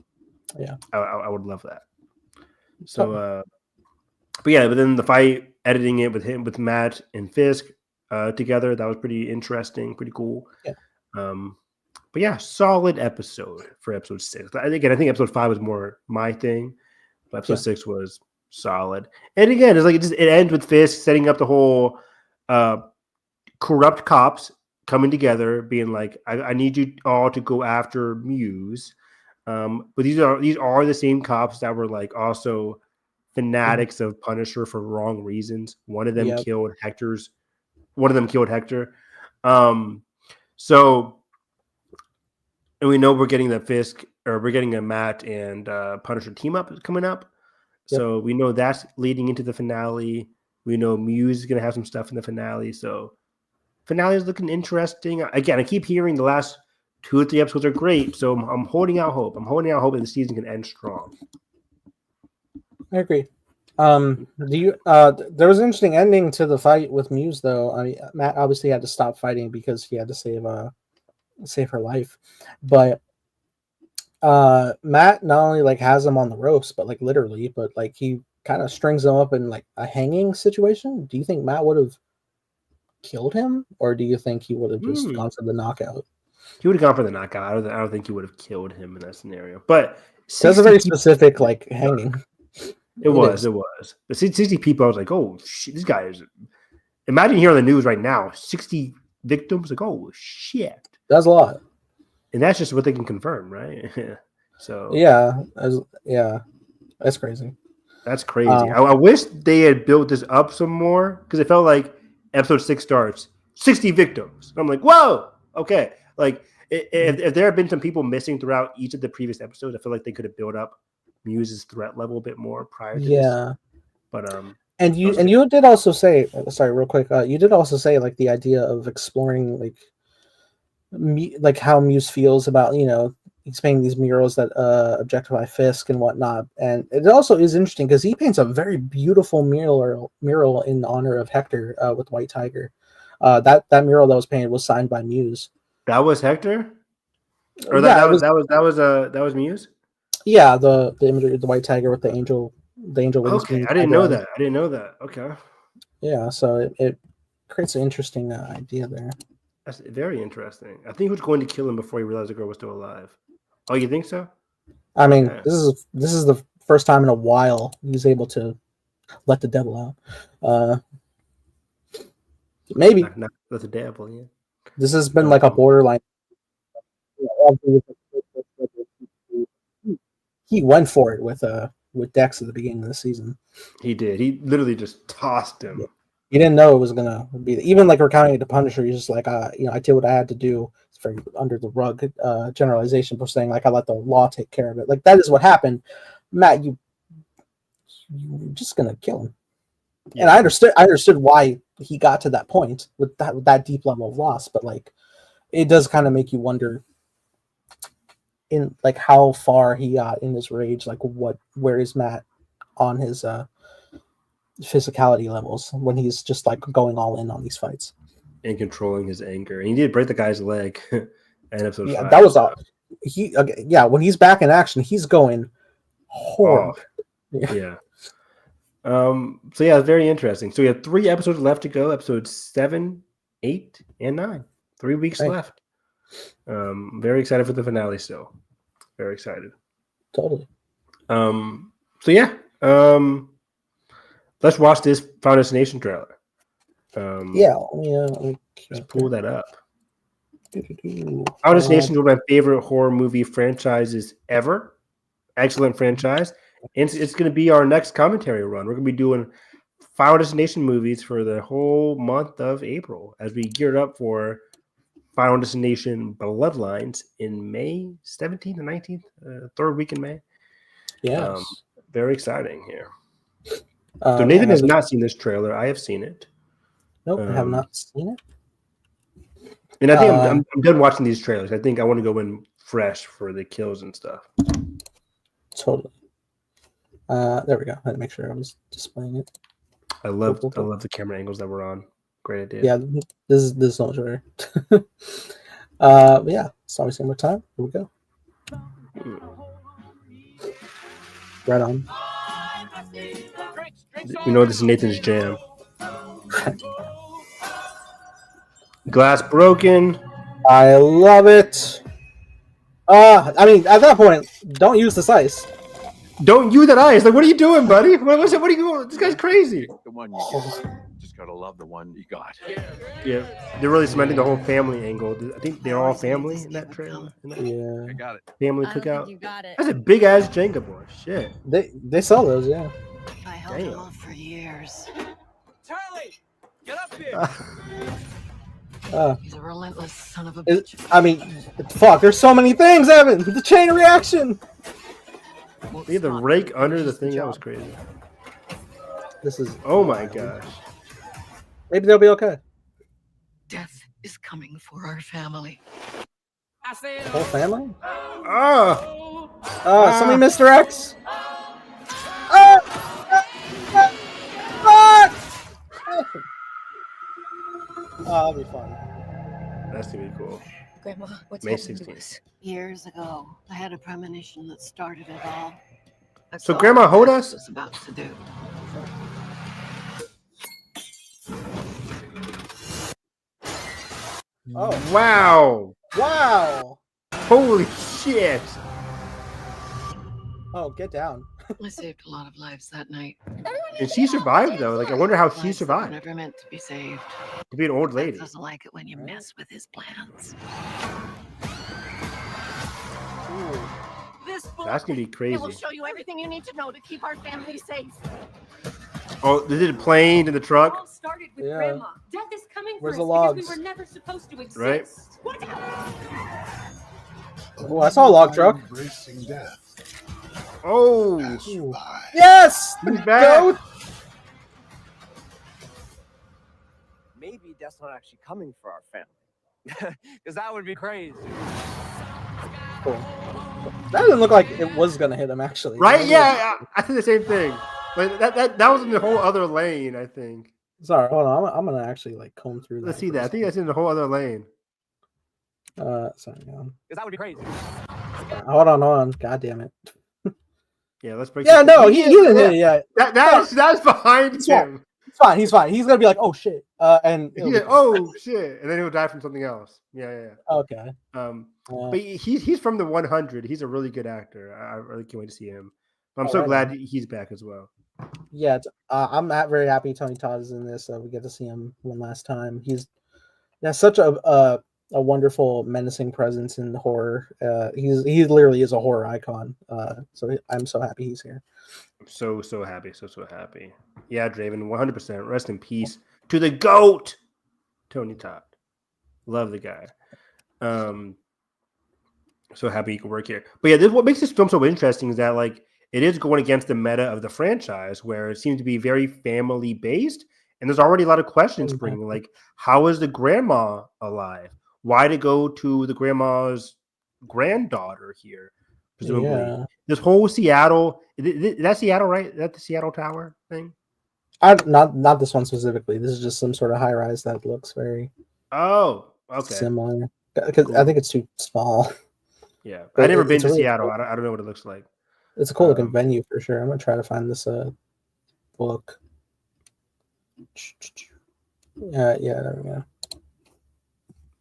I would love that. So, but then the fight, editing it with Matt and Fisk together, that was pretty interesting, pretty cool. Yeah. But yeah, solid episode for episode 6. Again, I think episode 5 was more my thing, but episode 6 was solid. And again, it's like it ends with Fisk setting up the whole corrupt cops coming together, being like, I need you all to go after Muse. But these are the same cops that were like also fanatics of Punisher for wrong reasons. One of them killed Hector. So, and we know we're getting we're getting a Matt and Punisher team up coming up. So we know that's leading into the finale. We know Muse is going to have some stuff in the finale. So finale is looking interesting. Again, I keep hearing the last 2 or 3 episodes are great. So I'm holding out hope. I'm holding out hope that the season can end strong. I agree. There was an interesting ending to the fight with Muse, though. I mean, Matt obviously had to stop fighting because he had to save her life. But Matt not only like has him on the ropes, but like literally, but like he kind of strings him up in like a hanging situation. Do you think Matt would have killed him, or do you think he would have just gone for the knockout? He would have gone for the knockout. I don't think he would have killed him in that scenario. But that's a very specific like hanging. It was. But 60 people, I was like, oh shit, this guy is. Imagine hearing the news right now, 60 victims. Like, oh shit, that's a lot. And that's just what they can confirm, right? So that's crazy. That's crazy. I wish they had built this up some more, because it felt like episode 6 starts 60 victims. I'm like, whoa, okay. Like if there had been some people missing throughout each of the previous episodes, I feel like they could have built up Muse's threat level a bit more prior to this. But and you did also say, sorry, real quick, you did also say like the idea of exploring like how Muse feels about, he's painting these murals that objectify Fisk and whatnot. And it also is interesting because he paints a very beautiful mural in honor of Hector with White Tiger. That mural that was painted was signed by Muse. That was Hector? Or that was Muse? Yeah, the imagery of the White Tiger with the angel wings. Okay, I didn't know that. Okay. Yeah, so it creates an interesting idea there. That's very interesting. I think he was going to kill him before he realized the girl was still alive. Oh, you think so? I mean, this is the first time in a while he's able to let the devil out. Maybe not let the devil. Yeah. This has been like a borderline. He went for it with Dex at the beginning of the season. He did. He literally just tossed him. He didn't know it was gonna be even like recounting it to Punisher. He's just like, I did what I had to do. It's very under the rug generalization for saying like I let the law take care of it. Like that is what happened. Matt, you were just gonna kill him. Yeah. And I understood why he got to that point with that deep level of loss, but like it does kind of make you wonder in like how far he got in his rage, like where is Matt on his physicality levels when he's just like going all in on these fights and controlling his anger. And he did break the guy's leg in episode 5. That was all. When he's back in action, he's going hard. Yeah. So yeah, it's very interesting. So we have 3 episodes left to go. Episodes 7, 8, and 9. 3 weeks left. Very excited for the finale still. Very excited. Totally. So yeah. Let's watch this Final Destination trailer. Let's pull that up. Final Destination is one of my favorite horror movie franchises ever. Excellent franchise. And it's going to be our next commentary run. We're going to be doing Final Destination movies for the whole month of April as we geared up for Final Destination Bloodlines in May 17th and 19th, third week in May. Yes. Very exciting here. So Nathan has not seen this trailer. I have seen it. Nope, I have not seen it. And I think I'm done watching these trailers. I think I want to go in fresh for the kills and stuff. Totally. There we go. I had to make sure I was displaying it. I love the camera angles that we're on. Great idea. Yeah, this is so much better. But yeah, saw me some more time. Here we go. Right on. You know, this is Nathan's jam. Glass broken. I love it. I mean, at that point, don't use this ice. Don't use that ice. Like, what are you doing, buddy? What are you doing? This guy's crazy. The one you get. Just gotta love the one you got. Yeah, they're really cementing the whole family angle. I think they're all family in that trailer. Yeah, I got it. Family I don't cookout. think you got it. That's a big ass Jenga board. Shit. they sell those. Yeah. I held him off for years. Charlie, get up here. He's a relentless son of a Is- bitch. I mean, fuck. There's so many things, Evan. The chain reaction. They had the rake under the thing. That was crazy. This is. Oh my gosh. Maybe they'll be okay. Death is coming for our family. The whole family. Oh. Somebody misdirects. That'll be fun. That's gonna be cool. Grandma, what's May happening to 16th. us? Years ago, I had a premonition that started it all. I So saw Grandma, what hold Death us? was about to do. Oh Wow. wow! Holy shit. Oh, get down. I saved a lot of lives that night. And she survived though. Like, I wonder how she Lives that were survived. never meant to be saved. To be an old Death lady. doesn't like it when you mess with his plans. Ooh. This book, That's gonna be it crazy. will show you everything you need to know to keep our family safe. Oh, they did a plane in the It truck. all started with Yeah. Grandma. Death is coming Where's for the us because logs? we were never supposed to exist. Right. What? Oh, I saw a log truck. Embracing death. Oh, Ooh. Yes. he's back. Goat. Maybe Death's not actually coming for our family. Because that would be crazy. Cool. That didn't look like it was gonna hit him actually. Right? Yeah, I think the same thing. But that was in the whole other lane, I think. Sorry, hold on. I'm gonna actually like comb through that. Let's see for that. a I think that's in the whole other lane. Sorry. Because that would be crazy. Hold on. God damn it. Yeah, let's break. Yeah, this- no, he didn't hit it yet. That's behind It's fine. him. He's fine. He's gonna be like, oh shit. And it'll be- Oh shit, and then he'll die from something else. Yeah. okay. But he's from the 100. He's a really good actor. I really can't wait to see him. But I'm Oh, so right glad on. he's back as well. Yeah, I'm very happy Tony Todd is in this. We get to see him one last time. He's such a wonderful, menacing presence in horror. He literally is a horror icon. So I'm so happy he's here. I'm so happy, so happy. Yeah, Draven, 100%. Rest in peace to the GOAT, Tony Todd. Love the guy. So happy he could work here. But yeah, what makes this film so interesting is that like it is going against the meta of the franchise, where it seems to be very family based, and there's already a lot of questions springing. Like, how is the grandma alive? Why to go to the grandma's granddaughter here? Presumably, Yeah. this whole Seattle. That's Seattle, right? Is that the Seattle Tower thing? Not this one specifically. This is just some sort of high rise that looks very Okay. similar. Because I think it's too small. Yeah, I've But never been it's to really Seattle. cool. I don't know what it looks like. It's a cool looking venue for sure. I'm gonna try to find this book. Yeah, there we go.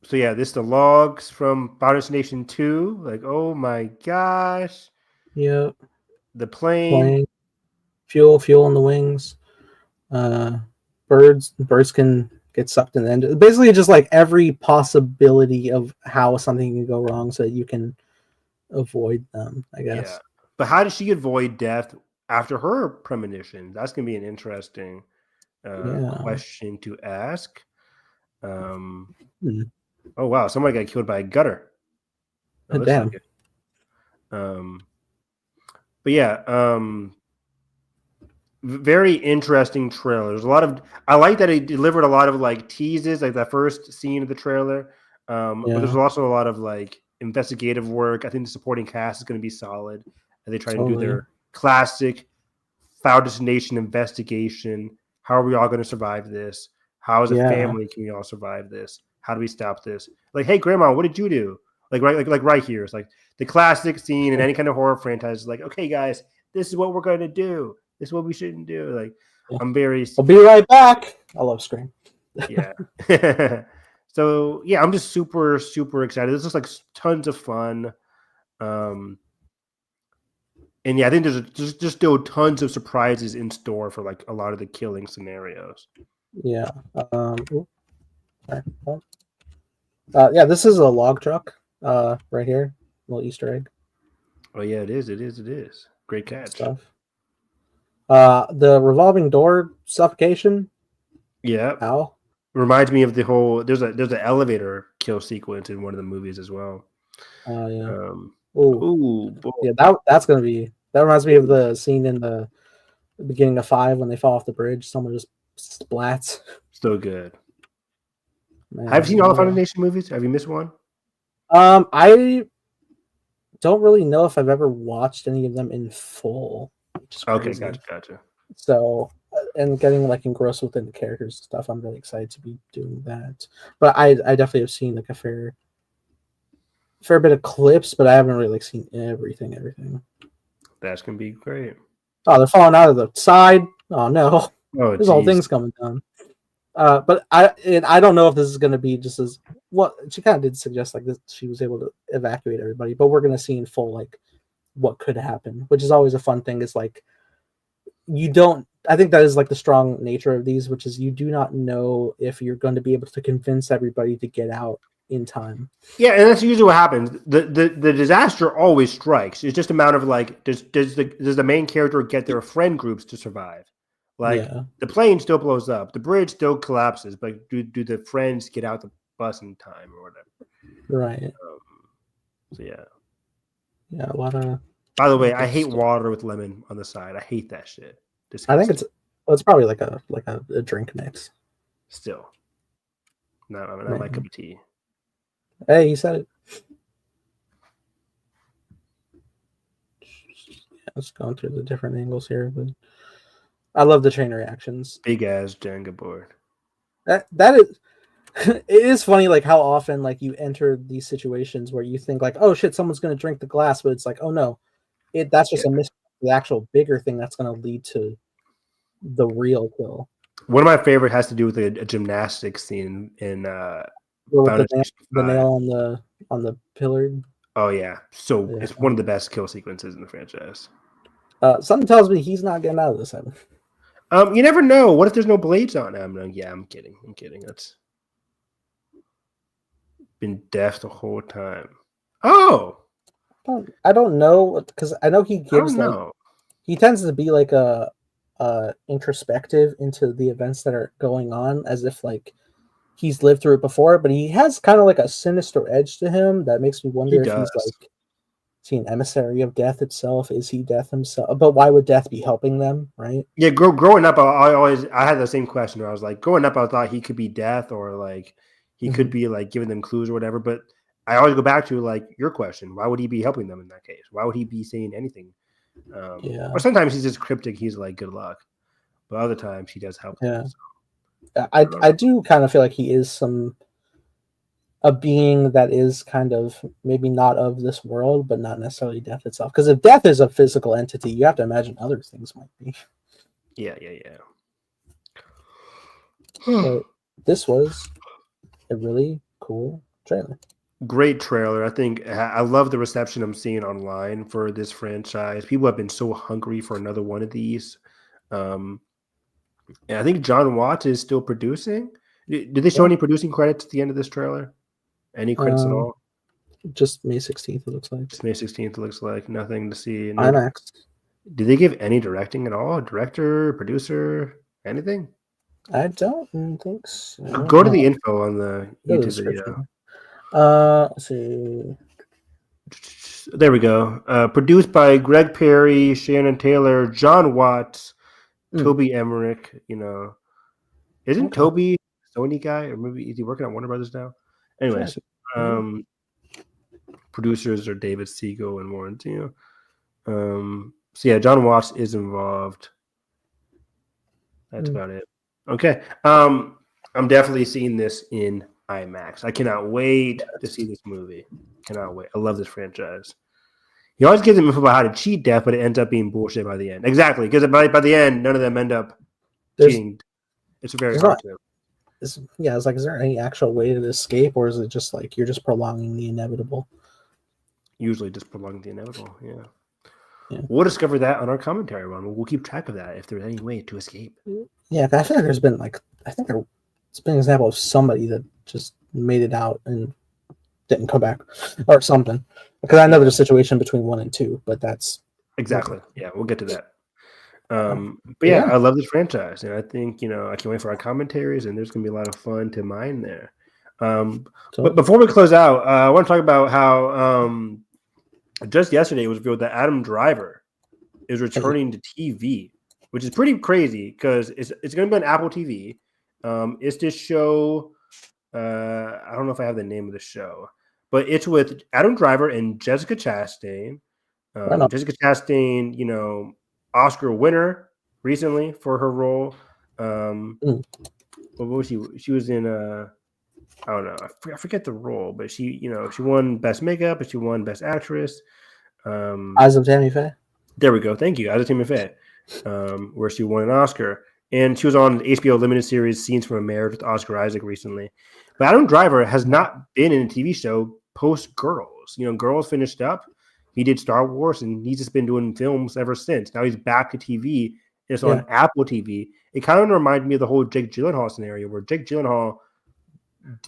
So yeah, this the logs from Final Destination 2. Like, oh my gosh, Yep. the plane. Fuel on the wings. Birds can get sucked in the end. Basically, just like every possibility of how something can go wrong, so that you can avoid them. I guess. Yeah, but how does she avoid death after her premonition? That's gonna be an interesting question to ask. Oh wow, somebody got killed by a gutter. Oh, Damn. But yeah, very interesting trailer. There's a lot of. I like that it delivered a lot of like teases, like that first scene of the trailer. But there's also a lot of like investigative work. I think the supporting cast is going to be solid, and they try to do their classic Final Destination investigation. How are we all going to survive this? How as a Yeah. family can we all survive this? How do we stop this? Like, hey, grandma, what did you do? Like right here. It's like the classic scene in any kind of horror franchise is like, okay, guys, this is what we're going to do. This is what we shouldn't do. Like, I'm very. I'll be right back. I love Scream. Yeah. So yeah, I'm just super excited. This is like tons of fun. And yeah, I think there's just still tons of surprises in store for like a lot of the killing scenarios. Yeah. Sorry. Yeah, this is a log truck. Right here, little Easter egg Oh yeah, it is. Great catch. stuff. The revolving door suffocation. Yeah. Ow. Reminds me of the whole there's an elevator kill sequence in one of the movies as well. Oh yeah. Ooh, boy. Yeah, that reminds me of the scene in the beginning of 5 when they fall off the bridge. Someone just splats. Still good. Man, Have you seen all the Final Nation movies? Have you missed one? I don't really know if I've ever watched any of them in full. Okay, gotcha. So, and getting like engrossed within the characters and stuff, I'm really excited to be doing that. But I definitely have seen like a fair bit of clips, but I haven't really like seen everything. That's gonna be great. Oh, they're falling out of the side. Oh no, Oh, this whole thing's coming down. But I don't know if this is going to be just as what she kind of did suggest, like this, she was able to evacuate everybody, but we're going to see in full like what could happen, which is always a fun thing. Is like I think that is like the strong nature of these, which is you do not know if you're going to be able to convince everybody to get out in time. Yeah, and that's usually what happens. The disaster always strikes. It's just a matter of like does the main character get their friend groups to survive? Like the plane still blows up, the bridge still collapses, but do the friends get out the bus in time or whatever? Right. So yeah. Yeah, a lot of. By the way, I hate water with lemon on the side. I hate that shit. Disgusting. I think it's probably like a drink mix. Still, not my cup of tea. Hey, you said it. Yeah, let's go through the different angles here, but I love the chain reactions. Big ass Jenga board. That is, it is funny like how often like you enter these situations where you think like, oh shit, someone's gonna drink the glass, but it's like, oh no, that's just the actual bigger thing that's gonna lead to the real kill. One of my favorite has to do with a gymnastics scene in with the nail on the pillar. Oh yeah, it's one of the best kill sequences in the franchise. Something tells me he's not getting out of this. You never know. What if there's no blades on him? I'm kidding. That's been deaf the whole time. Oh, I don't know because I know he gives he tends to be like a introspective into the events that are going on, as if like he's lived through it before, but he has kind of like a sinister edge to him that makes me wonder if he's like, is he an emissary of death itself? Is he death himself? But why would death be helping them, right? Yeah, growing up, I had the same question where I was like, growing up, I thought he could be death or like he could be like giving them clues or whatever. But I always go back to like your question: why would he be helping them in that case? Why would he be saying anything? Or sometimes he's just cryptic. He's like, good luck. But other times he does help them. So. I do kind of feel like he is a being that is kind of maybe not of this world, but not necessarily death itself. Because if death is a physical entity, you have to imagine other things might be. Yeah. So this was a really cool trailer. Great trailer. I think I love the reception I'm seeing online for this franchise. People have been so hungry for another one of these. And I think John Watts is still producing. Did they show any producing credits at the end of this trailer? Any credits at all? Just May 16th, it looks like. Just May 16th, it looks like. Nothing to see. IMAX. Did they give any directing at all? Director, producer, anything? I don't think so. Go to the info on the YouTube video. Let's see. There we go. Produced by Greg Perry, Shannon Taylor, John Watts, Toby Emmerich. Isn't Toby a Sony guy, or maybe is he working on Warner Brothers now? Anyways, producers are David Siegel and Warren Tino. So yeah, John Watts is involved. That's about it. Okay. I'm definitely seeing this in IMAX. I cannot wait to see this movie. Cannot wait. I love this franchise. He always gives them info about how to cheat death, but it ends up being bullshit by the end. Exactly, because by the end, none of them end up cheating. It's very hard to. It's like, is there any actual way to escape, or is it just like you're just prolonging the inevitable? Usually just prolonging the inevitable, yeah. We'll discover that on our commentary run. We'll keep track of that if there's any way to escape. Yeah, I feel like there's been it's been an example of somebody that just made it out and didn't come back or something. Because I know there's a situation between 1 and 2, but that's exactly. Yeah, we'll get to that. But yeah, I love this franchise, and I think I can't wait for our commentaries, and there's gonna be a lot of fun to mine there. But before we close out, I want to talk about how just yesterday it was revealed that Adam Driver is returning to TV, which is pretty crazy because it's going to be on Apple TV. It's this show. I don't know if I have the name of the show, but it's with Adam Driver and Jessica Chastain. Jessica Chastain, Oscar winner recently for her role. What was she? She was in I don't know. I forget the role, but she won Best Makeup and she won Best Actress. Eyes of Tammy Faye. There we go. Thank you. Eyes of Tammy Faye, where she won an Oscar. And she was on the HBO limited series Scenes from a Marriage with Oscar Isaac recently. But Adam Driver has not been in a TV show post Girls. Girls finished up. He did Star Wars, and he's just been doing films ever since. Now he's back to TV. It's on Apple TV. It kind of reminded me of the whole Jake Gyllenhaal scenario, where Jake Gyllenhaal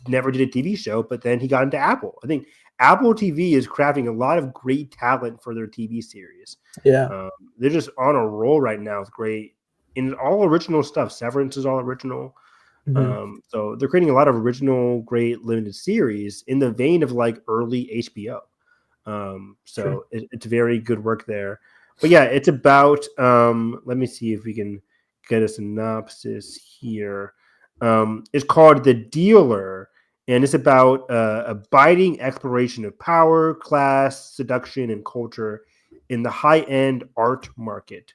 never did a TV show, but then he got into Apple. I think Apple TV is crafting a lot of great talent for their TV series. Yeah. They're just on a roll right now with great, in all original stuff. Severance is all original. So they're creating a lot of original, great limited series in the vein of like early HBO. It's very good work there. But yeah, it's about, let me see if we can get a synopsis here. It's called The Dealer, and it's about a biting exploration of power, class, seduction, and culture in the high-end art market,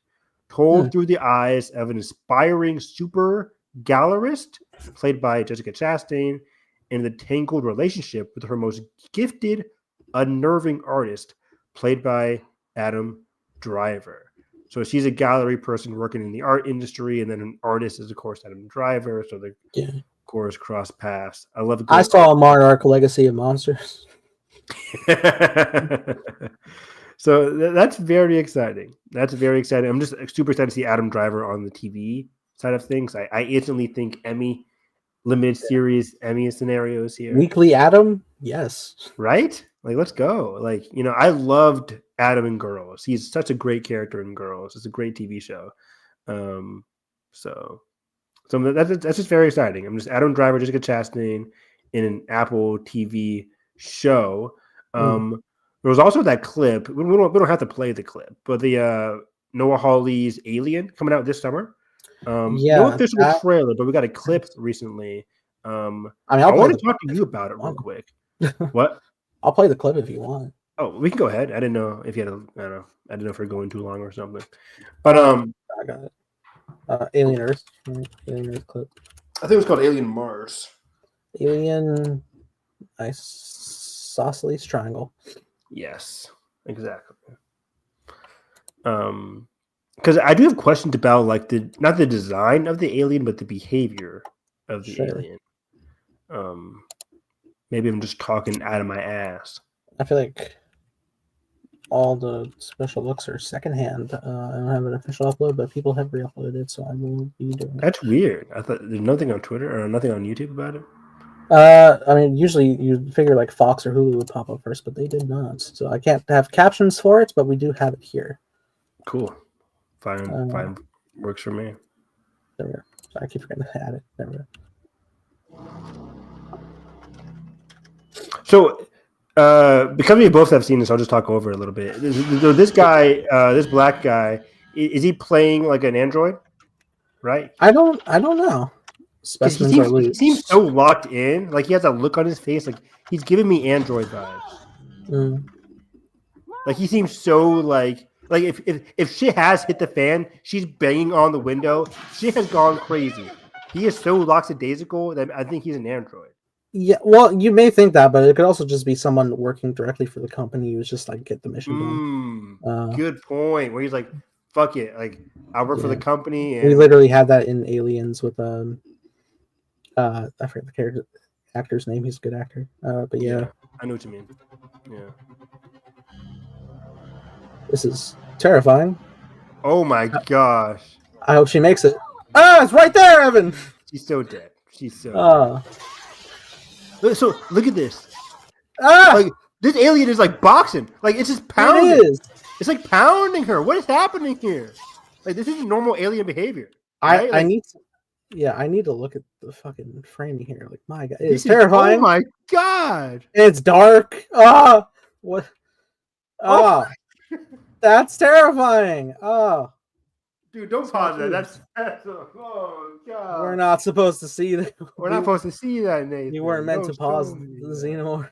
told through the eyes of an inspiring super gallerist, played by Jessica Chastain, and the tangled relationship with her most gifted, unnerving artist, played by Adam Driver. So she's a gallery person working in the art industry, and then an artist is, of course, Adam Driver. So they, of course, cross paths. I love it. I saw Monarch Legacy of Monsters. So that's very exciting. That's very exciting. I'm just super excited to see Adam Driver on the TV side of things. I instantly think Emmy limited series Emmy scenarios here. Weekly Adam, yes, right? Like, let's go. Like, I loved Adam in Girls. He's such a great character in Girls. It's a great TV show. So that's just very exciting. I'm just Adam Driver, Jessica Chastain in an Apple TV show. There was also that clip. We don't have to play the clip, but the Noah Hawley's Alien coming out this summer. No official trailer, but we got a clip recently. I want to talk to you about it real quick. What? I'll play the clip if you want. Oh, we can go ahead. I didn't know if you had I don't know. I didn't know if we're going too long or something. But I got it. Alien Earth. Alien Earth clip. I think it was called Alien Mars. Alien Isosceles Triangle. Yes, exactly. Because I do have questions about like not the design of the alien, but the behavior of the alien. Maybe I'm just talking out of my ass. I feel like all the special looks are secondhand. I don't have an official upload, but people have re-uploaded it, so I will be doing it. That's weird. I thought there's nothing on Twitter or nothing on YouTube about it. I mean, usually you'd figure like Fox or Hulu would pop up first, but they did not. So I can't have captions for it, but we do have it here. Cool. Fine. Works for me. There we go. So I keep forgetting to add it. There we go. So, because we both have seen this, I'll just talk over it a little bit. This guy, this black guy, is he playing like an android? Right? I don't know. Specimens are loose. He seems so locked in. Like he has a look on his face. Like he's giving me android vibes. Like he seems so like if shit has hit the fan, she's banging on the window. Shit has gone crazy. he is so lackadaisical that I think he's an android. Yeah, well, you may think that, but it could also just be someone working directly for the company who's just like get the mission done. Good point. Where he's like, "Fuck it, like I work for the company." And we literally had that in Aliens with I forget the actor's name. He's a good actor. But yeah, I know what you mean. Yeah. This is terrifying. Oh my gosh. I hope she makes it. Ah, it's right there, Evan. She's so dead. She's so. So look at this. Like this alien is like boxing. Like it's just pounding. It is. It's like pounding her. What is happening here? Like this isn't normal alien behavior. Right? I need to look at the fucking framing here. Like my god, it's terrifying. Oh my god. It's dark. What? That's terrifying. Dude, don't pause that. That's oh god. We're not supposed to see that. We're not supposed to see that, Nathan. You weren't meant to pause the xenomorph.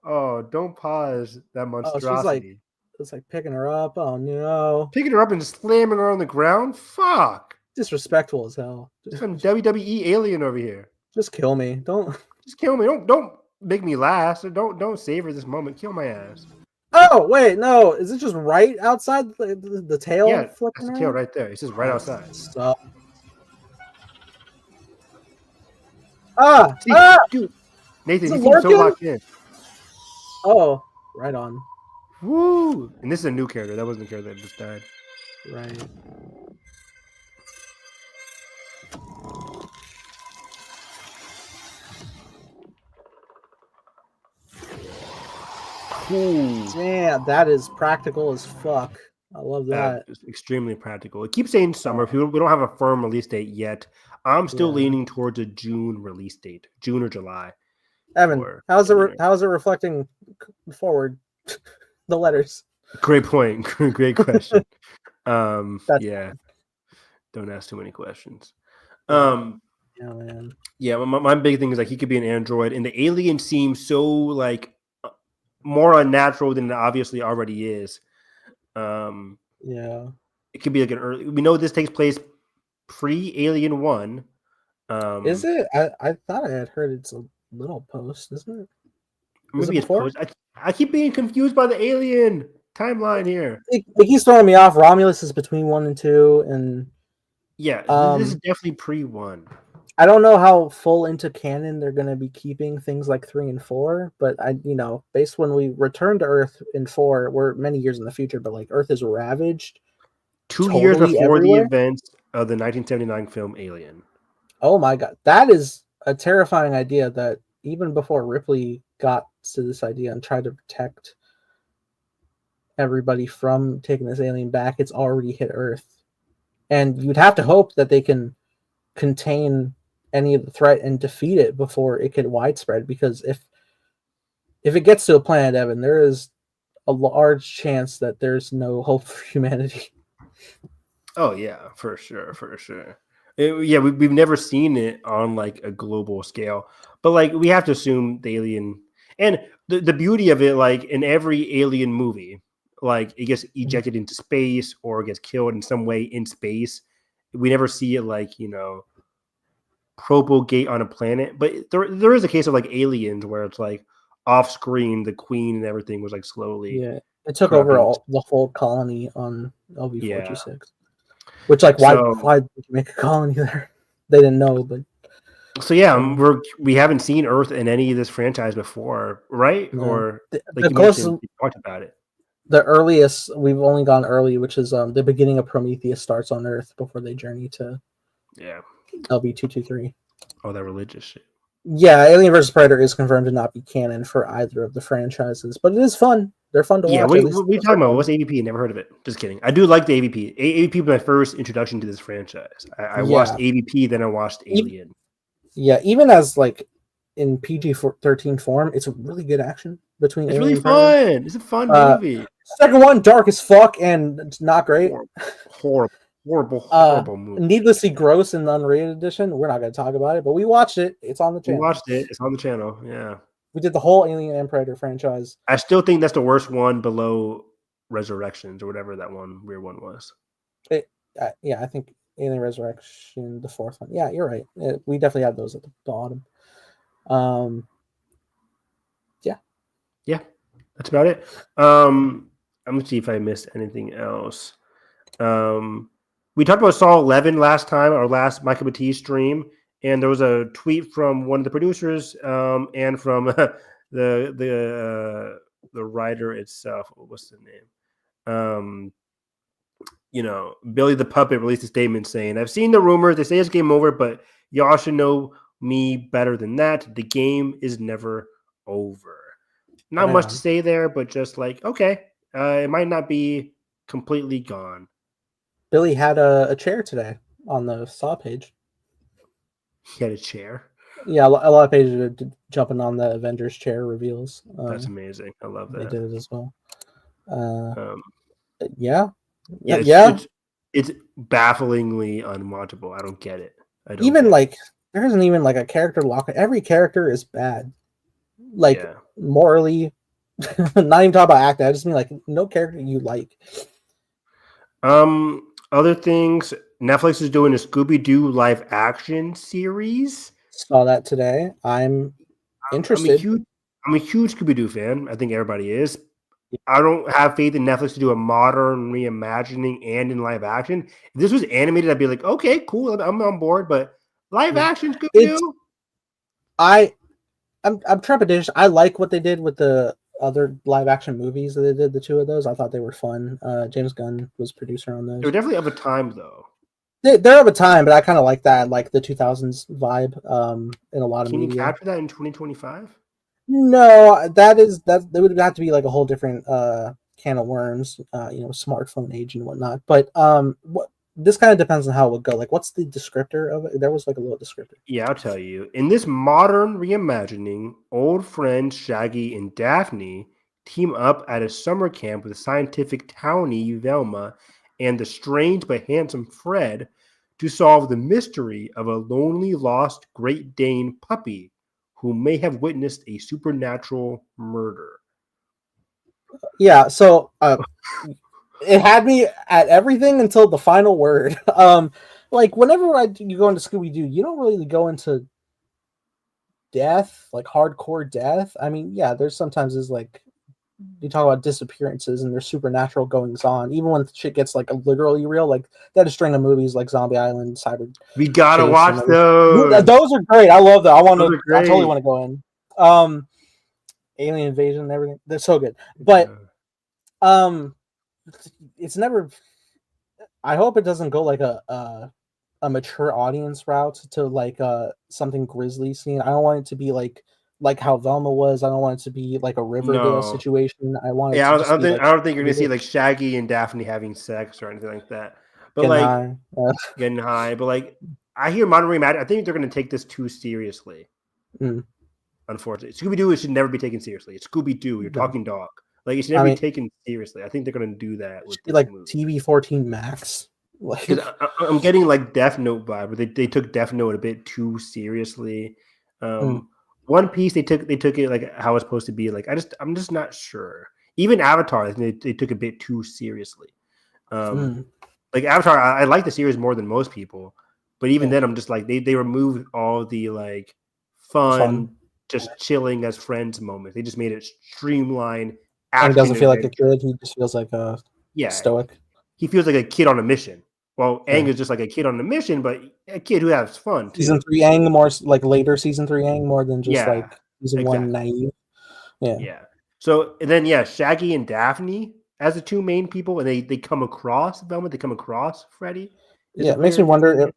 Oh, don't pause that monstrosity. It's like picking her up. Oh no. Picking her up and slamming her on the ground? Fuck. Disrespectful as hell. Some WWE alien over here. Just kill me. Don't just kill me. Don't make me last. Don't savor this moment. Kill my ass. Oh wait, no. Is it just right outside the tail? Yeah, that's the tail right there. It's just right outside. Stop. Dude. Nathan, you seem so locked in. Oh, right on. Woo! And this is a new character. That wasn't the character that just died. Right. Cool. Damn, that is practical as fuck. I love that. It's extremely practical. It keeps saying summer. We don't have a firm release date yet. I'm still leaning towards a June release date, June or July. Evan, how's it reflecting forward? The letters. Great point. Great question. Yeah. Don't ask too many questions. Yeah, man. Yeah, my big thing is like he could be an android, and the alien seems so like more unnatural than it obviously already is. Yeah, it could be like an early. We know this takes place pre-Alien 1. Is it? I thought I had heard it's a little post, isn't it? Maybe it's post. I keep being confused by the alien timeline here. It keeps throwing me off. Romulus is between 1 and 2, and yeah, this is definitely pre-1. I don't know how full into canon they're going to be keeping things like 3 and 4, but based when we return to Earth in 4, we're many years in the future, but like Earth is ravaged. 2 years before the events of the 1979 film Alien. Oh my god, that is a terrifying idea. That even before Ripley got to this idea and tried to protect everybody from taking this alien back, it's already hit Earth, and you'd have to hope that they can contain any of the threat and defeat it before it get widespread, because if it gets to a planet, Evan, there is a large chance that there's no hope for humanity. Oh yeah, for sure. We've never seen it on like a global scale, but like we have to assume the alien, and the beauty of it, like in every alien movie, like it gets ejected into space or gets killed in some way in space. We never see it like, propagate on a planet, but there is a case of like Aliens where it's like off screen, the queen and everything was like slowly. Yeah, it took over the whole colony on LV-426. Which, like, why did you make a colony there? They didn't know, but so yeah, we haven't seen Earth in any of this franchise before, right? No. Or like you talked about it. The earliest we've only gone early, which is the beginning of Prometheus starts on Earth before they journey to LV-223. Oh, that religious shit. Yeah, Alien vs. Predator is confirmed to not be canon for either of the franchises, but it is fun. They're fun to watch. Yeah, what are you talking about? What's AVP? Never heard of it. Just kidding. I do like the AVP. AVP was my first introduction to this franchise. I watched AVP, then I watched Alien. Yeah, even as like in PG-13 form, it's a really good action between. It's really fun. It's a fun movie. Second one, dark as fuck and it's not great. Horrible movie. Needlessly gross in the unrated edition. We're not going to talk about it, but we watched it. It's on the channel. We watched it. It's on the channel. Yeah. We did the whole Alien and Predator franchise. I still think that's the worst one below Resurrections or whatever that one weird one was. I think Alien Resurrection, the fourth one. Yeah, you're right. We definitely have those at the bottom. Yeah, that's about it. I'm gonna see if I missed anything else. We talked about Saw 11 last time, our last Michael Batiste stream, and there was a tweet from one of the producers and from the writer itself. What's the name? Billy the Puppet released a statement saying, "I've seen the rumors. They say it's game over, but y'all should know me better than that. The game is never over." Not much to say there, but just like, okay, it might not be completely gone. Billy had a chair today on the Saw page. He had a chair. Yeah, a lot of pages are jumping on the Avengers chair reveals. That's amazing. I love that. They did it as well. Yeah. It's bafflingly unwatchable. I don't get it. There isn't even like a character lock. Every character is bad. Morally, not even talk about acting. I just mean like no character you like. Other things, Netflix is doing a Scooby-Doo live action series. Saw that today. I'm interested. I'm a huge Scooby-Doo fan. I think everybody is. I don't have faith in Netflix to do a modern reimagining and in live action. If this was animated, I'd be like, okay, cool, I'm on board. But live action Scooby-Doo, I'm trepidatious. I like what they did with the other live action movies that they did. The two of those, I thought they were fun. James Gunn was producer on those. They're definitely of a time, though. They're of a time, but I kind of like that, like the 2000s vibe. In a lot of media. Can you capture that in 2025? No, that would have to be like a whole different can of worms. Smartphone age and whatnot. But this kind of depends on how it would go. Like, what's the descriptor of it? There was like a little descriptor. Yeah, I'll tell you. In this modern reimagining, old friends Shaggy and Daphne team up at a summer camp with scientific townie Velma and the strange but handsome Fred to solve the mystery of a lonely, lost Great Dane puppy who may have witnessed a supernatural murder. Yeah, so it had me at everything until the final word. Like whenever you go into Scooby-Doo, you don't really go into death, like hardcore death. I mean, yeah, there's sometimes is like you talk about disappearances and there's supernatural goings on. Even when shit gets like literally real, like that is string of movies like Zombie Island, Cyber. We gotta watch those. Those are great. I love that. I totally want to go in. Alien Invasion and everything. They're so good. But it's never. I hope it doesn't go like a mature audience route to like something grisly scene. I don't want it to be like how Velma was. I don't want it to be like a Riverdale situation. I want it. I don't think you're gonna see like Shaggy and Daphne having sex or anything like that. But getting high. But like I hear modern reimagining. I think they're gonna take this too seriously. Unfortunately, Scooby-Doo should never be taken seriously. It's Scooby-Doo. You're talking dog. Like it should never be taken seriously. I think they're gonna do that with this like movie. TV 14 Max. Like, I'm getting like Death Note vibe, where they took Death Note a bit too seriously. One Piece they took it like how it's supposed to be. Like I'm just not sure. Even Avatar, they took a bit too seriously. Like Avatar, I like the series more than most people, but even then, I'm just like they removed all the like fun, just chilling as friends moments. They just made it streamlined. And he doesn't feel like a kid. He just feels like a stoic. He feels like a kid on a mission. Well, Aang is just like a kid on a mission, but a kid who has fun. Too. Season 3 Aang more like later season 3 Aang more than just like season 1 naive. Yeah. So and then Shaggy and Daphne as the two main people, and they come across Velma. They come across Freddy. It makes me wonder.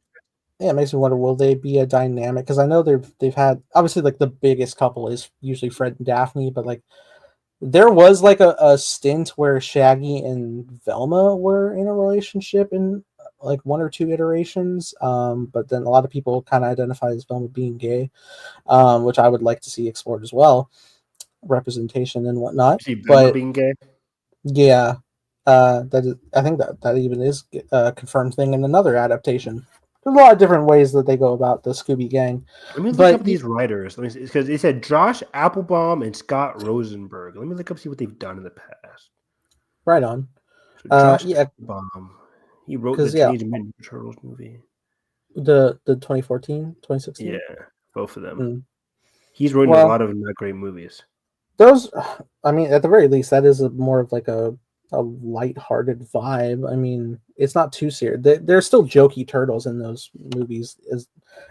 It makes me wonder, will they be a dynamic? Because I know they've had obviously like the biggest couple is usually Fred and Daphne, but like there was like a stint where Shaggy and Velma were in a relationship in like one or two iterations, but then a lot of people kind of identify as Velma being gay, which I would like to see explored as well, representation and whatnot. But being gay, I think that even is a confirmed thing in another adaptation. There's a lot of different ways that they go about the Scooby Gang. Let me look up these writers. Because they said Josh Applebaum and Scott Rosenberg. Let me look up see what they've done in the past. Right on. So Josh Applebaum. He wrote the 'Cause, yeah. Teenage Mutant Ninja Turtles movie. The 2014, 2016. Yeah, both of them. Mm. He's written a Well- lot of not great movies. Those, I mean, at the very least, that is more of like a light-hearted vibe. I mean, it's not too serious. There's still jokey turtles in those movies,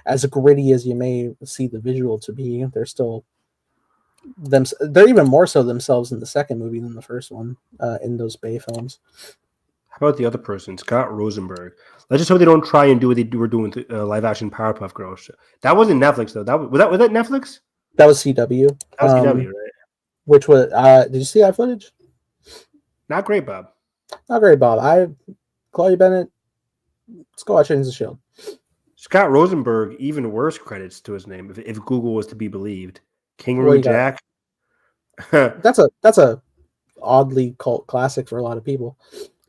as gritty as you may see the visual to be. They're still them. They're even more so themselves in the second movie than the first one. In those Bay films. How about the other person, Scott Rosenberg? Let's just hope they don't try and do what they were doing with live-action Powerpuff Girls. That wasn't Netflix though. Was that Netflix? That was CW. That was CW, right? Which was did you see that footage? Not great, Bob. Not very, Bob. Claudia Bennett. Let's go watch Agents of Shield. Scott Rosenberg, even worse credits to his name, if Google was to be believed. What Kangaroo you got? Jack. That's a oddly cult classic for a lot of people.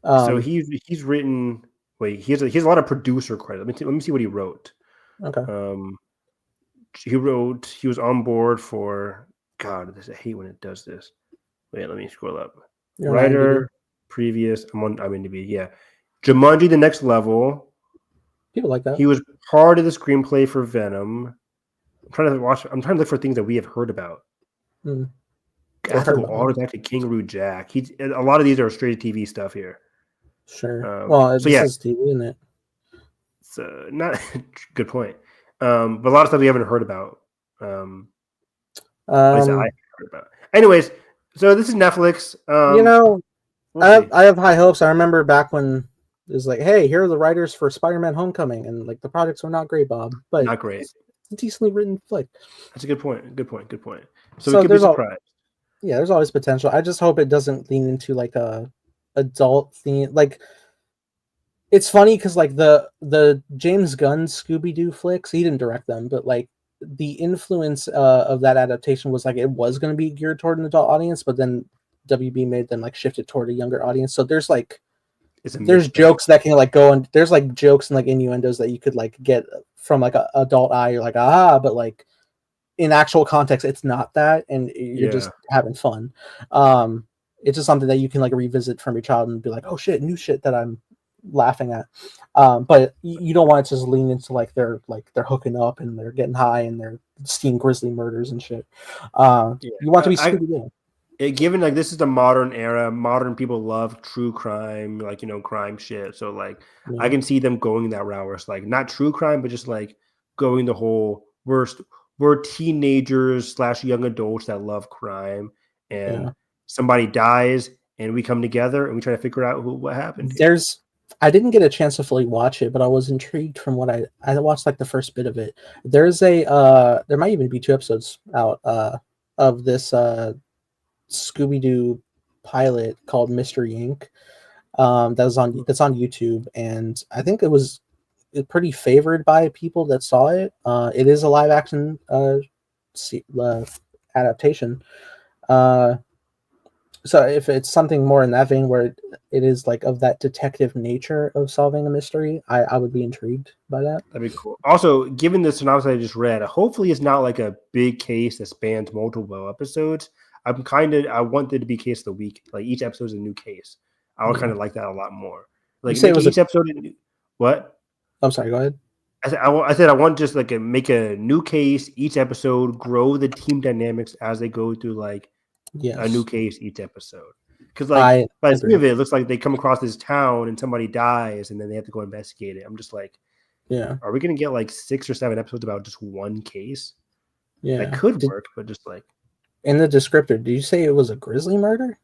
So he's written. Wait, he has a lot of producer credit. Let me see what he wrote. Okay. He was on board for. God, I hate when it does this. Wait, let me scroll up. You're on Writer, IMDb. previous. I'm on IMDb. Yeah, Jumanji: The Next Level. People like that. He was part of the screenplay for Venom. I'm trying to look for things that we have heard about. Mm. Ethical Auto back to Kangaroo Jack. A lot of these are straight TV stuff here. Sure. Well, so this yeah. is TV, isn't it? It's not good point. But a lot of stuff we haven't heard about. At least I haven't heard about. Anyways, so this is Netflix. We'll see. I have high hopes. I remember back when it was like, hey, here are the writers for Spider-Man Homecoming, and like the projects were not great, Bob, but Not great. it's a decently written flick. That's a good point. Good point. So So we could be there's surprised. Yeah, there's always potential. I just hope it doesn't lean into like a adult theme. Like, it's funny because like the James Gunn Scooby-Doo flicks, he didn't direct them, but like the influence of that adaptation was like it was going to be geared toward an adult audience, but then WB made them like shift it toward a younger audience. So there's like there's jokes that can like go and there's like jokes and like innuendos that you could like get from like an adult eye. You're like, but like in actual context, it's not that, and you're just having fun. It's just something that you can like revisit from your child and be like, oh shit, new shit that I'm laughing at. But you don't want it to just lean into like they're hooking up and they're getting high and they're seeing grisly murders and shit. You want to be Scooby-Doo. Given like this is the modern era, modern people love true crime, like crime shit. So like I can see them going that route where it's like not true crime, but just like going the whole we're teenagers / young adults that love crime, and somebody dies and we come together and we try to figure out what happened. I didn't get a chance to fully watch it, but I was intrigued from what I watched like the first bit of it. There's there might even be 2 episodes out of this Scooby-Doo pilot called Mystery Inc. That's on YouTube, and I think it was pretty favored by people that saw it. It is a live action adaptation. So if it's something more in that vein where it is like of that detective nature of solving a mystery, I would be intrigued by that. That'd be cool. Also, given the synopsis I just read, hopefully it's not like a big case that spans multiple episodes. I want there to be case of the week. Like each episode is a new case. I would kind of like that a lot more. Like You say it was each episode. What? I'm sorry. Go ahead. I said I want just like make a new case each episode, grow the team dynamics as they go through like a new case each episode. Because like by the end of it looks like they come across this town and somebody dies and then they have to go investigate it. I'm just like, are we gonna get like 6 or 7 episodes about just one case? Yeah, that could work, but just like in the descriptor, did you say it was a grisly murder?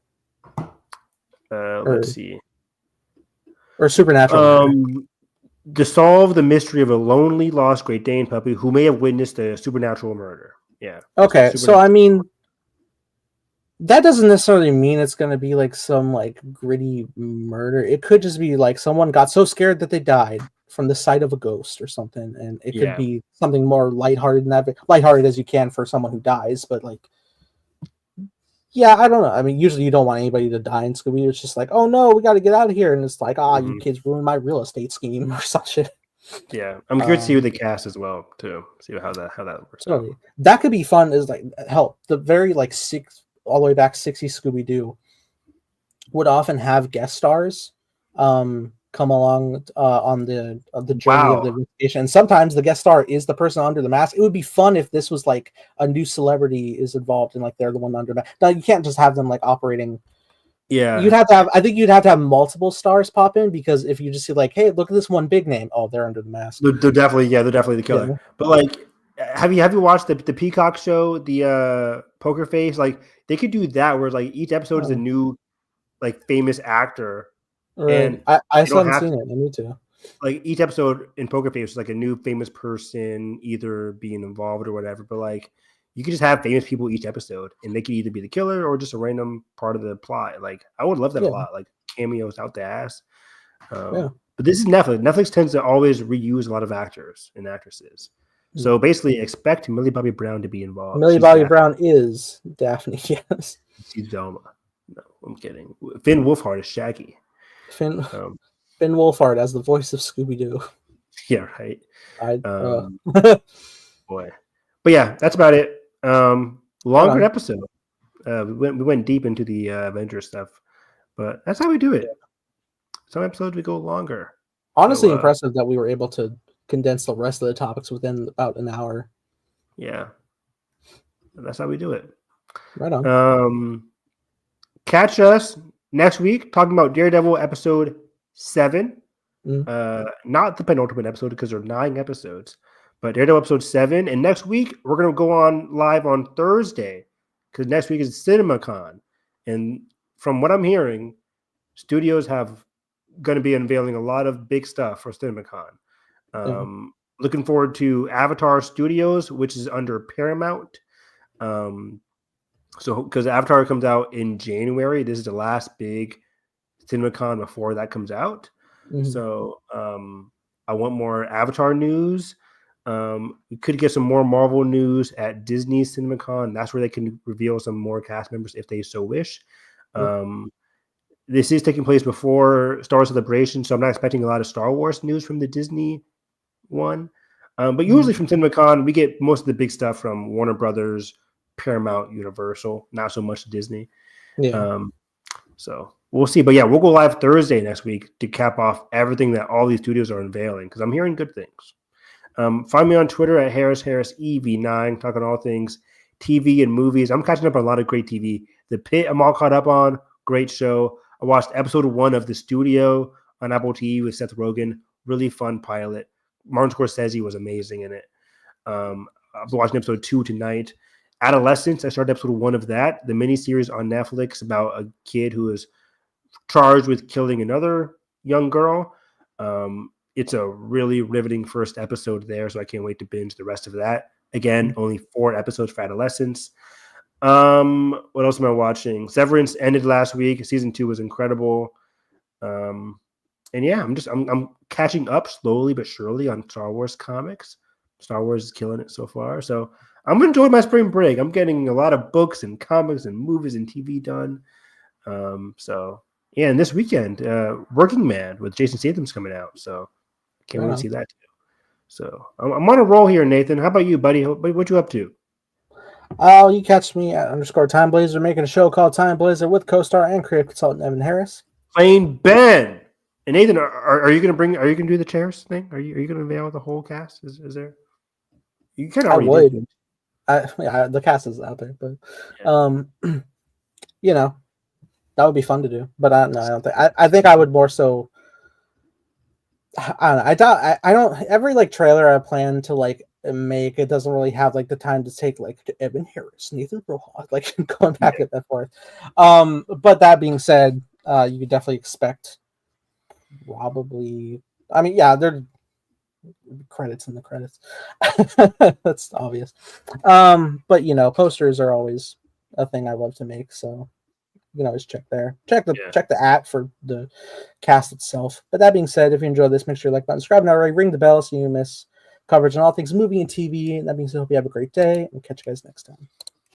Let's see. Or supernatural murder? To solve the mystery of a lonely lost Great Dane puppy who may have witnessed a supernatural murder. Yeah. Okay, so I mean, that doesn't necessarily mean it's going to be like some like gritty murder. It could just be like someone got so scared that they died from the sight of a ghost or something, and it could be something more lighthearted than that. Lighthearted as you can for someone who dies, but like, I don't know. I mean, usually you don't want anybody to die in Scooby. It's just like, oh no, we got to get out of here, and it's like, you kids ruined my real estate scheme or some shit. Yeah, I'm curious to see who they cast as well too. See how that works. Totally. That could be fun. Is like hell, the very like all the way back 60s Scooby-Doo would often have guest stars. Kind come along on the journey of the Wow. investigation. And sometimes the guest star is the person under the mask. It would be fun if this was like a new celebrity is involved and like they're the one under mask. Now you can't just have them like operating. Yeah. You'd have to have. I think you'd have to have multiple stars pop in, because if you just see like, hey, look at this one big name. Oh, they're under the mask. They're definitely the killer. Yeah. But like, have you watched the Peacock show, the Poker Face? Like, they could do that where like each episode is a new like famous actor, Right. and I you still don't haven't have seen it. I need to. like each episode in Poker Face is like a new famous person either being involved or whatever. But like, you could just have famous people each episode, and they could either be the killer or just a random part of the plot. Like, I would love that a lot. Like cameos out the ass. But this is Netflix. Netflix tends to always reuse a lot of actors and actresses. So basically, expect Millie Bobby Brown to be involved. Millie Bobby Brown is Daphne. Yes. She's Velma. No, I'm kidding. Finn Wolfhard is Shaggy. Finn Wolfhard as the voice of Scooby-Doo. Yeah, right. Boy. But yeah, that's about it. Longer episode. We went deep into the Avengers stuff, but that's how we do it. Some episodes we go longer. Honestly, impressive that we were able to condense the rest of the topics within about an hour. Yeah, that's how we do it. Right on. Catch us next week talking about Daredevil episode 7. Not the penultimate episode because there are 9 episodes, but Daredevil episode 7. And next week we're gonna go on live on Thursday because next week is CinemaCon, and from what I'm hearing, studios have going to be unveiling a lot of big stuff for CinemaCon. Looking forward to Avatar Studios, which is under Paramount. So because Avatar comes out in January, this is the last big CinemaCon before that comes out. So I want more Avatar news. We could get some more Marvel news at Disney's CinemaCon. That's where they can reveal some more cast members if they so wish. This is taking place before Star Wars Celebration, so I'm not expecting a lot of Star Wars news from the Disney one. But usually from CinemaCon, we get most of the big stuff from Warner Brothers, Paramount, Universal, not so much Disney. So we'll see. But yeah, we'll go live Thursday next week to cap off everything that all these studios are unveiling because I'm hearing good things. Find me on Twitter at HarrisEV9, talking all things TV and movies. I'm catching up on a lot of great TV. The Pit, I'm all caught up on. Great show. I watched episode 1 of The Studio on Apple TV with Seth Rogen. Really fun pilot. Martin Scorsese was amazing in it. I'm watching episode 2 tonight. Adolescence, I started episode 1 of that, the miniseries on Netflix about a kid who is charged with killing another young girl. It's a really riveting first episode there, so I can't wait to binge the rest of that. Again, only 4 episodes for Adolescence. What else am I watching? Severance ended last week. Season 2 was incredible. And yeah, I'm catching up slowly but surely on Star Wars comics. Star Wars is killing it so far. So I'm enjoying my spring break. I'm getting a lot of books and comics and movies and TV done. So yeah, and this weekend, Working Man with Jason Statham's coming out. So can't wait to see that too. So I'm on a roll here, Nathan. How about you, buddy? What you up to? Oh, you catch me at _Time Blazer making a show called Time Blazer with co-star and creative consultant Evan Harris. Playing Ben. And Nathan, are you gonna do the chairs thing? Are you gonna unveil the whole cast? Is there? You kind of I would. The cast is out there, but you know, that would be fun to do. But I don't think. I think I would more so. I don't know. I don't. Every like trailer I plan to like make, it doesn't really have like the time to take like to Evan Harris, Nathan Rojas, like going back and forth. But that being said, you could definitely expect probably. I mean, yeah, there credits in the credits. That's obvious. But you know, posters are always a thing I love to make, so you can always check there. Check the app for the cast itself. But that being said, if you enjoyed this, make sure you like button, subscribe, and already ring the bell so you miss coverage on all things movie and TV. And that being said, hope you have a great day and catch you guys next time.